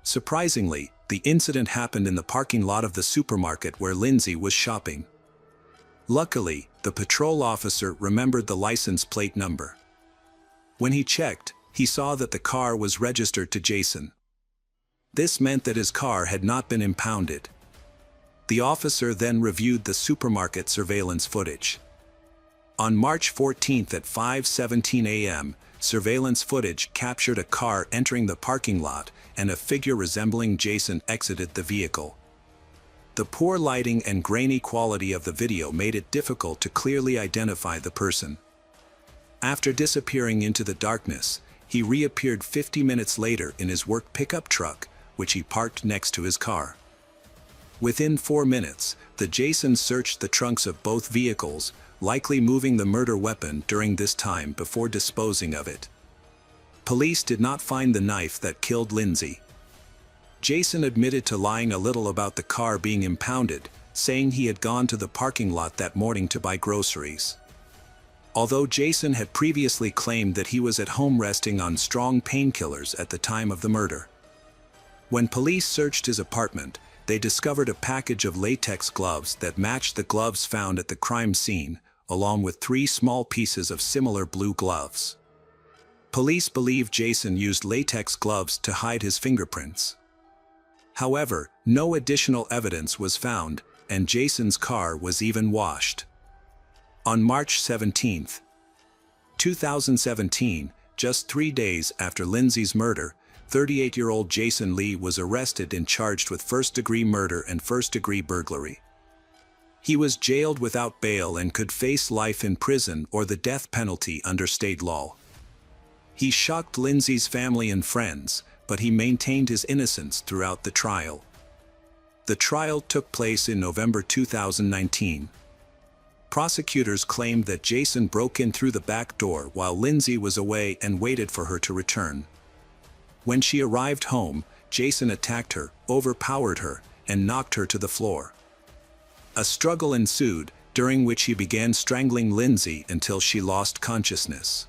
Surprisingly, the incident happened in the parking lot of the supermarket where Lindsay was shopping. Luckily, the patrol officer remembered the license plate number. When he checked, he saw that the car was registered to Jason. This meant that his car had not been impounded. The officer then reviewed the supermarket surveillance footage. On March 14th at 5:17 a.m., surveillance footage captured a car entering the parking lot and a figure resembling Jason exited the vehicle. The poor lighting and grainy quality of the video made it difficult to clearly identify the person. After disappearing into the darkness, he reappeared 50 minutes later in his work pickup truck, which he parked next to his car. Within 4 minutes, the Jason searched the trunks of both vehicles, likely moving the murder weapon during this time before disposing of it. Police did not find the knife that killed Lindsay. Jason admitted to lying a little about the car being impounded, saying he had gone to the parking lot that morning to buy groceries. Although Jason had previously claimed that he was at home resting on strong painkillers at the time of the murder. When police searched his apartment, they discovered a package of latex gloves that matched the gloves found at the crime scene, along with 3 small pieces of similar blue gloves. Police believe Jason used latex gloves to hide his fingerprints. However, no additional evidence was found, and Jason's car was even washed. On March 17, 2017, just 3 days after Lindsay's murder, 38-year-old Jason Lee was arrested and charged with first-degree murder and first-degree burglary. He was jailed without bail and could face life in prison or the death penalty under state law. He shocked Lindsay's family and friends, but he maintained his innocence throughout the trial. The trial took place in November 2019. Prosecutors claimed that Jason broke in through the back door while Lindsay was away and waited for her to return. When she arrived home, Jason attacked her, overpowered her, and knocked her to the floor. A struggle ensued, during which he began strangling Lindsay until she lost consciousness.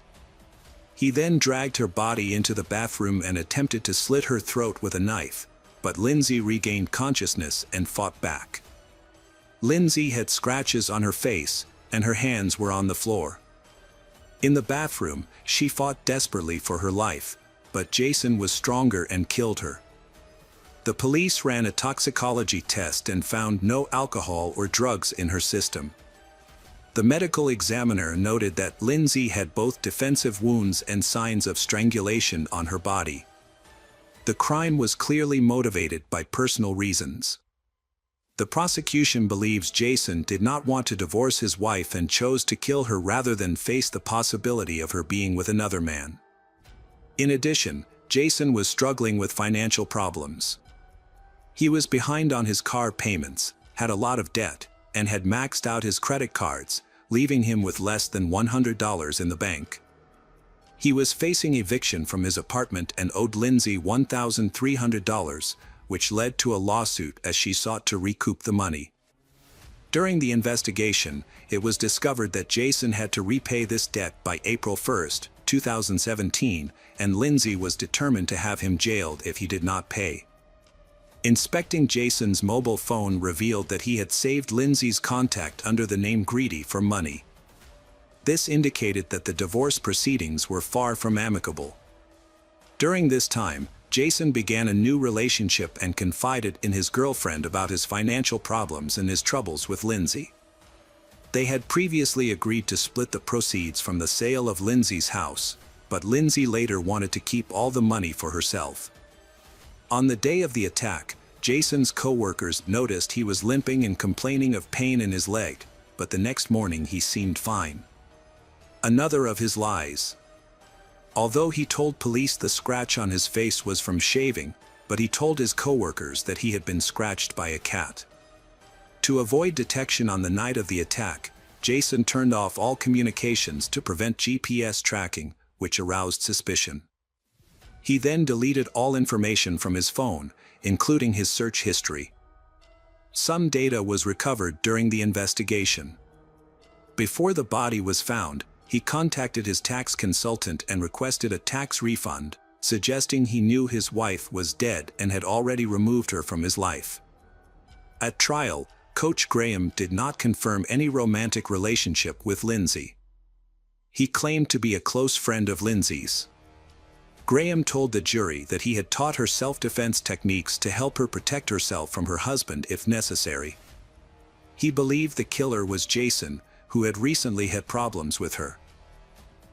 He then dragged her body into the bathroom and attempted to slit her throat with a knife, but Lindsay regained consciousness and fought back. Lindsay had scratches on her face, and her hands were on the floor. In the bathroom, she fought desperately for her life, but Jason was stronger and killed her. The police ran a toxicology test and found no alcohol or drugs in her system. The medical examiner noted that Lindsay had both defensive wounds and signs of strangulation on her body. The crime was clearly motivated by personal reasons. The prosecution believes Jason did not want to divorce his wife and chose to kill her rather than face the possibility of her being with another man. In addition, Jason was struggling with financial problems. He was behind on his car payments, had a lot of debt, and had maxed out his credit cards, leaving him with less than $100 in the bank. He was facing eviction from his apartment and owed Lindsay $1,300, which led to a lawsuit as she sought to recoup the money. During the investigation, it was discovered that Jason had to repay this debt by April 1, 2017, and Lindsay was determined to have him jailed if he did not pay. Inspecting Jason's mobile phone revealed that he had saved Lindsay's contact under the name Greedy for money. This indicated that the divorce proceedings were far from amicable. During this time, Jason began a new relationship and confided in his girlfriend about his financial problems and his troubles with Lindsay. They had previously agreed to split the proceeds from the sale of Lindsay's house, but Lindsay later wanted to keep all the money for herself. On the day of the attack, Jason's co-workers noticed he was limping and complaining of pain in his leg, but the next morning he seemed fine. Another of his lies. Although he told police the scratch on his face was from shaving, but he told his co-workers that he had been scratched by a cat. To avoid detection on the night of the attack, Jason turned off all communications to prevent GPS tracking, which aroused suspicion. He then deleted all information from his phone, including his search history. Some data was recovered during the investigation. Before the body was found, he contacted his tax consultant and requested a tax refund, suggesting he knew his wife was dead and had already removed her from his life. At trial, Coach Graham did not confirm any romantic relationship with Lindsay. He claimed to be a close friend of Lindsay's. Graham told the jury that he had taught her self-defense techniques to help her protect herself from her husband if necessary. He believed the killer was Jason, who had recently had problems with her.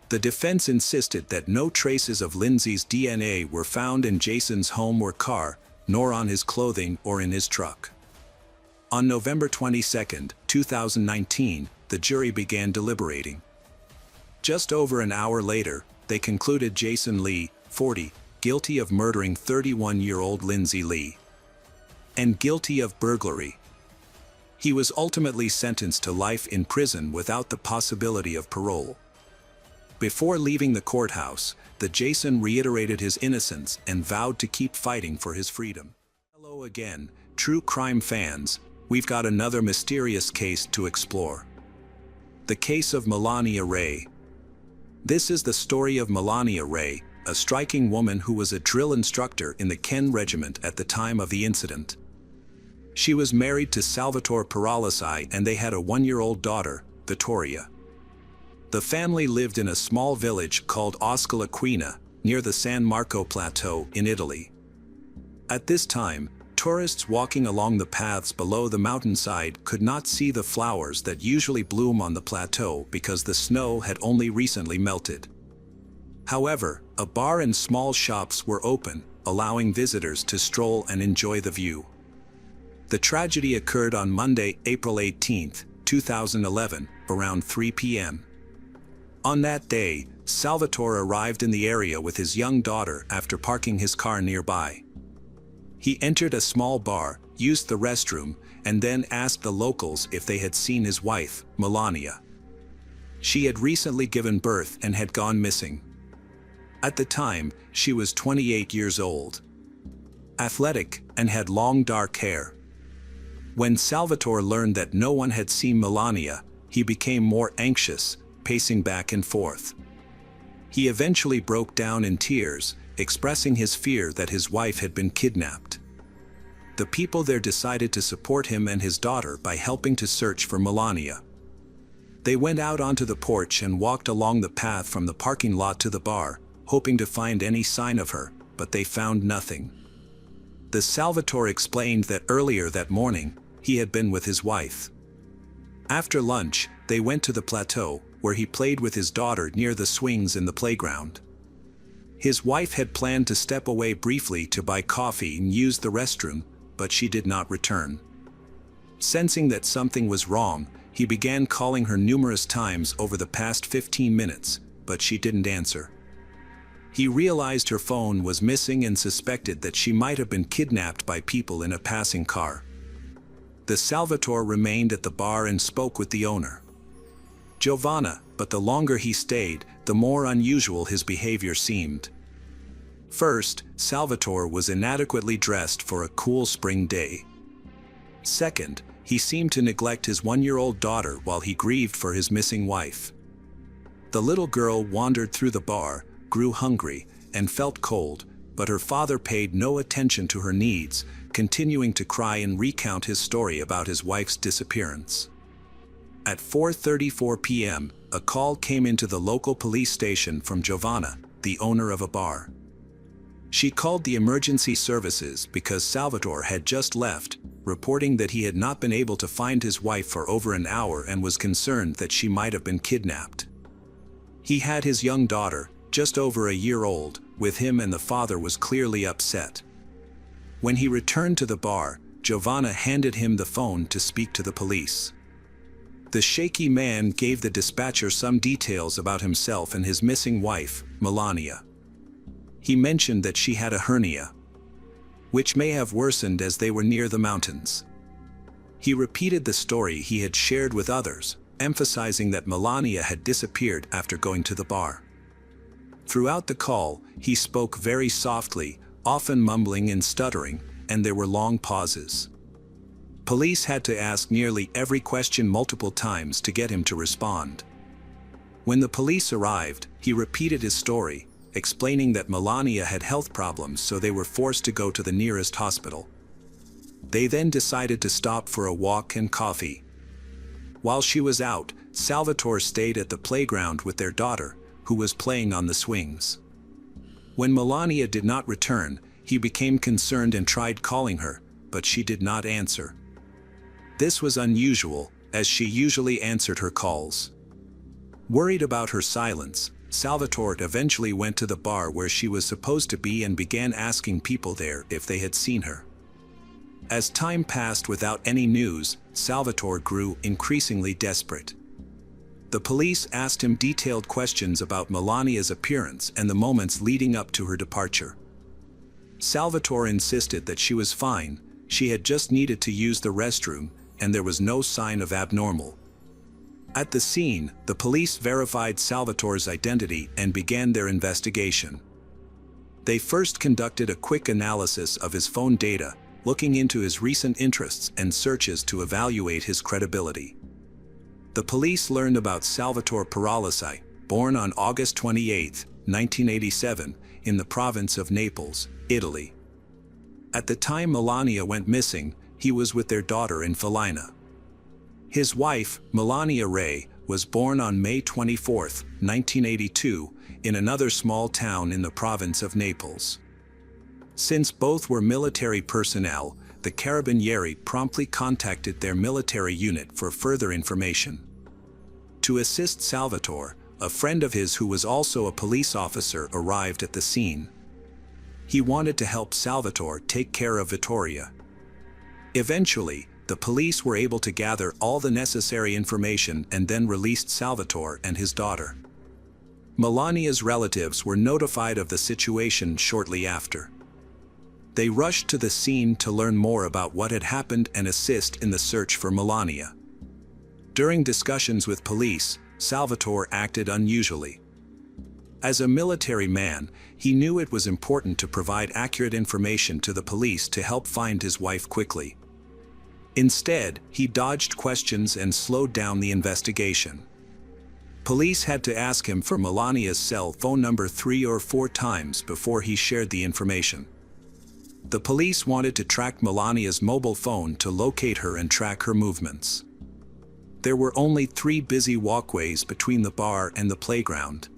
The defense insisted that no traces of Lindsay's DNA were found in Jason's home or car, nor on his clothing or in his truck. On November 22, 2019, the jury began deliberating. Just over an hour later, they concluded Jason Lee, 40, guilty of murdering 31-year-old Lindsay Lee, and guilty of burglary. He was ultimately sentenced to life in prison without the possibility of parole. Before leaving the courthouse, the Jason reiterated his innocence and vowed to keep fighting for his freedom. Hello again, true crime fans. We've got another mysterious case to explore. The case of Melania Ray. This is the story of Melania Ray, a striking woman who was a drill instructor in the Ken Regiment at the time of the incident. She was married to Salvatore Peralisi and they had a 1-year-old daughter, Vittoria. The family lived in a small village called Oscolaquina, near the San Marco Plateau in Italy. At this time, tourists walking along the paths below the mountainside could not see the flowers that usually bloom on the plateau because the snow had only recently melted. However, a bar and small shops were open, allowing visitors to stroll and enjoy the view. The tragedy occurred on Monday, April 18, 2011, around 3 p.m. On that day, Salvatore arrived in the area with his young daughter after parking his car nearby. He entered a small bar, used the restroom, and then asked the locals if they had seen his wife, Melania. She had recently given birth and had gone missing. At the time, she was 28 years old, athletic, and had long dark hair. When Salvatore learned that no one had seen Melania, he became more anxious, pacing back and forth. He eventually broke down in tears, expressing his fear that his wife had been kidnapped. The people there decided to support him and his daughter by helping to search for Melania. They went out onto the porch and walked along the path from the parking lot to the bar, hoping to find any sign of her, but they found nothing. The Salvatore explained that earlier that morning, he had been with his wife. After lunch, they went to the plateau, where he played with his daughter near the swings in the playground. His wife had planned to step away briefly to buy coffee and use the restroom, but she did not return. Sensing that something was wrong, he began calling her numerous times over the past 15 minutes, but she didn't answer. He realized her phone was missing and suspected that she might have been kidnapped by people in a passing car. The Salvatore remained at the bar and spoke with the owner, Giovanna, but the longer he stayed, the more unusual his behavior seemed. First, Salvatore was inadequately dressed for a cool spring day. Second, he seemed to neglect his 1-year-old daughter while he grieved for his missing wife. The little girl wandered through the bar, grew hungry, and felt cold, but her father paid no attention to her needs, continuing to cry and recount his story about his wife's disappearance. At 4:34 p.m., a call came into the local police station from Giovanna, the owner of a bar. She called the emergency services because Salvatore had just left, reporting that he had not been able to find his wife for over an hour and was concerned that she might have been kidnapped. He had his young daughter, just over a year old, with him, and the father was clearly upset. When he returned to the bar, Giovanna handed him the phone to speak to the police. The shaky man gave the dispatcher some details about himself and his missing wife, Melania. He mentioned that she had a hernia, which may have worsened as they were near the mountains. He repeated the story he had shared with others, emphasizing that Melania had disappeared after going to the bar. Throughout the call, he spoke very softly, often mumbling and stuttering, and there were long pauses. Police had to ask nearly every question multiple times to get him to respond. When the police arrived, he repeated his story, explaining that Melania had health problems, so they were forced to go to the nearest hospital. They then decided to stop for a walk and coffee. While she was out, Salvatore stayed at the playground with their daughter, who was playing on the swings. When Melania did not return, he became concerned and tried calling her, but she did not answer. This was unusual, as she usually answered her calls. Worried about her silence, Salvatore eventually went to the bar where she was supposed to be and began asking people there if they had seen her. As time passed without any news, Salvatore grew increasingly desperate. The police asked him detailed questions about Melania's appearance and the moments leading up to her departure. Salvatore insisted that she was fine, she had just needed to use the restroom, and there was no sign of abnormal. At the scene, the police verified Salvatore's identity and began their investigation. They first conducted a quick analysis of his phone data, looking into his recent interests and searches to evaluate his credibility. The police learned about Salvatore Paralisi, born on August 28, 1987, in the province of Naples, Italy. At the time Melania went missing, he was with their daughter in Felina. His wife, Melania Ray, was born on May 24, 1982, in another small town in the province of Naples. Since both were military personnel, the Carabinieri promptly contacted their military unit for further information. To assist Salvatore, a friend of his who was also a police officer arrived at the scene. He wanted to help Salvatore take care of Vittoria. Eventually, the police were able to gather all the necessary information and then released Salvatore and his daughter. Melania's relatives were notified of the situation shortly after. They rushed to the scene to learn more about what had happened and assist in the search for Melania. During discussions with police, Salvatore acted unusually. As a military man, he knew it was important to provide accurate information to the police to help find his wife quickly. Instead, he dodged questions and slowed down the investigation. Police had to ask him for Melania's cell phone number 3 or 4 times before he shared the information. The police wanted to track Melania's mobile phone to locate her and track her movements. There were only 3 busy walkways between the bar and the playground.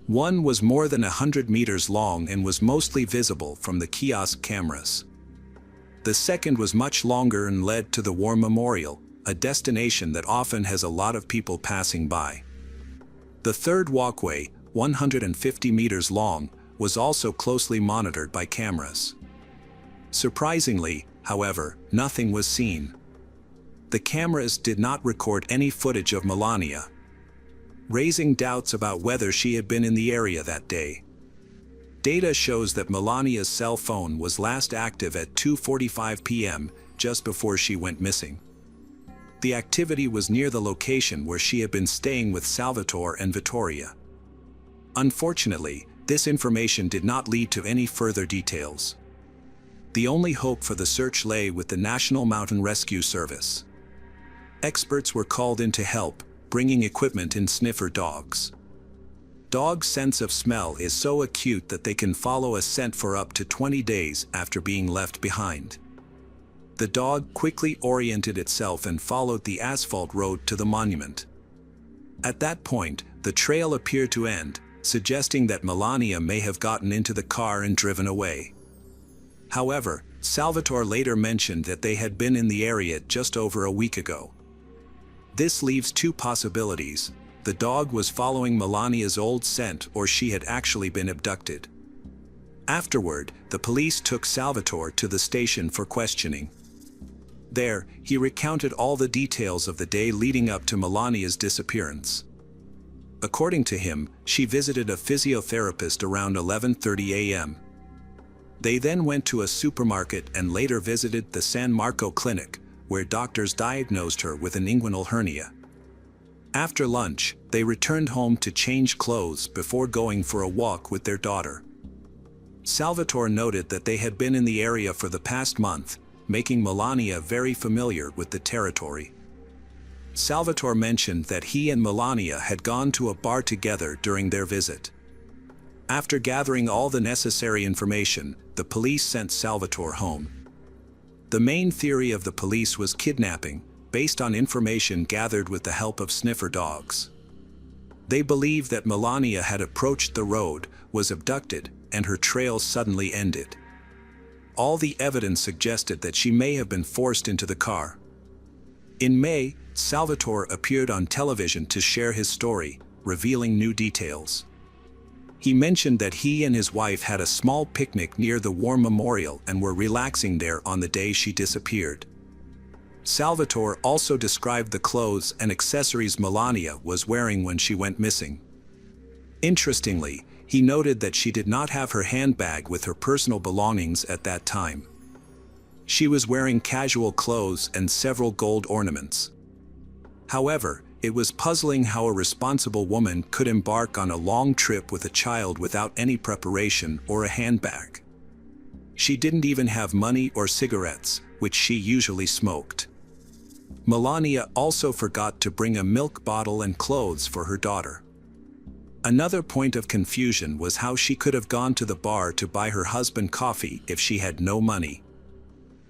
One was more than 100 meters long and was mostly visible from the kiosk cameras. The second was much longer and led to the War Memorial, a destination that often has a lot of people passing by. The third walkway, 150 meters long, was also closely monitored by cameras. Surprisingly, however, nothing was seen. The cameras did not record any footage of Melania, raising doubts about whether she had been in the area that day. Data shows that Melania's cell phone was last active at 2:45 p.m., just before she went missing. The activity was near the location where she had been staying with Salvatore and Vittoria. Unfortunately, this information did not lead to any further details. The only hope for the search lay with the National Mountain Rescue Service. Experts were called in to help, bringing equipment and sniffer dogs. Dogs' sense of smell is so acute that they can follow a scent for up to 20 days after being left behind. The dog quickly oriented itself and followed the asphalt road to the monument. At that point, the trail appeared to end, suggesting that Melania may have gotten into the car and driven away. However, Salvatore later mentioned that they had been in the area just over a week ago. This leaves 2 possibilities: the dog was following Melania's old scent or she had actually been abducted. Afterward, the police took Salvatore to the station for questioning. There, he recounted all the details of the day leading up to Melania's disappearance. According to him, she visited a physiotherapist around 11:30 a.m. They then went to a supermarket and later visited the San Marco Clinic, where doctors diagnosed her with an inguinal hernia. After lunch, they returned home to change clothes before going for a walk with their daughter. Salvatore noted that they had been in the area for the past month, making Melania very familiar with the territory. Salvatore mentioned that he and Melania had gone to a bar together during their visit. After gathering all the necessary information, the police sent Salvatore home. The main theory of the police was kidnapping, based on information gathered with the help of sniffer dogs. They believed that Melania had approached the road, was abducted, and her trail suddenly ended. All the evidence suggested that she may have been forced into the car. In May, Salvatore appeared on television to share his story, revealing new details. He mentioned that he and his wife had a small picnic near the War Memorial and were relaxing there on the day she disappeared. Salvatore also described the clothes and accessories Melania was wearing when she went missing. Interestingly, he noted that she did not have her handbag with her personal belongings at that time. She was wearing casual clothes and several gold ornaments. However, it was puzzling how a responsible woman could embark on a long trip with a child without any preparation or a handbag. She didn't even have money or cigarettes, which she usually smoked. Melania also forgot to bring a milk bottle and clothes for her daughter. Another point of confusion was how she could have gone to the bar to buy her husband coffee if she had no money.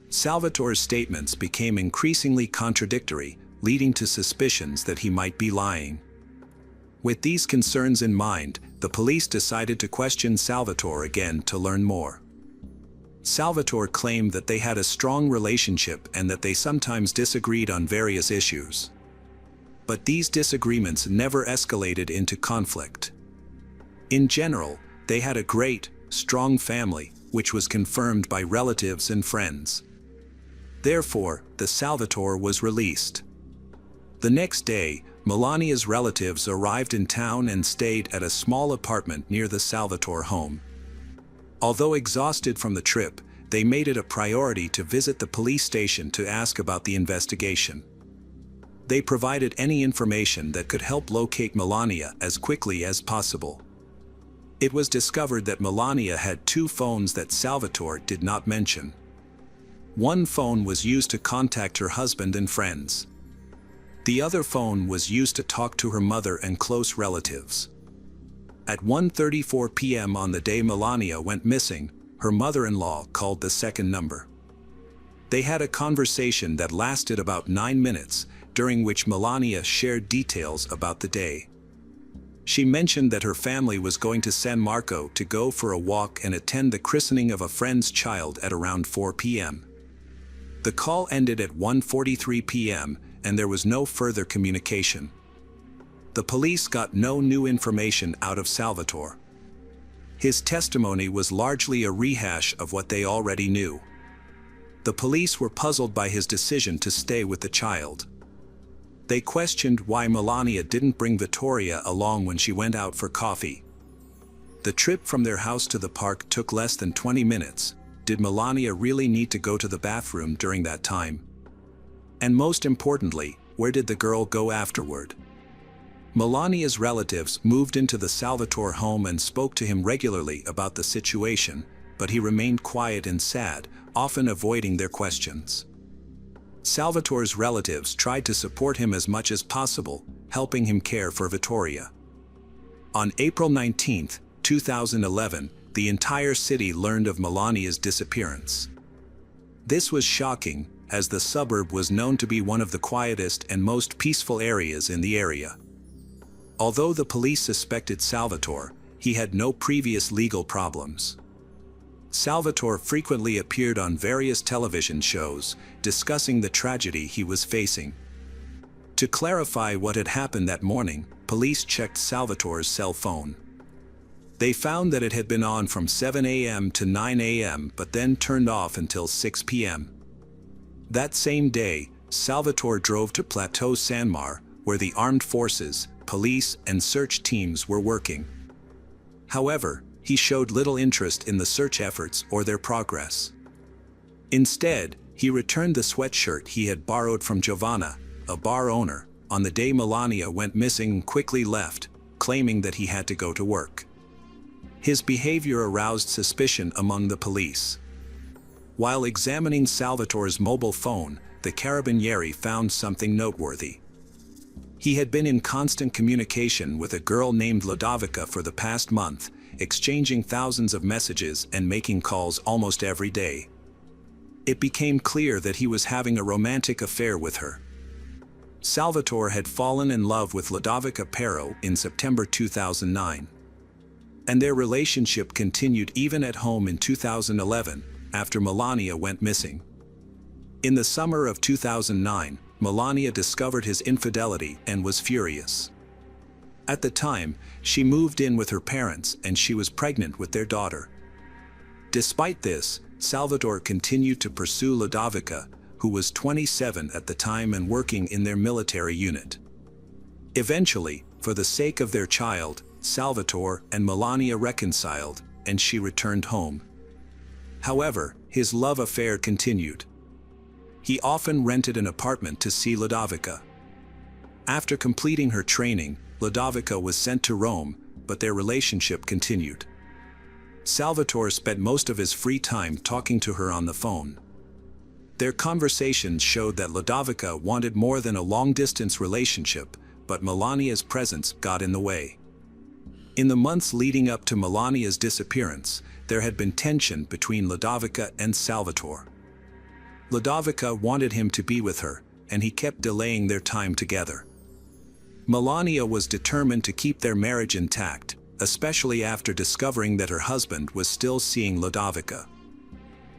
Salvatore's statements became increasingly contradictory, leading to suspicions that he might be lying. With these concerns in mind, the police decided to question Salvatore again to learn more. Salvatore claimed that they had a strong relationship and that they sometimes disagreed on various issues. But these disagreements never escalated into conflict. In general, they had a great, strong family, which was confirmed by relatives and friends. Therefore, the Salvatore was released. The next day, Melania's relatives arrived in town and stayed at a small apartment near the Salvatore home. Although exhausted from the trip, they made it a priority to visit the police station to ask about the investigation. They provided any information that could help locate Melania as quickly as possible. It was discovered that Melania had 2 phones that Salvatore did not mention. One phone was used to contact her husband and friends. The other phone was used to talk to her mother and close relatives. At 1:34 p.m. on the day Melania went missing, her mother-in-law called the second number. They had a conversation that lasted about 9 minutes, during which Melania shared details about the day. She mentioned that her family was going to San Marco to go for a walk and attend the christening of a friend's child at around 4 p.m. The call ended at 1:43 p.m. and there was no further communication. The police got no new information out of Salvatore. His testimony was largely a rehash of what they already knew. The police were puzzled by his decision to stay with the child. They questioned why Melania didn't bring Vittoria along when she went out for coffee. The trip from their house to the park took less than 20 minutes. Did Melania really need to go to the bathroom during that time? And most importantly, where did the girl go afterward? Melania's relatives moved into the Salvatore home and spoke to him regularly about the situation, but he remained quiet and sad, often avoiding their questions. Salvatore's relatives tried to support him as much as possible, helping him care for Vittoria. On April 19, 2011, the entire city learned of Melania's disappearance. This was shocking, as the suburb was known to be one of the quietest and most peaceful areas in the area. Although the police suspected Salvatore, he had no previous legal problems. Salvatore frequently appeared on various television shows, discussing the tragedy he was facing. To clarify what had happened that morning, police checked Salvatore's cell phone. They found that it had been on from 7 a.m. to 9 a.m. but then turned off until 6 p.m. That same day, Salvatore drove to Plateau San Mar, where the armed forces, police, and search teams were working. However, he showed little interest in the search efforts or their progress. Instead, he returned the sweatshirt he had borrowed from Giovanna, a bar owner, on the day Melania went missing and quickly left, claiming that he had to go to work. His behavior aroused suspicion among the police. While examining Salvatore's mobile phone, the Carabinieri found something noteworthy. He had been in constant communication with a girl named Ludovica for the past month, exchanging thousands of messages and making calls almost every day. It became clear that he was having a romantic affair with her. Salvatore had fallen in love with Ludovica Pero in September 2009. And their relationship continued even at home in 2011, after Melania went missing. In the summer of 2009, Melania discovered his infidelity and was furious. At the time, she moved in with her parents and she was pregnant with their daughter. Despite this, Salvatore continued to pursue Ludovica, who was 27 at the time and working in their military unit. Eventually, for the sake of their child, Salvatore and Melania reconciled, and she returned home. However, his love affair continued. He often rented an apartment to see Ludovica. After completing her training, Ludovica was sent to Rome, but their relationship continued. Salvatore spent most of his free time talking to her on the phone. Their conversations showed that Ludovica wanted more than a long-distance relationship, but Melania's presence got in the way. In the months leading up to Melania's disappearance, there had been tension between Ludovica and Salvatore. Ludovica wanted him to be with her, and he kept delaying their time together. Melania was determined to keep their marriage intact, especially after discovering that her husband was still seeing Ludovica.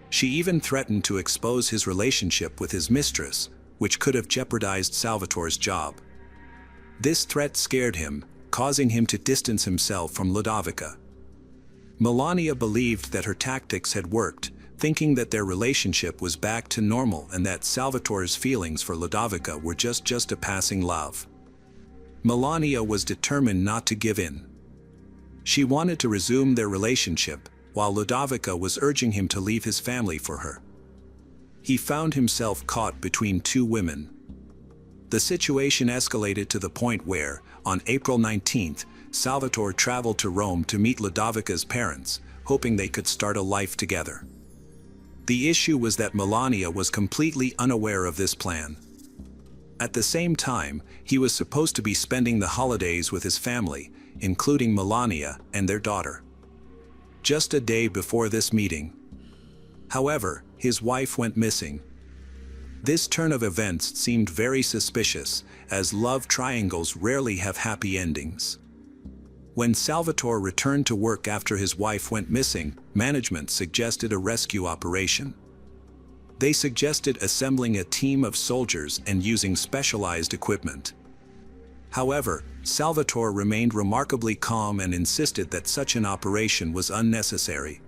She even threatened to expose his relationship with his mistress, which could have jeopardized Salvatore's job. This threat scared him, causing him to distance himself from Ludovica. Melania believed that her tactics had worked, thinking that their relationship was back to normal and that Salvatore's feelings for Ludovica were just a passing love. Melania was determined not to give in. She wanted to resume their relationship, while Ludovica was urging him to leave his family for her. He found himself caught between two women. The situation escalated to the point where, on April 19th, Salvatore traveled to Rome to meet Ludovica's parents, hoping they could start a life together. The issue was that Melania was completely unaware of this plan. At the same time, he was supposed to be spending the holidays with his family, including Melania and their daughter. Just a day before this meeting, however, his wife went missing. This turn of events seemed very suspicious, as love triangles rarely have happy endings. When Salvatore returned to work after his wife went missing, management suggested a rescue operation. They suggested assembling a team of soldiers and using specialized equipment. However, Salvatore remained remarkably calm and insisted that such an operation was unnecessary.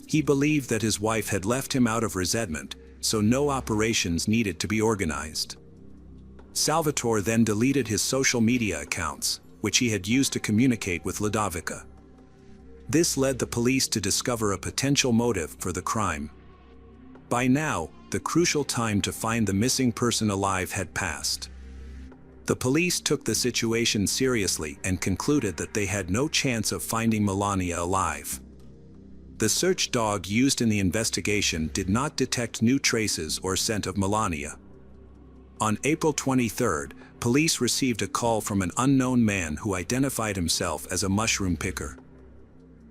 He believed that his wife had left him out of resentment, so no operations needed to be organized. Salvatore then deleted his social media accounts, which he had used to communicate with Ludovica. This led the police to discover a potential motive for the crime. By now, the crucial time to find the missing person alive had passed. The police took the situation seriously and concluded that they had no chance of finding Melania alive. The search dog used in the investigation did not detect new traces or scent of Melania. On April 23rd, police received a call from an unknown man who identified himself as a mushroom picker.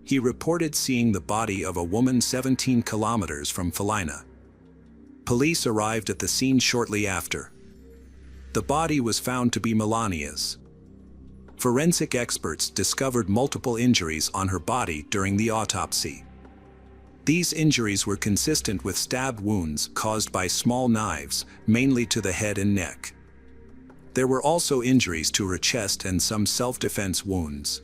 He reported seeing the body of a woman 17 kilometers from Felina. Police arrived at the scene shortly after. The body was found to be Melania's. Forensic experts discovered multiple injuries on her body during the autopsy. These injuries were consistent with stab wounds caused by small knives, mainly to the head and neck. There were also injuries to her chest and some self-defense wounds.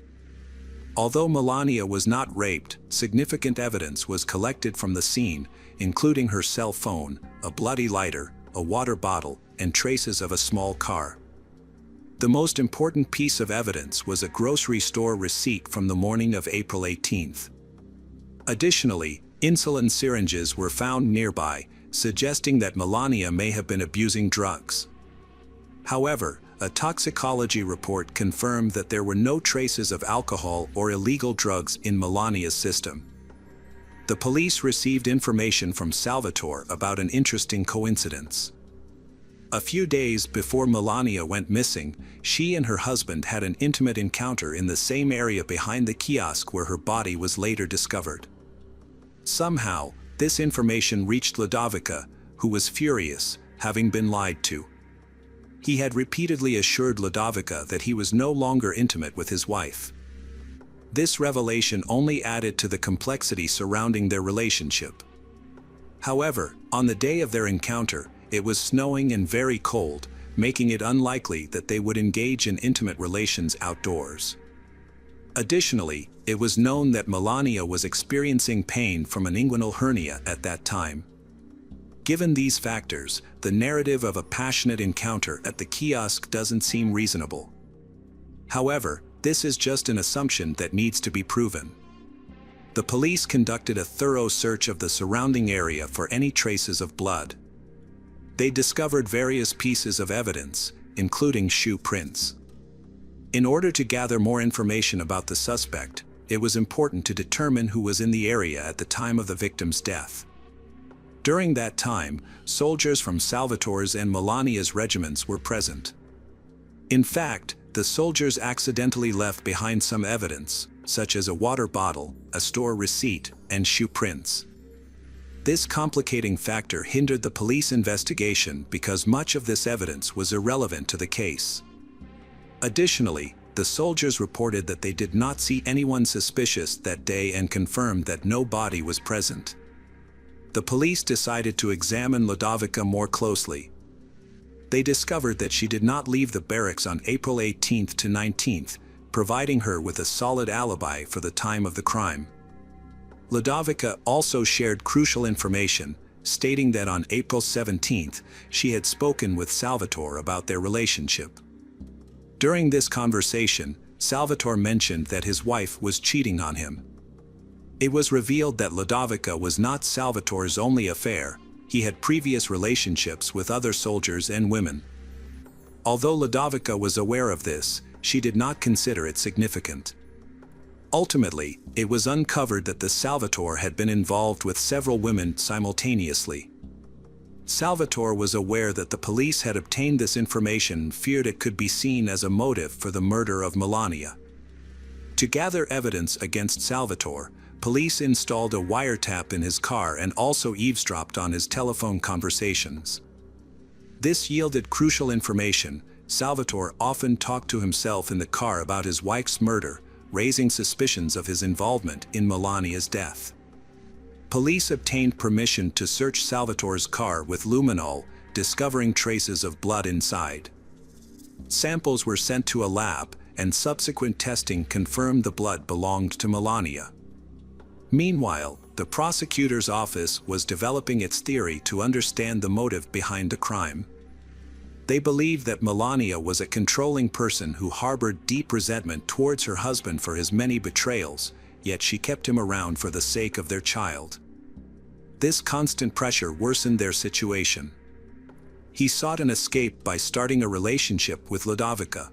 Although Melania was not raped, significant evidence was collected from the scene, including her cell phone, a bloody lighter, a water bottle, and traces of a small car. The most important piece of evidence was a grocery store receipt from the morning of April 18th. Additionally, insulin syringes were found nearby, suggesting that Melania may have been abusing drugs. However, a toxicology report confirmed that there were no traces of alcohol or illegal drugs in Melania's system. The police received information from Salvatore about an interesting coincidence. A few days before Melania went missing, she and her husband had an intimate encounter in the same area behind the kiosk where her body was later discovered. Somehow, this information reached Ludovica, who was furious, having been lied to. He had repeatedly assured Ludovica that he was no longer intimate with his wife. This revelation only added to the complexity surrounding their relationship. However, on the day of their encounter, it was snowing and very cold, making it unlikely that they would engage in intimate relations outdoors. Additionally, it was known that Melania was experiencing pain from an inguinal hernia at that time. Given these factors, the narrative of a passionate encounter at the kiosk doesn't seem reasonable. However, this is just an assumption that needs to be proven. The police conducted a thorough search of the surrounding area for any traces of blood. They discovered various pieces of evidence, including shoe prints. In order to gather more information about the suspect, it was important to determine who was in the area at the time of the victim's death. During that time, soldiers from Salvatore's and Melania's regiments were present. In fact, the soldiers accidentally left behind some evidence, such as a water bottle, a store receipt, and shoe prints. This complicating factor hindered the police investigation because much of this evidence was irrelevant to the case. Additionally, the soldiers reported that they did not see anyone suspicious that day and confirmed that no body was present. The police decided to examine Ludovica more closely. They discovered that she did not leave the barracks on April 18th to 19th, providing her with a solid alibi for the time of the crime. Ludovica also shared crucial information, stating that on April 17th, she had spoken with Salvatore about their relationship. During this conversation, Salvatore mentioned that his wife was cheating on him. It was revealed that Ludovica was not Salvatore's only affair. He had previous relationships with other soldiers and women. Although Ludovica was aware of this, she did not consider it significant. Ultimately, it was uncovered that the Salvatore had been involved with several women simultaneously. Salvatore was aware that the police had obtained this information and feared it could be seen as a motive for the murder of Melania. To gather evidence against Salvatore, police installed a wiretap in his car and also eavesdropped on his telephone conversations. This yielded crucial information. Salvatore often talked to himself in the car about his wife's murder, raising suspicions of his involvement in Melania's death. Police obtained permission to search Salvatore's car with luminol, discovering traces of blood inside. Samples were sent to a lab, and subsequent testing confirmed the blood belonged to Melania. Meanwhile, the prosecutor's office was developing its theory to understand the motive behind the crime. They believed that Melania was a controlling person who harbored deep resentment towards her husband for his many betrayals, yet she kept him around for the sake of their child. This constant pressure worsened their situation. He sought an escape by starting a relationship with Ludovica,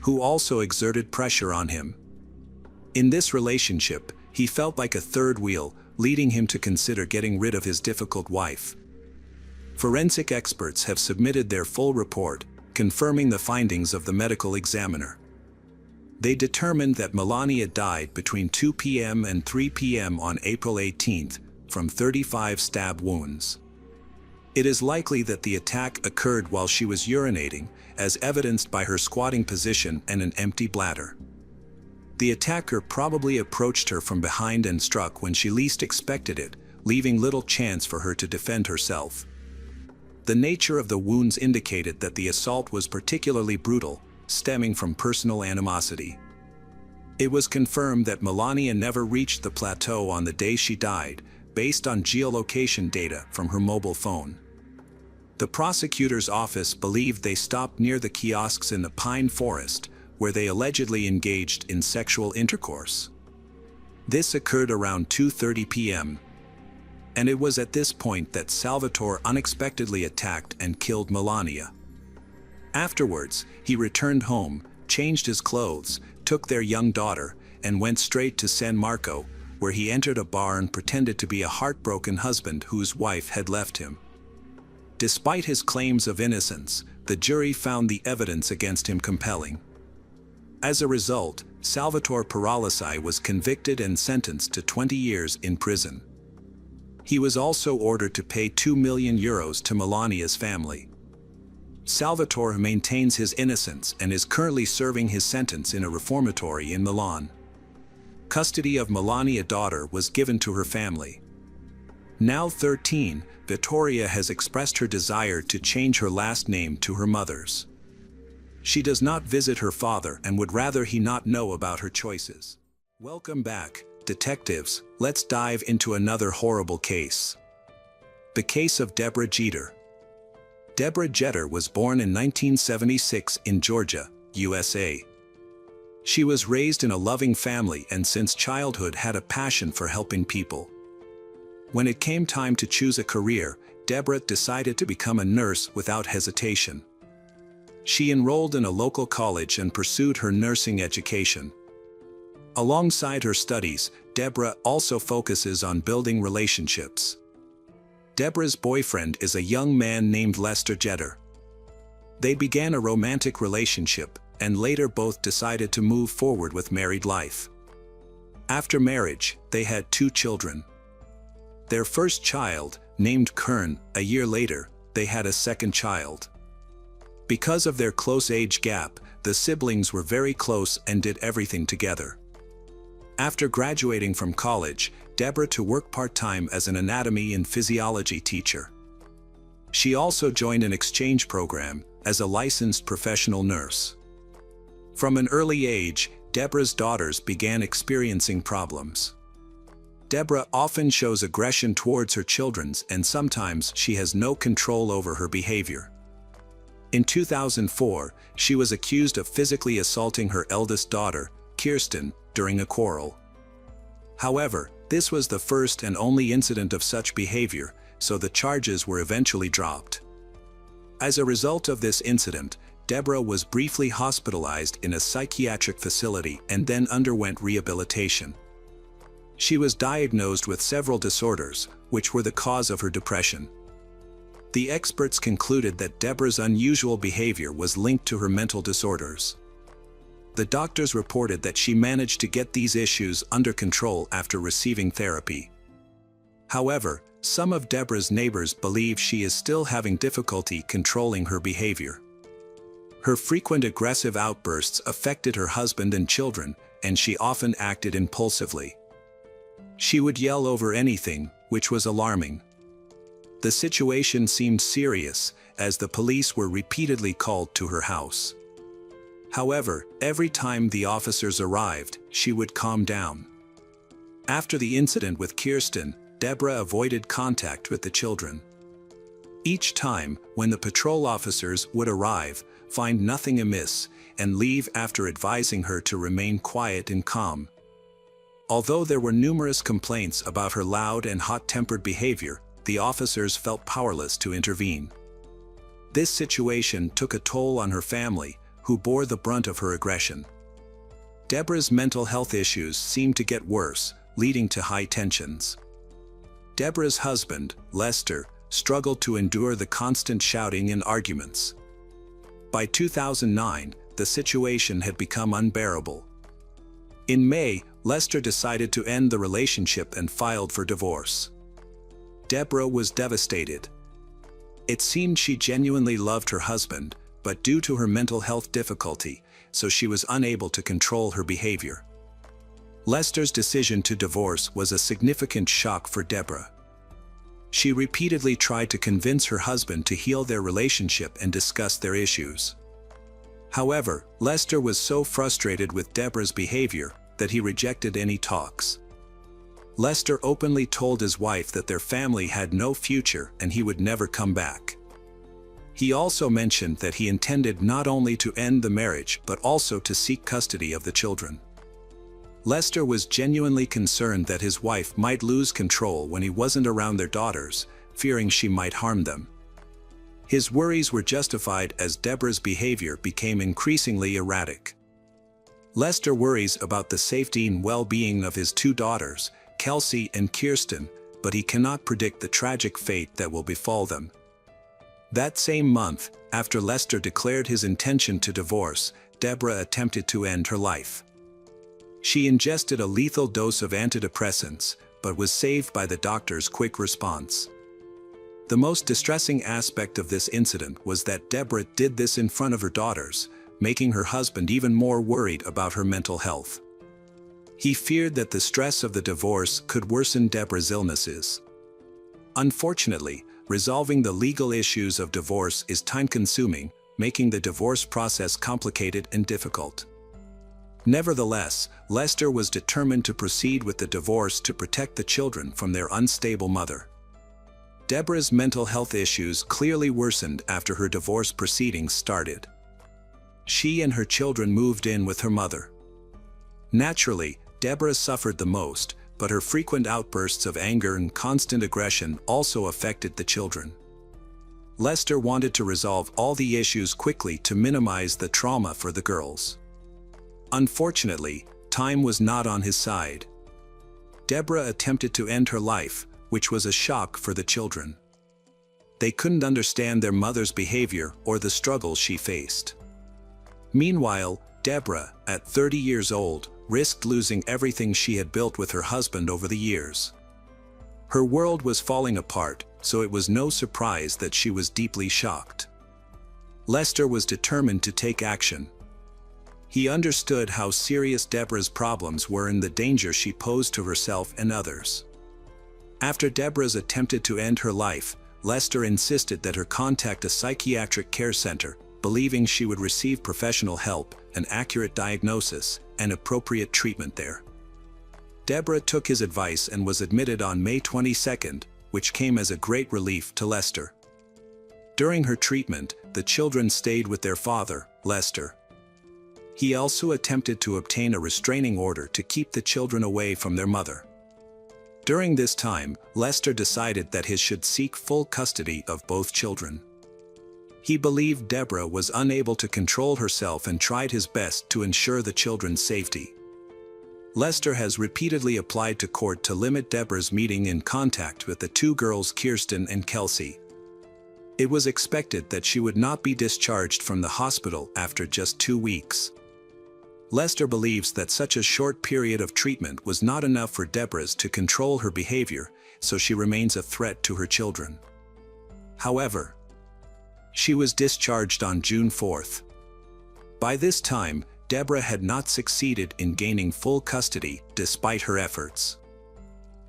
who also exerted pressure on him. In this relationship, he felt like a third wheel, leading him to consider getting rid of his difficult wife. Forensic experts have submitted their full report, confirming the findings of the medical examiner. They determined that Melania died between 2 p.m. and 3 p.m. on April 18th, from 35 stab wounds. It is likely that the attack occurred while she was urinating, as evidenced by her squatting position and an empty bladder. The attacker probably approached her from behind and struck when she least expected it, leaving little chance for her to defend herself. The nature of the wounds indicated that the assault was particularly brutal, stemming from personal animosity. It was confirmed that Melania never reached the plateau on the day she died, based on geolocation data from her mobile phone. The prosecutor's office believed they stopped near the kiosks in the pine forest, where they allegedly engaged in sexual intercourse. This occurred around 2:30 p.m., and it was at this point that Salvatore unexpectedly attacked and killed Melania. Afterwards, he returned home, changed his clothes, took their young daughter, and went straight to San Marco, where he entered a bar and pretended to be a heartbroken husband whose wife had left him. Despite his claims of innocence, the jury found the evidence against him compelling. As a result, Salvatore Paralisi was convicted and sentenced to 20 years in prison. He was also ordered to pay €2 million to Melania's family. Salvatore maintains his innocence and is currently serving his sentence in a reformatory in Milan. Custody of Melania's daughter was given to her family. Now 13, Vittoria has expressed her desire to change her last name to her mother's. She does not visit her father and would rather he not know about her choices. Welcome back, detectives. Let's dive into another horrible case. The case of Deborah Jeter. Deborah Jeter was born in 1976 in Georgia, USA. She was raised in a loving family and since childhood had a passion for helping people. When it came time to choose a career, Deborah decided to become a nurse without hesitation. She enrolled in a local college and pursued her nursing education. Alongside her studies, Deborah also focuses on building relationships. Deborah's boyfriend is a young man named Lester Jeter. They began a romantic relationship, and later both decided to move forward with married life. After marriage, they had 2 children. Their first child, named Kern, a year later, they had a second child. Because of their close age gap, the siblings were very close and did everything together. After graduating from college, Deborah to work part-time as an anatomy and physiology teacher. She also joined an exchange program as a licensed professional nurse. From an early age, Deborah's daughters began experiencing problems. Deborah often shows aggression towards her children and sometimes she has no control over her behavior. In 2004, she was accused of physically assaulting her eldest daughter, Kirsten, during a quarrel. However, this was the first and only incident of such behavior, so the charges were eventually dropped. As a result of this incident, Deborah was briefly hospitalized in a psychiatric facility and then underwent rehabilitation. She was diagnosed with several disorders, which were the cause of her depression. The experts concluded that Deborah's unusual behavior was linked to her mental disorders. The doctors reported that she managed to get these issues under control after receiving therapy. However, some of Deborah's neighbors believe she is still having difficulty controlling her behavior. Her frequent aggressive outbursts affected her husband and children, and she often acted impulsively. She would yell over anything, which was alarming. The situation seemed serious, as the police were repeatedly called to her house. However, every time the officers arrived, she would calm down. After the incident with Kirsten, Deborah avoided contact with the children. Each time, when the patrol officers would arrive, find nothing amiss, and leave after advising her to remain quiet and calm. Although there were numerous complaints about her loud and hot-tempered behavior, the officers felt powerless to intervene. This situation took a toll on her family, who bore the brunt of her aggression. Deborah's mental health issues seemed to get worse, leading to high tensions. Deborah's husband, Lester, struggled to endure the constant shouting and arguments. By 2009, the situation had become unbearable. In May, Lester decided to end the relationship and filed for divorce. Deborah was devastated. It seemed she genuinely loved her husband, but due to her mental health difficulty, so she was unable to control her behavior. Lester's decision to divorce was a significant shock for Deborah. She repeatedly tried to convince her husband to heal their relationship and discuss their issues. However, Lester was so frustrated with Deborah's behavior that he rejected any talks. Lester openly told his wife that their family had no future and he would never come back. He also mentioned that he intended not only to end the marriage but also to seek custody of the children. Lester was genuinely concerned that his wife might lose control when he wasn't around their daughters, fearing she might harm them. His worries were justified as Deborah's behavior became increasingly erratic. Lester worries about the safety and well-being of his two daughters, Kelsey and Kirsten, but he cannot predict the tragic fate that will befall them. That same month, after Lester declared his intention to divorce, Deborah attempted to end her life. She ingested a lethal dose of antidepressants, but was saved by the doctor's quick response. The most distressing aspect of this incident was that Deborah did this in front of her daughters, making her husband even more worried about her mental health. He feared that the stress of the divorce could worsen Deborah's illnesses. Unfortunately, resolving the legal issues of divorce is time-consuming, making the divorce process complicated and difficult. Nevertheless, Lester was determined to proceed with the divorce to protect the children from their unstable mother. Deborah's mental health issues clearly worsened after her divorce proceedings started. She and her children moved in with her mother. Naturally, Deborah suffered the most, but her frequent outbursts of anger and constant aggression also affected the children. Lester wanted to resolve all the issues quickly to minimize the trauma for the girls. Unfortunately, time was not on his side. Deborah attempted to end her life, which was a shock for the children. They couldn't understand their mother's behavior or the struggles she faced. Meanwhile, Deborah, at 30 years old, risked losing everything she had built with her husband over the years. Her world was falling apart, so it was no surprise that she was deeply shocked. Lester was determined to take action. He understood how serious Deborah's problems were and the danger she posed to herself and others. After Deborah's attempted to end her life, Lester insisted that her contact a psychiatric care center, believing she would receive professional help, an accurate diagnosis, and appropriate treatment there. Deborah took his advice and was admitted on May 22, which came as a great relief to Lester. During her treatment, the children stayed with their father, Lester. He also attempted to obtain a restraining order to keep the children away from their mother. During this time, Lester decided that he should seek full custody of both children. He believed Deborah was unable to control herself and tried his best to ensure the children's safety. Lester has repeatedly applied to court to limit Deborah's meeting in contact with the two girls Kirsten and Kelsey. It was expected that she would not be discharged from the hospital after just 2 weeks. Lester believes that such a short period of treatment was not enough for Deborah to control her behavior, so she remains a threat to her children. However, she was discharged on June 4th. By this time, Deborah had not succeeded in gaining full custody despite her efforts.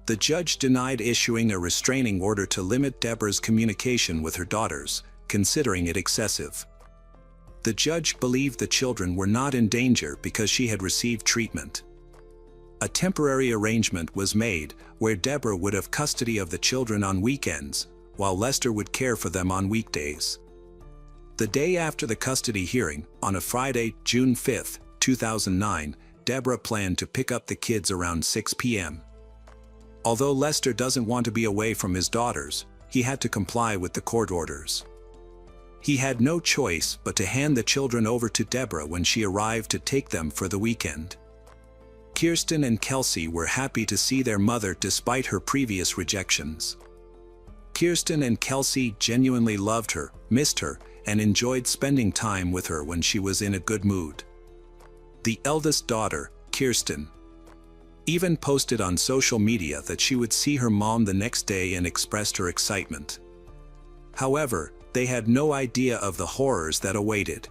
The judge denied issuing a restraining order to limit Deborah's communication with her daughters, considering it excessive. The judge believed the children were not in danger because she had received treatment. A temporary arrangement was made where Deborah would have custody of the children on weekends, while Lester would care for them on weekdays. The day after the custody hearing, on a Friday, June 5, 2009, Deborah planned to pick up the kids around 6 p.m. Although Lester doesn't want to be away from his daughters, he had to comply with the court orders. He had no choice but to hand the children over to Deborah when she arrived to take them for the weekend. Kirsten and Kelsey were happy to see their mother despite her previous rejections. Kirsten and Kelsey genuinely loved her, missed her, and enjoyed spending time with her when she was in a good mood. The eldest daughter, Kirsten, even posted on social media that she would see her mom the next day and expressed her excitement. However, they had no idea of the horrors that awaited.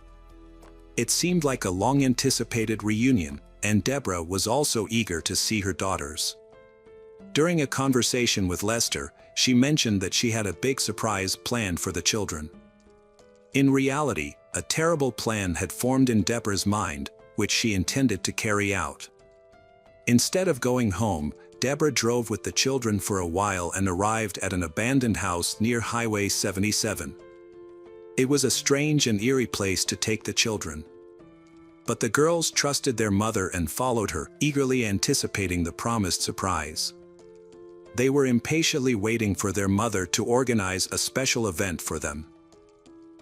It seemed like a long-anticipated reunion, and Deborah was also eager to see her daughters. During a conversation with Lester, she mentioned that she had a big surprise planned for the children. In reality, a terrible plan had formed in Deborah's mind, which she intended to carry out. Instead of going home, Deborah drove with the children for a while and arrived at an abandoned house near Highway 77. It was a strange and eerie place to take the children. But the girls trusted their mother and followed her, eagerly anticipating the promised surprise. They were impatiently waiting for their mother to organize a special event for them.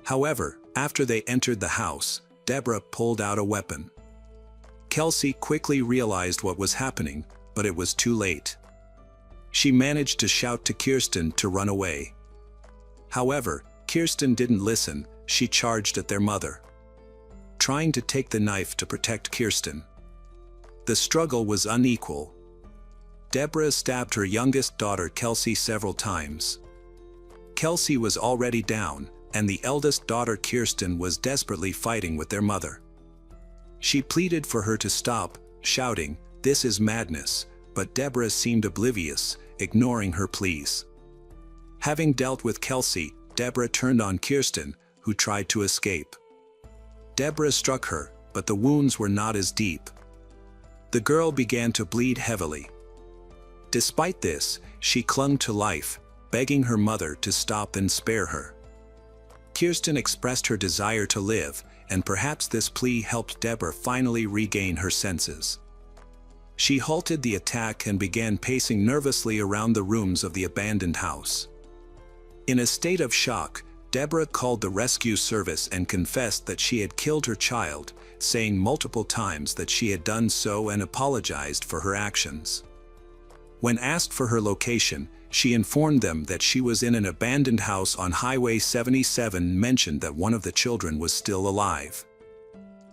However, after they entered the house, Deborah pulled out a weapon. Kelsey quickly realized what was happening, but it was too late. She managed to shout to Kirsten to run away. However, Kirsten didn't listen. She charged at their mother, trying to take the knife to protect Kirsten. The struggle was unequal. Deborah stabbed her youngest daughter Kelsey several times. Kelsey was already down, and the eldest daughter Kirsten was desperately fighting with their mother. She pleaded for her to stop, shouting, "This is madness," but Deborah seemed oblivious, ignoring her pleas. Having dealt with Kelsey, Deborah turned on Kirsten, who tried to escape. Deborah struck her, but the wounds were not as deep. The girl began to bleed heavily. Despite this, she clung to life, begging her mother to stop and spare her. Kirsten expressed her desire to live, and perhaps this plea helped Deborah finally regain her senses. She halted the attack and began pacing nervously around the rooms of the abandoned house. In a state of shock, Deborah called the rescue service and confessed that she had killed her child, saying multiple times that she had done so and apologized for her actions. When asked for her location, she informed them that she was in an abandoned house on Highway 77 and mentioned that one of the children was still alive,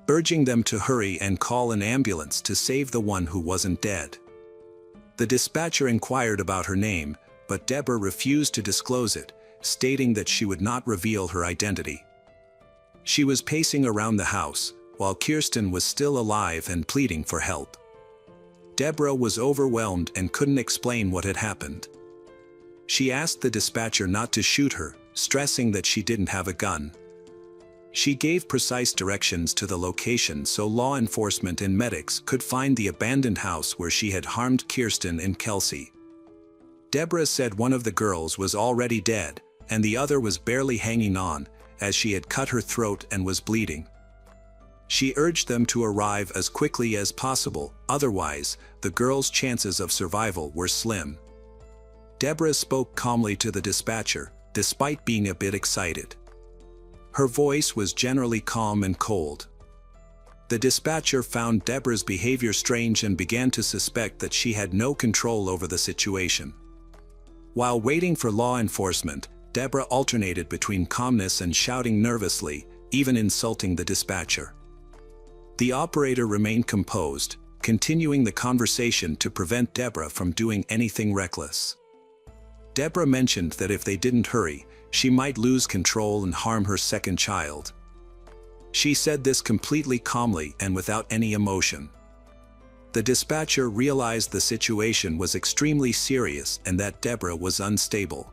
urging them to hurry and call an ambulance to save the one who wasn't dead. The dispatcher inquired about her name, but Deborah refused to disclose it, stating that she would not reveal her identity. She was pacing around the house, while Kirsten was still alive and pleading for help. Deborah was overwhelmed and couldn't explain what had happened. She asked the dispatcher not to shoot her, stressing that she didn't have a gun. She gave precise directions to the location so law enforcement and medics could find the abandoned house where she had harmed Kirsten and Kelsey. Deborah said one of the girls was already dead, and the other was barely hanging on, as she had cut her throat and was bleeding. She urged them to arrive as quickly as possible, otherwise, the girl's chances of survival were slim. Deborah spoke calmly to the dispatcher, despite being a bit excited. Her voice was generally calm and cold. The dispatcher found Deborah's behavior strange and began to suspect that she had no control over the situation. While waiting for law enforcement, Deborah alternated between calmness and shouting nervously, even insulting the dispatcher. The operator remained composed, continuing the conversation to prevent Deborah from doing anything reckless. Deborah mentioned that if they didn't hurry, she might lose control and harm her second child. She said this completely calmly and without any emotion. The dispatcher realized the situation was extremely serious and that Deborah was unstable.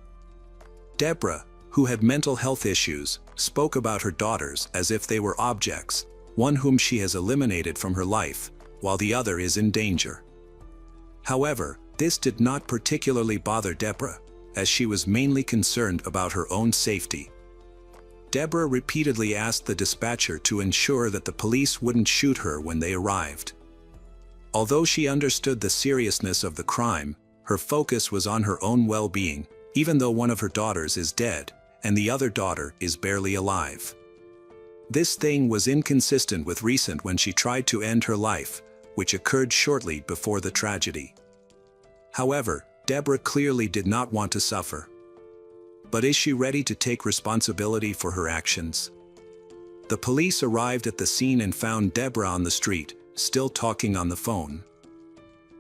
Deborah, who had mental health issues, spoke about her daughters as if they were objects, one whom she has eliminated from her life, while the other is in danger. However, this did not particularly bother Deborah, as she was mainly concerned about her own safety. Deborah repeatedly asked the dispatcher to ensure that the police wouldn't shoot her when they arrived. Although she understood the seriousness of the crime, her focus was on her own well-being, even though one of her daughters is dead, and the other daughter is barely alive. This thing was inconsistent with recent when she tried to end her life, which occurred shortly before the tragedy. However, Deborah clearly did not want to suffer. But is she ready to take responsibility for her actions? The police arrived at the scene and found Deborah on the street, still talking on the phone.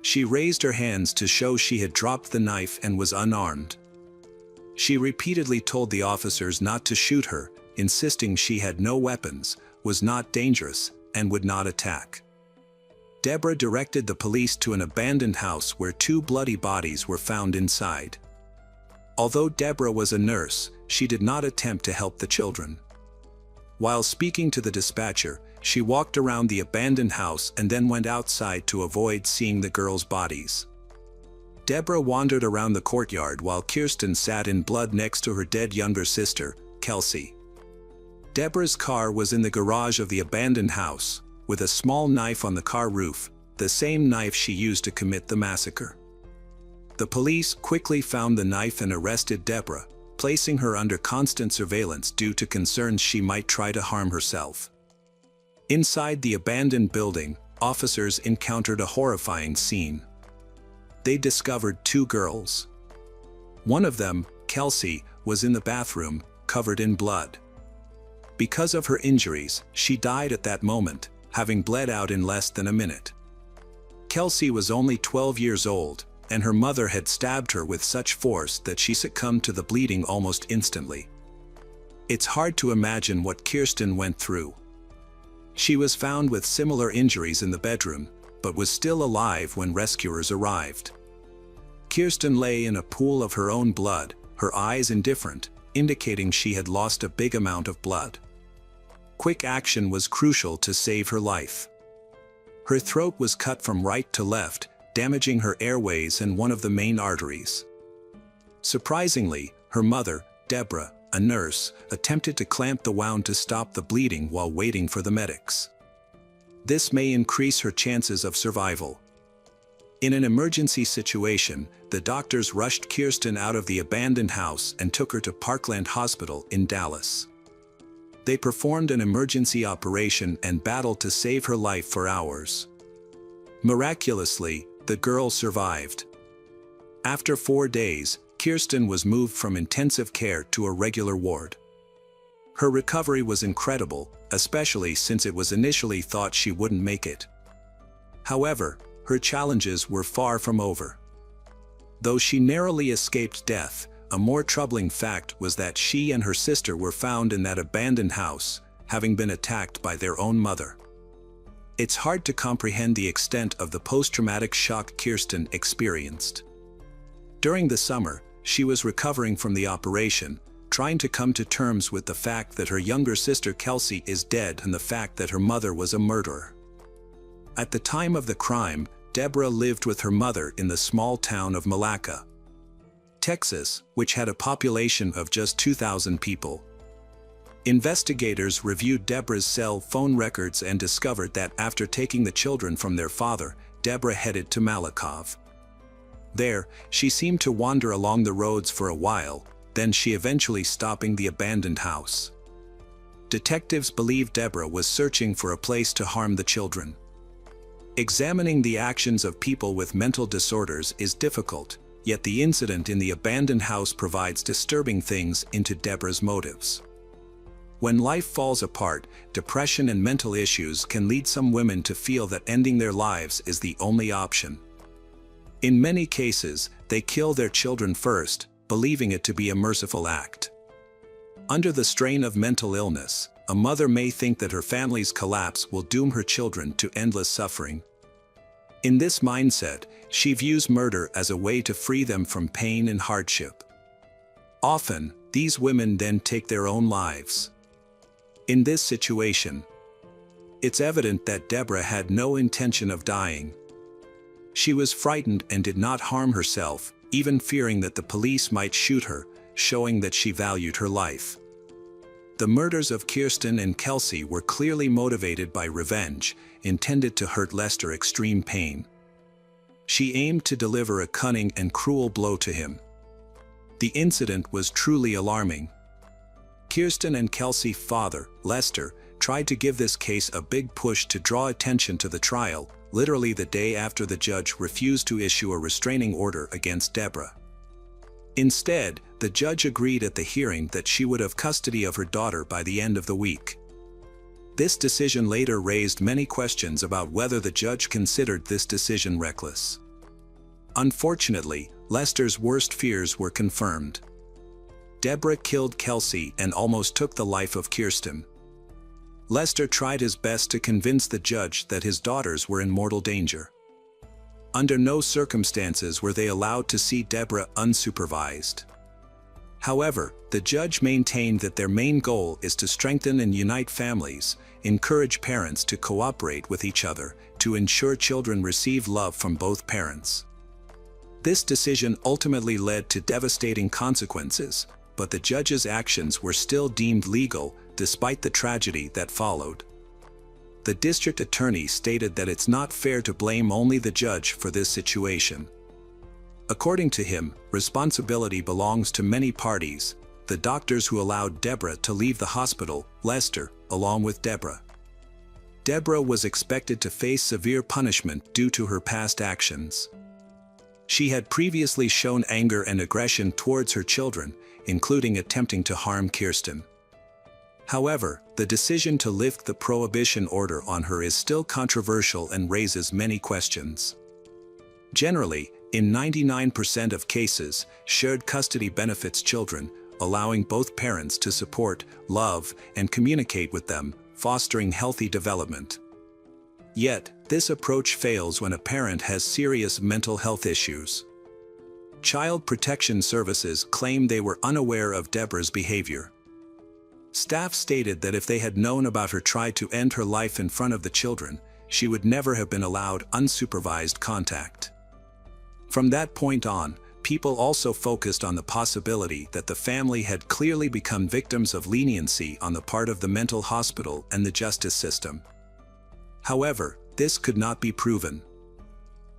She raised her hands to show she had dropped the knife and was unarmed. She repeatedly told the officers not to shoot her, insisting she had no weapons, was not dangerous, and would not attack. Deborah directed the police to an abandoned house where 2 bloody bodies were found inside. Although Deborah was a nurse, she did not attempt to help the children. While speaking to the dispatcher, she walked around the abandoned house and then went outside to avoid seeing the girls' bodies. Deborah wandered around the courtyard while Kirsten sat in blood next to her dead younger sister, Kelsey. Deborah's car was in the garage of the abandoned house, with a small knife on the car roof, the same knife she used to commit the massacre. The police quickly found the knife and arrested Deborah, placing her under constant surveillance due to concerns she might try to harm herself. Inside the abandoned building, officers encountered a horrifying scene. They discovered 2 girls. One of them, Kelsey, was in the bathroom, covered in blood. Because of her injuries, she died at that moment, having bled out in less than a minute. Kelsey was only 12 years old, and her mother had stabbed her with such force that she succumbed to the bleeding almost instantly. It's hard to imagine what Kirsten went through. She was found with similar injuries in the bedroom, but was still alive when rescuers arrived. Kirsten lay in a pool of her own blood, her eyes indifferent, indicating she had lost a big amount of blood. Quick action was crucial to save her life. Her throat was cut from right to left, damaging her airways and one of the main arteries. Surprisingly, her mother, Deborah, a nurse, attempted to clamp the wound to stop the bleeding while waiting for the medics. This may increase her chances of survival. In an emergency situation, the doctors rushed Kirsten out of the abandoned house and took her to Parkland Hospital in Dallas. They performed an emergency operation and battled to save her life for hours. Miraculously, the girl survived. After 4 days, Kirsten was moved from intensive care to a regular ward. Her recovery was incredible, especially since it was initially thought she wouldn't make it. However, her challenges were far from over. Though she narrowly escaped death, a more troubling fact was that she and her sister were found in that abandoned house, having been attacked by their own mother. It's hard to comprehend the extent of the post-traumatic shock Kirsten experienced. During the summer, she was recovering from the operation, trying to come to terms with the fact that her younger sister Kelsey is dead and the fact that her mother was a murderer. At the time of the crime, Deborah lived with her mother in the small town of Malacca, Texas, which had a population of just 2,000 people. Investigators reviewed Deborah's cell phone records and discovered that after taking the children from their father, Deborah headed to Malakoff. There, she seemed to wander along the roads for a while, then she eventually stopping the abandoned house. Detectives believe Deborah was searching for a place to harm the children. Examining the actions of people with mental disorders is difficult, yet the incident in the abandoned house provides disturbing things into Deborah's motives. When life falls apart, depression and mental issues can lead some women to feel that ending their lives is the only option. In many cases, they kill their children first, believing it to be a merciful act. Under the strain of mental illness, a mother may think that her family's collapse will doom her children to endless suffering. In this mindset, she views murder as a way to free them from pain and hardship. Often, these women then take their own lives. In this situation, it's evident that Deborah had no intention of dying. She was frightened and did not harm herself, even fearing that the police might shoot her, showing that she valued her life. The murders of Kirsten and Kelsey were clearly motivated by revenge, intended to hurt Lester extreme pain. She aimed to deliver a cunning and cruel blow to him. The incident was truly alarming. Kirsten and Kelsey's father, Lester, tried to give this case a big push to draw attention to the trial, literally the day after the judge refused to issue a restraining order against Deborah. Instead, the judge agreed at the hearing that she would have custody of her daughter by the end of the week. This decision later raised many questions about whether the judge considered this decision reckless. Unfortunately, Lester's worst fears were confirmed. Deborah killed Kelsey and almost took the life of Kirsten. Lester tried his best to convince the judge that his daughters were in mortal danger. Under no circumstances were they allowed to see Deborah unsupervised. However, the judge maintained that their main goal is to strengthen and unite families, encourage parents to cooperate with each other, to ensure children receive love from both parents. This decision ultimately led to devastating consequences, but the judge's actions were still deemed legal, despite the tragedy that followed. The district attorney stated that it's not fair to blame only the judge for this situation. According to him, responsibility belongs to many parties: the doctors who allowed Deborah to leave the hospital, Lester, along with Deborah. Deborah was expected to face severe punishment due to her past actions. She had previously shown anger and aggression towards her children, including attempting to harm Kirsten. However, the decision to lift the prohibition order on her is still controversial and raises many questions. Generally, in 99% of cases, shared custody benefits children, allowing both parents to support, love, and communicate with them, fostering healthy development. Yet, this approach fails when a parent has serious mental health issues. Child Protection Services claim they were unaware of Deborah's behavior. Staff stated that if they had known about her try to end her life in front of the children, she would never have been allowed unsupervised contact. From that point on, people also focused on the possibility that the family had clearly become victims of leniency on the part of the mental hospital and the justice system. However, this could not be proven.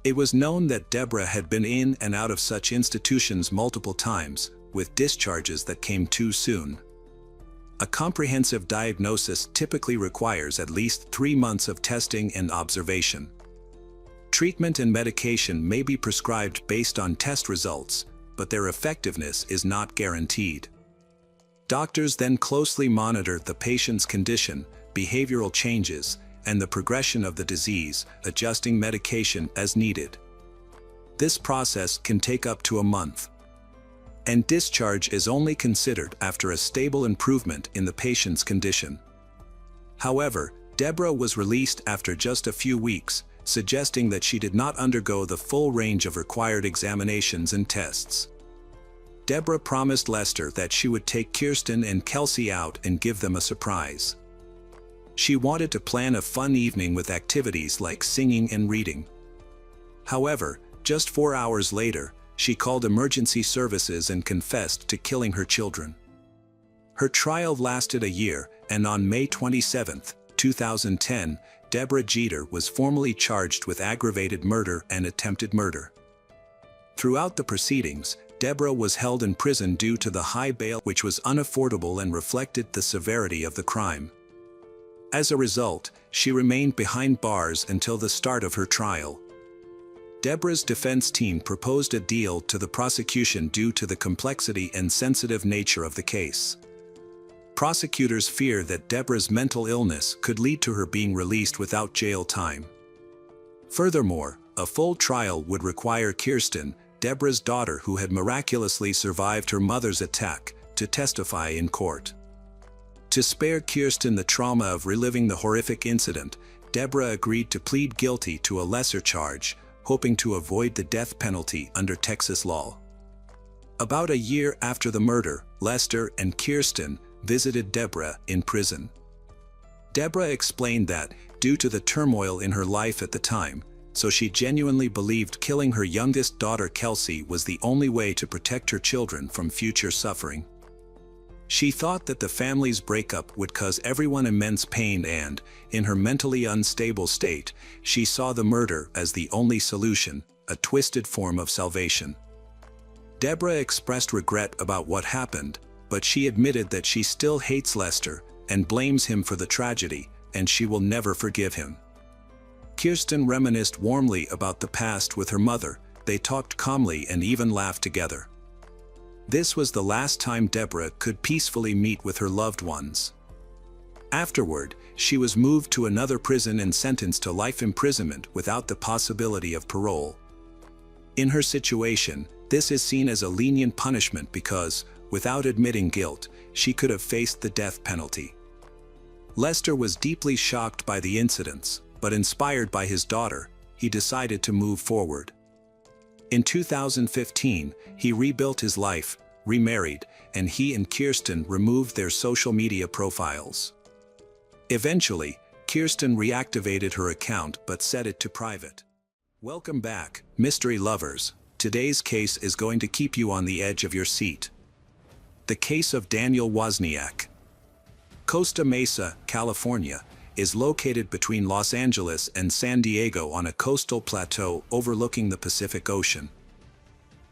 It was known that Deborah had been in and out of such institutions multiple times, with discharges that came too soon. A comprehensive diagnosis typically requires at least 3 months of testing and observation. Treatment and medication may be prescribed based on test results, but their effectiveness is not guaranteed. Doctors then closely monitor the patient's condition, behavioral changes, and the progression of the disease, adjusting medication as needed. This process can take up to a month. And discharge is only considered after a stable improvement in the patient's condition. However, Deborah was released after just a few weeks, suggesting that she did not undergo the full range of required examinations and tests. Deborah promised Lester that she would take Kirsten and Kelsey out and give them a surprise. She wanted to plan a fun evening with activities like singing and reading. However, just 4 hours later, she called emergency services and confessed to killing her children. Her trial lasted a year, and on May 27, 2010, Deborah Jeter was formally charged with aggravated murder and attempted murder. Throughout the proceedings, Deborah was held in prison due to the high bail, which was unaffordable and reflected the severity of the crime. As a result, she remained behind bars until the start of her trial. Deborah's defense team proposed a deal to the prosecution due to the complexity and sensitive nature of the case. Prosecutors fear that Deborah's mental illness could lead to her being released without jail time. Furthermore, a full trial would require Kirsten, Deborah's daughter who had miraculously survived her mother's attack, to testify in court. To spare Kirsten the trauma of reliving the horrific incident, Deborah agreed to plead guilty to a lesser charge, hoping to avoid the death penalty under Texas law. About a year after the murder, Lester and Kirsten visited Deborah in prison. Deborah explained that, due to the turmoil in her life at the time, so she genuinely believed killing her youngest daughter Kelsey was the only way to protect her children from future suffering. She thought that the family's breakup would cause everyone immense pain and, in her mentally unstable state, she saw the murder as the only solution, a twisted form of salvation. Deborah expressed regret about what happened, but she admitted that she still hates Lester and blames him for the tragedy, and she will never forgive him. Kirsten reminisced warmly about the past with her mother. They talked calmly and even laughed together. This was the last time Deborah could peacefully meet with her loved ones. Afterward, she was moved to another prison and sentenced to life imprisonment without the possibility of parole. In her situation, this is seen as a lenient punishment because, without admitting guilt, she could have faced the death penalty. Lester was deeply shocked by the incidents, but inspired by his daughter, he decided to move forward. In 2015, he rebuilt his life, remarried, and he and Kirsten removed their social media profiles. Eventually, Kirsten reactivated her account but set it to private. Welcome back, mystery lovers. Today's case is going to keep you on the edge of your seat. The case of Daniel Wozniak. Costa Mesa, California, is located between Los Angeles and San Diego on a coastal plateau overlooking the Pacific Ocean.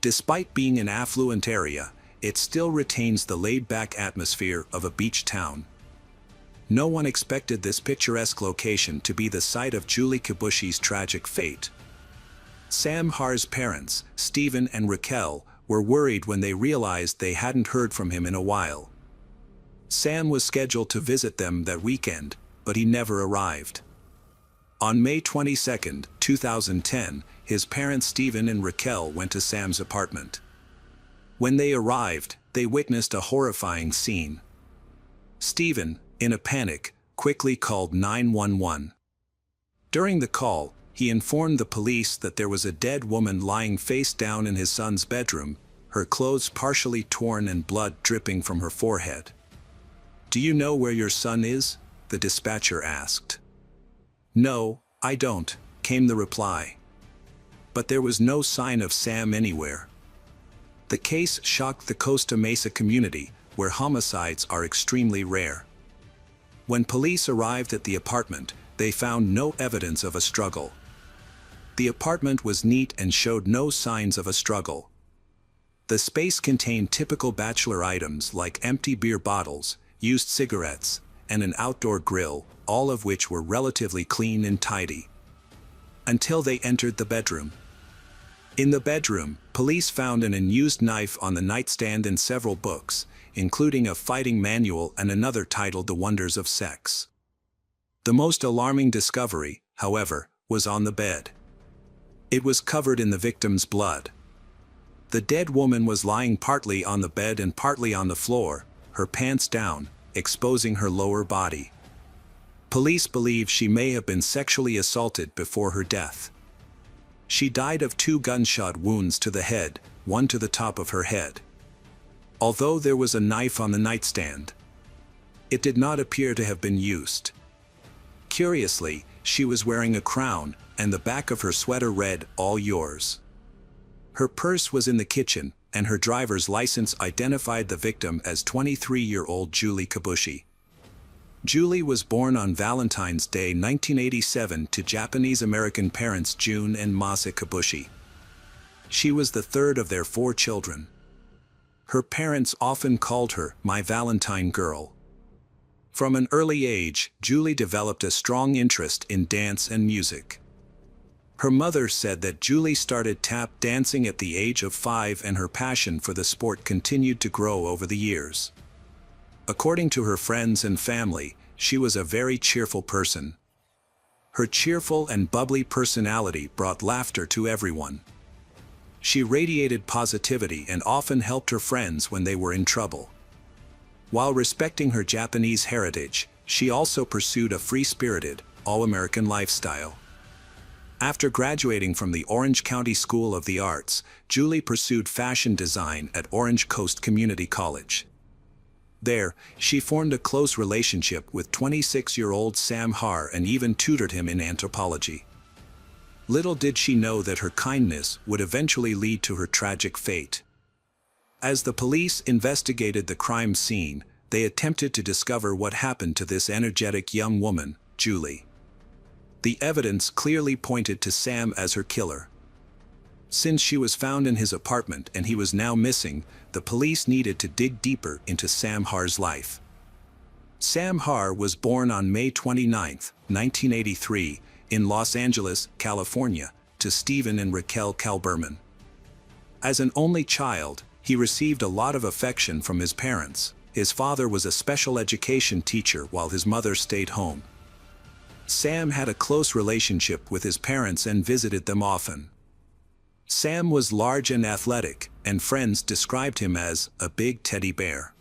Despite being an affluent area, it still retains the laid-back atmosphere of a beach town. No one expected this picturesque location to be the site of Julie Kibushi's tragic fate. Sam Har's parents, Stephen and Raquel, were worried when they realized they hadn't heard from him in a while. Sam was scheduled to visit them that weekend, but he never arrived. On May 22, 2010, his parents Stephen and Raquel went to Sam's apartment. When they arrived, they witnessed a horrifying scene. Stephen, in a panic, quickly called 911. During the call, he informed the police that there was a dead woman lying face down in his son's bedroom, her clothes partially torn and blood dripping from her forehead. "Do you know where your son is?" the dispatcher asked. "No, I don't," came the reply. But there was no sign of Sam anywhere. The case shocked the Costa Mesa community, where homicides are extremely rare. When police arrived at the apartment, they found no evidence of a struggle. The apartment was neat and showed no signs of a struggle. The space contained typical bachelor items like empty beer bottles, used cigarettes, and an outdoor grill, all of which were relatively clean and tidy. Until they entered the bedroom. In the bedroom, police found an unused knife on the nightstand and several books, including a fighting manual and another titled The Wonders of Sex. The most alarming discovery, however, was on the bed. It was covered in the victim's blood. The dead woman was lying partly on the bed and partly on the floor, her pants down, exposing her lower body. Police believe she may have been sexually assaulted before her death. She died of 2 gunshot wounds to the head, 1 to the top of her head. Although there was a knife on the nightstand, it did not appear to have been used. Curiously, she was wearing a crown, and the back of her sweater read, "All yours." Her purse was in the kitchen, and her driver's license identified the victim as 23-year-old Julie Kabushi. Julie was born on Valentine's Day 1987 to Japanese-American parents Jun and Masa Kabushi. She was the third of their 4 children. Her parents often called her "my Valentine girl." From an early age, Julie developed a strong interest in dance and music. Her mother said that Julie started tap dancing at the age of 5, and her passion for the sport continued to grow over the years. According to her friends and family, she was a very cheerful person. Her cheerful and bubbly personality brought laughter to everyone. She radiated positivity and often helped her friends when they were in trouble. While respecting her Japanese heritage, she also pursued a free-spirited, all-American lifestyle. After graduating from the Orange County School of the Arts, Julie pursued fashion design at Orange Coast Community College. There, she formed a close relationship with 26-year-old Sam Har and even tutored him in anthropology. Little did she know that her kindness would eventually lead to her tragic fate. As the police investigated the crime scene, they attempted to discover what happened to this energetic young woman, Julie. The evidence clearly pointed to Sam as her killer. Since she was found in his apartment and he was now missing, the police needed to dig deeper into Sam Har's life. Sam Har was born on May 29, 1983, in Los Angeles, California, to Stephen and Raquel Kalberman. As an only child, he received a lot of affection from his parents. His father was a special education teacher while his mother stayed home. Sam had a close relationship with his parents and visited them often. Sam was large and athletic, and friends described him as a big teddy bear.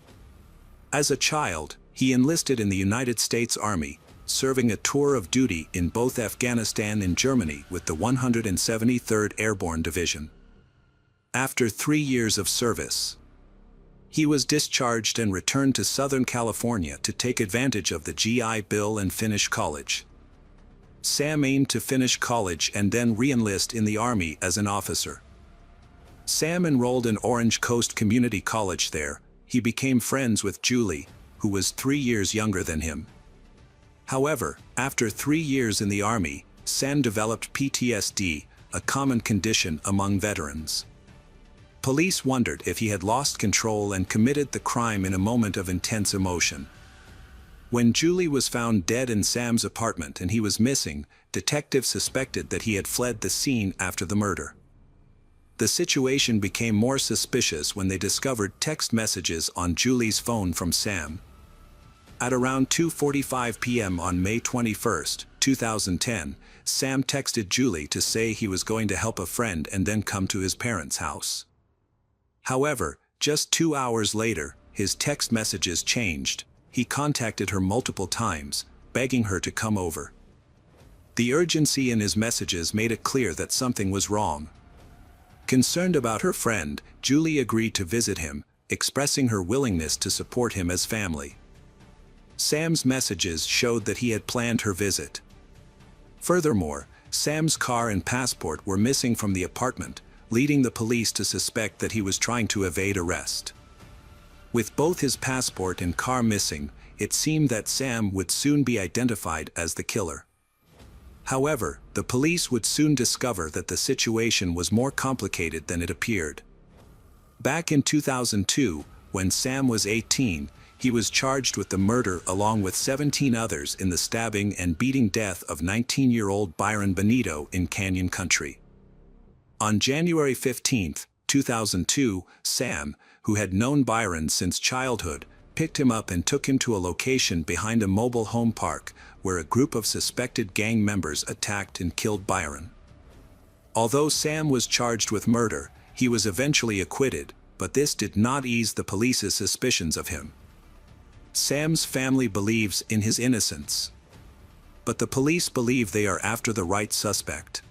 As a child, he enlisted in the United States Army, serving a tour of duty in both Afghanistan and Germany with the 173rd Airborne Division. After 3 years of service, he was discharged and returned to Southern California to take advantage of the GI Bill and finish college. Sam aimed to finish college and then re-enlist in the Army as an officer. Sam enrolled in Orange Coast Community College there. He became friends with Julie, who was 3 years younger than him. However, after 3 years in the Army, Sam developed PTSD, a common condition among veterans. Police wondered if he had lost control and committed the crime in a moment of intense emotion. When Julie was found dead in Sam's apartment and he was missing, detectives suspected that he had fled the scene after the murder. The situation became more suspicious when they discovered text messages on Julie's phone from Sam. At around 2:45 p.m. on May 21, 2010, Sam texted Julie to say he was going to help a friend and then come to his parents' house. However, just 2 hours later, his text messages changed. He contacted her multiple times, begging her to come over. The urgency in his messages made it clear that something was wrong. Concerned about her friend, Julie agreed to visit him, expressing her willingness to support him as family. Sam's messages showed that he had planned her visit. Furthermore, Sam's car and passport were missing from the apartment, leading the police to suspect that he was trying to evade arrest. With both his passport and car missing, it seemed that Sam would soon be identified as the killer. However, the police would soon discover that the situation was more complicated than it appeared. Back in 2002, when Sam was 18, he was charged with the murder along with 17 others in the stabbing and beating death of 19-year-old Byron Benito in Canyon Country. On January 15, 2002, Sam, who had known Byron since childhood, picked him up and took him to a location behind a mobile home park where a group of suspected gang members attacked and killed Byron. Although Sam was charged with murder, he was eventually acquitted, but this did not ease the police's suspicions of him. Sam's family believes in his innocence, but the police believe they are after the right suspect.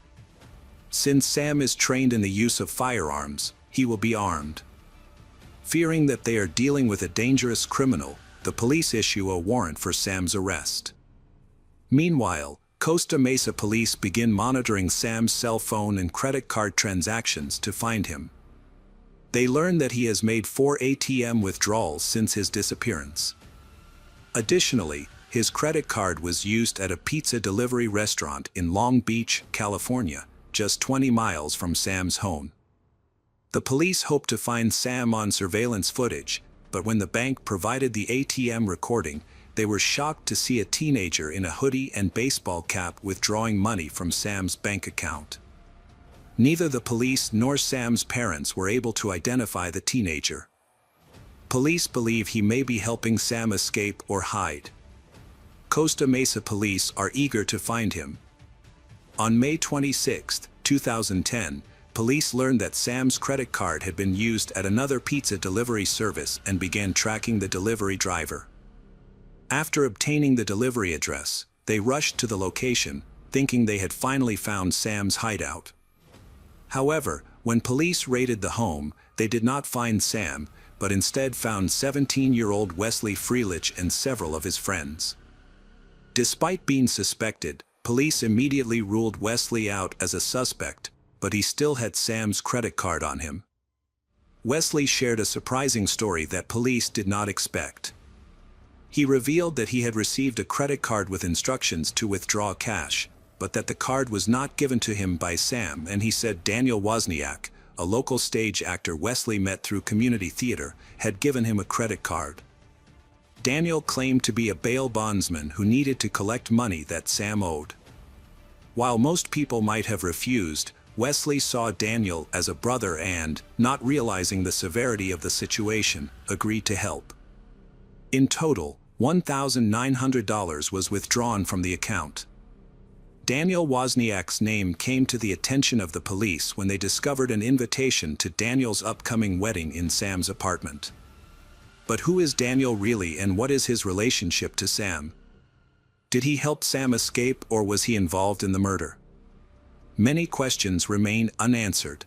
Since Sam is trained in the use of firearms, he will be armed. Fearing that they are dealing with a dangerous criminal, the police issue a warrant for Sam's arrest. Meanwhile, Costa Mesa police begin monitoring Sam's cell phone and credit card transactions to find him. They learn that he has made 4 ATM withdrawals since his disappearance. Additionally, his credit card was used at a pizza delivery restaurant in Long Beach, California, just 20 miles from Sam's home. The police hoped to find Sam on surveillance footage, but when the bank provided the ATM recording, they were shocked to see a teenager in a hoodie and baseball cap withdrawing money from Sam's bank account. Neither the police nor Sam's parents were able to identify the teenager. Police believe he may be helping Sam escape or hide. Costa Mesa police are eager to find him. On May 26, 2010, police learned that Sam's credit card had been used at another pizza delivery service and began tracking the delivery driver. After obtaining the delivery address, they rushed to the location, thinking they had finally found Sam's hideout. However, when police raided the home, they did not find Sam, but instead found 17-year-old Wesley Freelich and several of his friends. Despite being suspected, police immediately ruled Wesley out as a suspect, but he still had Sam's credit card on him. Wesley shared a surprising story that police did not expect. He revealed that he had received a credit card with instructions to withdraw cash, but that the card was not given to him by Sam, and he said Daniel Wozniak, a local stage actor Wesley met through community theater, had given him a credit card. Daniel claimed to be a bail bondsman who needed to collect money that Sam owed. While most people might have refused, Wesley saw Daniel as a brother and, not realizing the severity of the situation, agreed to help. In total, $1,900 was withdrawn from the account. Daniel Wozniak's name came to the attention of the police when they discovered an invitation to Daniel's upcoming wedding in Sam's apartment. But who is Daniel really, and what is his relationship to Sam? Did he help Sam escape, or was he involved in the murder? Many questions remain unanswered.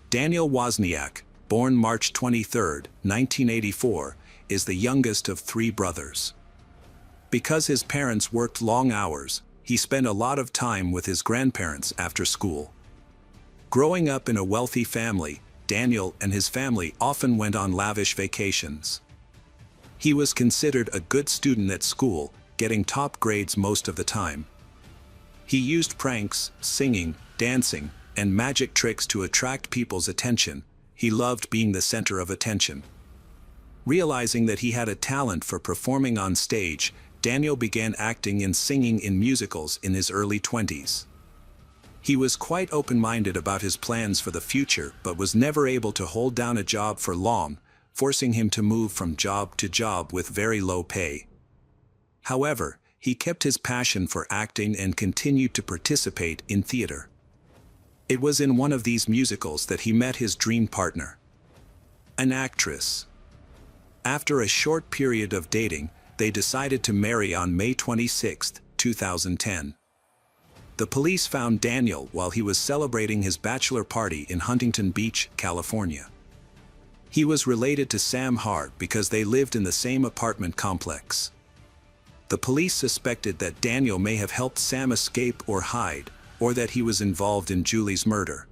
Daniel Wozniak, born March 23, 1984, is the youngest of 3 brothers. Because his parents worked long hours, he spent a lot of time with his grandparents after school. Growing up in a wealthy family, Daniel and his family often went on lavish vacations. He was considered a good student at school, getting top grades most of the time. He used pranks, singing, dancing, and magic tricks to attract people's attention. He loved being the center of attention. Realizing that he had a talent for performing on stage, Daniel began acting and singing in musicals in his early 20s. He was quite open-minded about his plans for the future, but was never able to hold down a job for long, forcing him to move from job to job with very low pay. However, he kept his passion for acting and continued to participate in theater. It was in one of these musicals that he met his dream partner, an actress. After a short period of dating, they decided to marry on May 26, 2010. The police found Daniel while he was celebrating his bachelor party in Huntington Beach, California. He was related to Sam Hart because they lived in the same apartment complex. The police suspected that Daniel may have helped Sam escape or hide, or that he was involved in Julie's murder.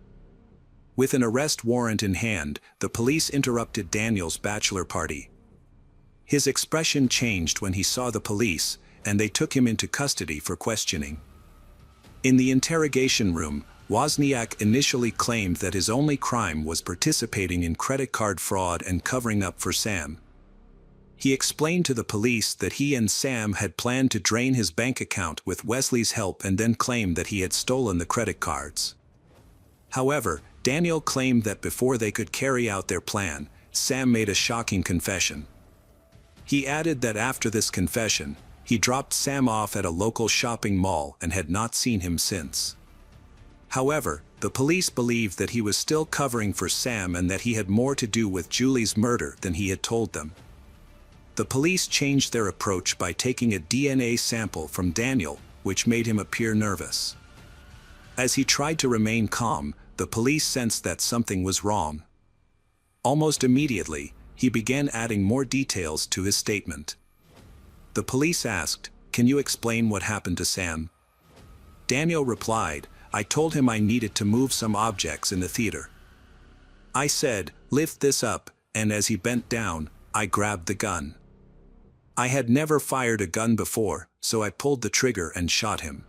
With an arrest warrant in hand, the police interrupted Daniel's bachelor party. His expression changed when he saw the police, and they took him into custody for questioning. In the interrogation room, Wozniak initially claimed that his only crime was participating in credit card fraud and covering up for Sam. He explained to the police that he and Sam had planned to drain his bank account with Wesley's help and then claimed that he had stolen the credit cards. However, Daniel claimed that before they could carry out their plan, Sam made a shocking confession. He added that after this confession, he dropped Sam off at a local shopping mall and had not seen him since. However, the police believed that he was still covering for Sam and that he had more to do with Julie's murder than he had told them. The police changed their approach by taking a DNA sample from Daniel, which made him appear nervous. As he tried to remain calm, the police sensed that something was wrong. Almost immediately, he began adding more details to his statement. The police asked, "Can you explain what happened to Sam?" Daniel replied, "I told him I needed to move some objects in the theater. I said, "Lift this up," and as he bent down, I grabbed the gun. I had never fired a gun before, so I pulled the trigger and shot him.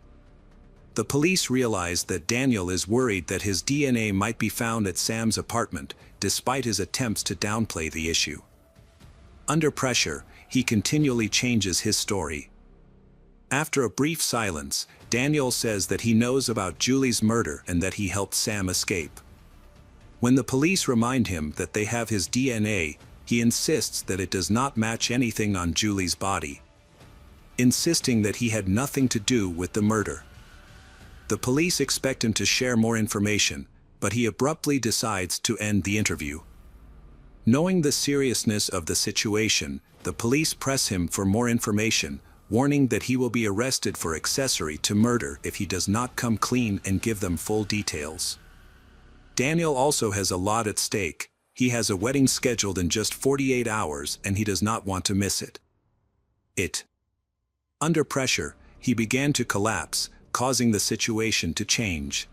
The police realized that Daniel is worried that his DNA might be found at Sam's apartment, despite his attempts to downplay the issue. Under pressure, he continually changes his story. After a brief silence, Daniel says that he knows about Julie's murder and that he helped Sam escape. When the police remind him that they have his DNA, he insists that it does not match anything on Julie's body, insisting that he had nothing to do with the murder. The police expect him to share more information, but he abruptly decides to end the interview. Knowing the seriousness of the situation, the police press him for more information, warning that he will be arrested for accessory to murder if he does not come clean and give them full details. Daniel also has a lot at stake. He has a wedding scheduled in just 48 hours and he does not want to miss it. Under pressure, he began to collapse, causing the situation to change.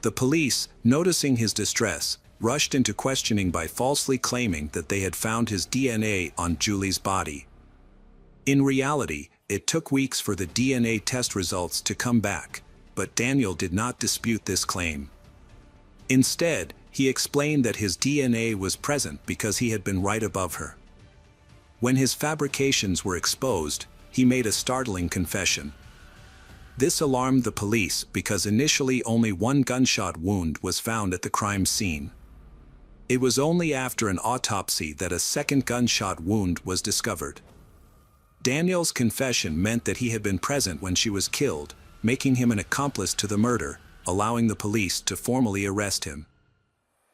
The police, noticing his distress, rushed into questioning by falsely claiming that they had found his DNA on Julie's body. In reality, it took weeks for the DNA test results to come back, but Daniel did not dispute this claim. Instead, he explained that his DNA was present because he had been right above her. When his fabrications were exposed, he made a startling confession. This alarmed the police because initially only one gunshot wound was found at the crime scene. It was only after an autopsy that a second gunshot wound was discovered. Daniel's confession meant that he had been present when she was killed, making him an accomplice to the murder, allowing the police to formally arrest him.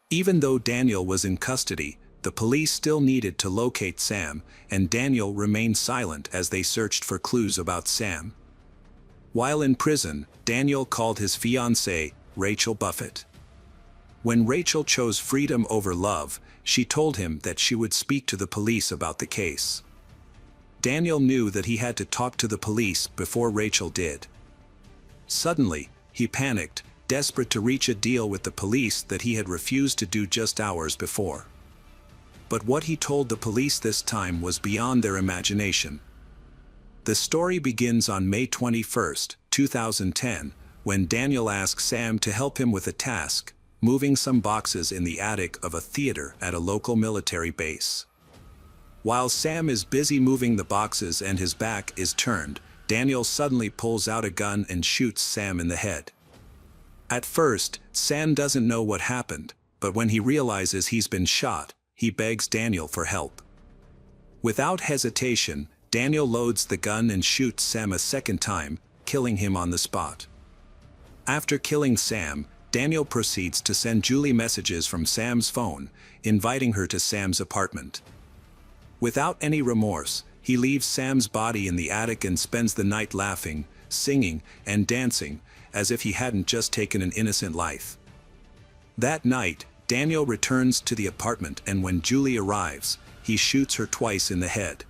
Even though Daniel was in custody, the police still needed to locate Sam, and Daniel remained silent as they searched for clues about Sam. While in prison, Daniel called his fiancée, Rachel Buffett. When Rachel chose freedom over love, she told him that she would speak to the police about the case. Daniel knew that he had to talk to the police before Rachel did. Suddenly, he panicked, desperate to reach a deal with the police that he had refused to do just hours before. But what he told the police this time was beyond their imagination. The story begins on May 21, 2010, when Daniel asks Sam to help him with a task, moving some boxes in the attic of a theater at a local military base. While Sam is busy moving the boxes and his back is turned, Daniel suddenly pulls out a gun and shoots Sam in the head. At first, Sam doesn't know what happened, but when he realizes he's been shot, he begs Daniel for help. Without hesitation, Daniel loads the gun and shoots Sam a second time, killing him on the spot. After killing Sam, Daniel proceeds to send Julie messages from Sam's phone, inviting her to Sam's apartment. Without any remorse, he leaves Sam's body in the attic and spends the night laughing, singing, and dancing, as if he hadn't just taken an innocent life. That night, Daniel returns to the apartment and when Julie arrives, he shoots her twice in the head.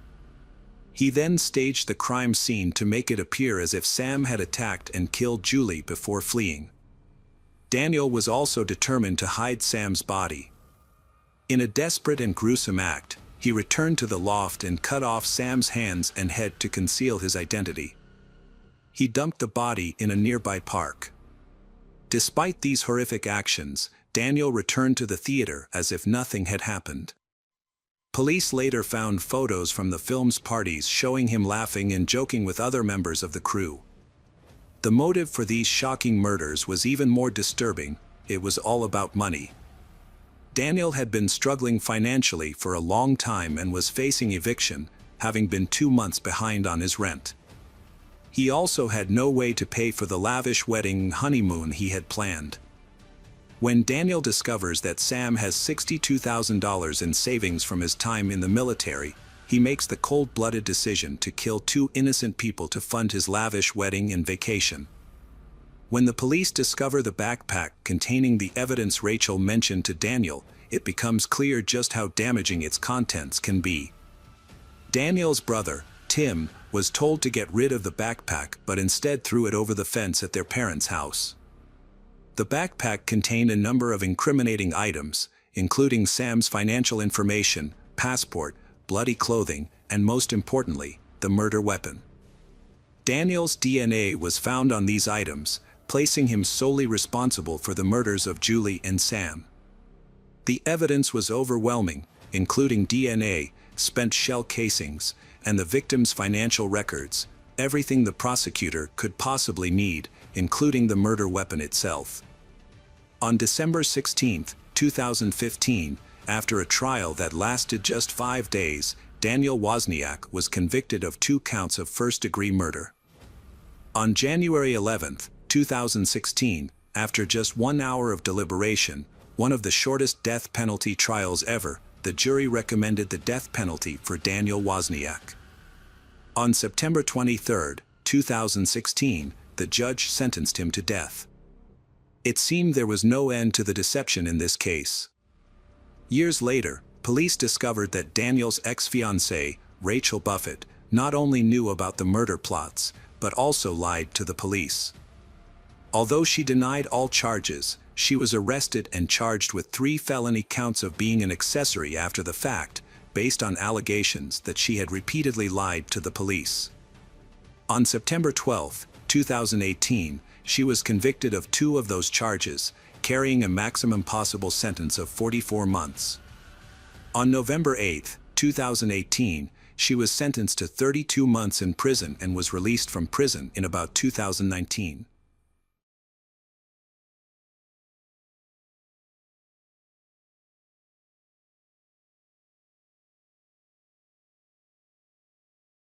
He then staged the crime scene to make it appear as if Sam had attacked and killed Julie before fleeing. Daniel was also determined to hide Sam's body. In a desperate and gruesome act, he returned to the loft and cut off Sam's hands and head to conceal his identity. He dumped the body in a nearby park. Despite these horrific actions, Daniel returned to the theater as if nothing had happened. Police later found photos from the film's parties showing him laughing and joking with other members of the crew. The motive for these shocking murders was even more disturbing. It was all about money. Daniel had been struggling financially for a long time and was facing eviction, having been 2 months behind on his rent. He also had no way to pay for the lavish wedding and honeymoon he had planned. When Daniel discovers that Sam has $62,000 in savings from his time in the military, he makes the cold-blooded decision to kill 2 innocent people to fund his lavish wedding and vacation. When the police discover the backpack containing the evidence Rachel mentioned to Daniel, it becomes clear just how damaging its contents can be. Daniel's brother, Tim, was told to get rid of the backpack but instead threw it over the fence at their parents' house. The backpack contained a number of incriminating items, including Sam's financial information, passport, bloody clothing, and most importantly, the murder weapon. Daniel's DNA was found on these items, placing him solely responsible for the murders of Julie and Sam. The evidence was overwhelming, including DNA, spent shell casings, and the victim's financial records, everything the prosecutor could possibly need, including the murder weapon itself. On December 16, 2015, after a trial that lasted just 5 days, Daniel Wozniak was convicted of 2 counts of first-degree murder. On January 11, 2016, after just 1 hour of deliberation, one of the shortest death penalty trials ever, the jury recommended the death penalty for Daniel Wozniak. On September 23, 2016, the judge sentenced him to death. It seemed there was no end to the deception in this case. Years later, police discovered that Daniel's ex-fiancée, Rachel Buffett, not only knew about the murder plots, but also lied to the police. Although she denied all charges, she was arrested and charged with 3 felony counts of being an accessory after the fact, based on allegations that she had repeatedly lied to the police. On September 12, 2018, she was convicted of 2 of those charges, carrying a maximum possible sentence of 44 months. On November 8, 2018, she was sentenced to 32 months in prison and was released from prison in about 2019.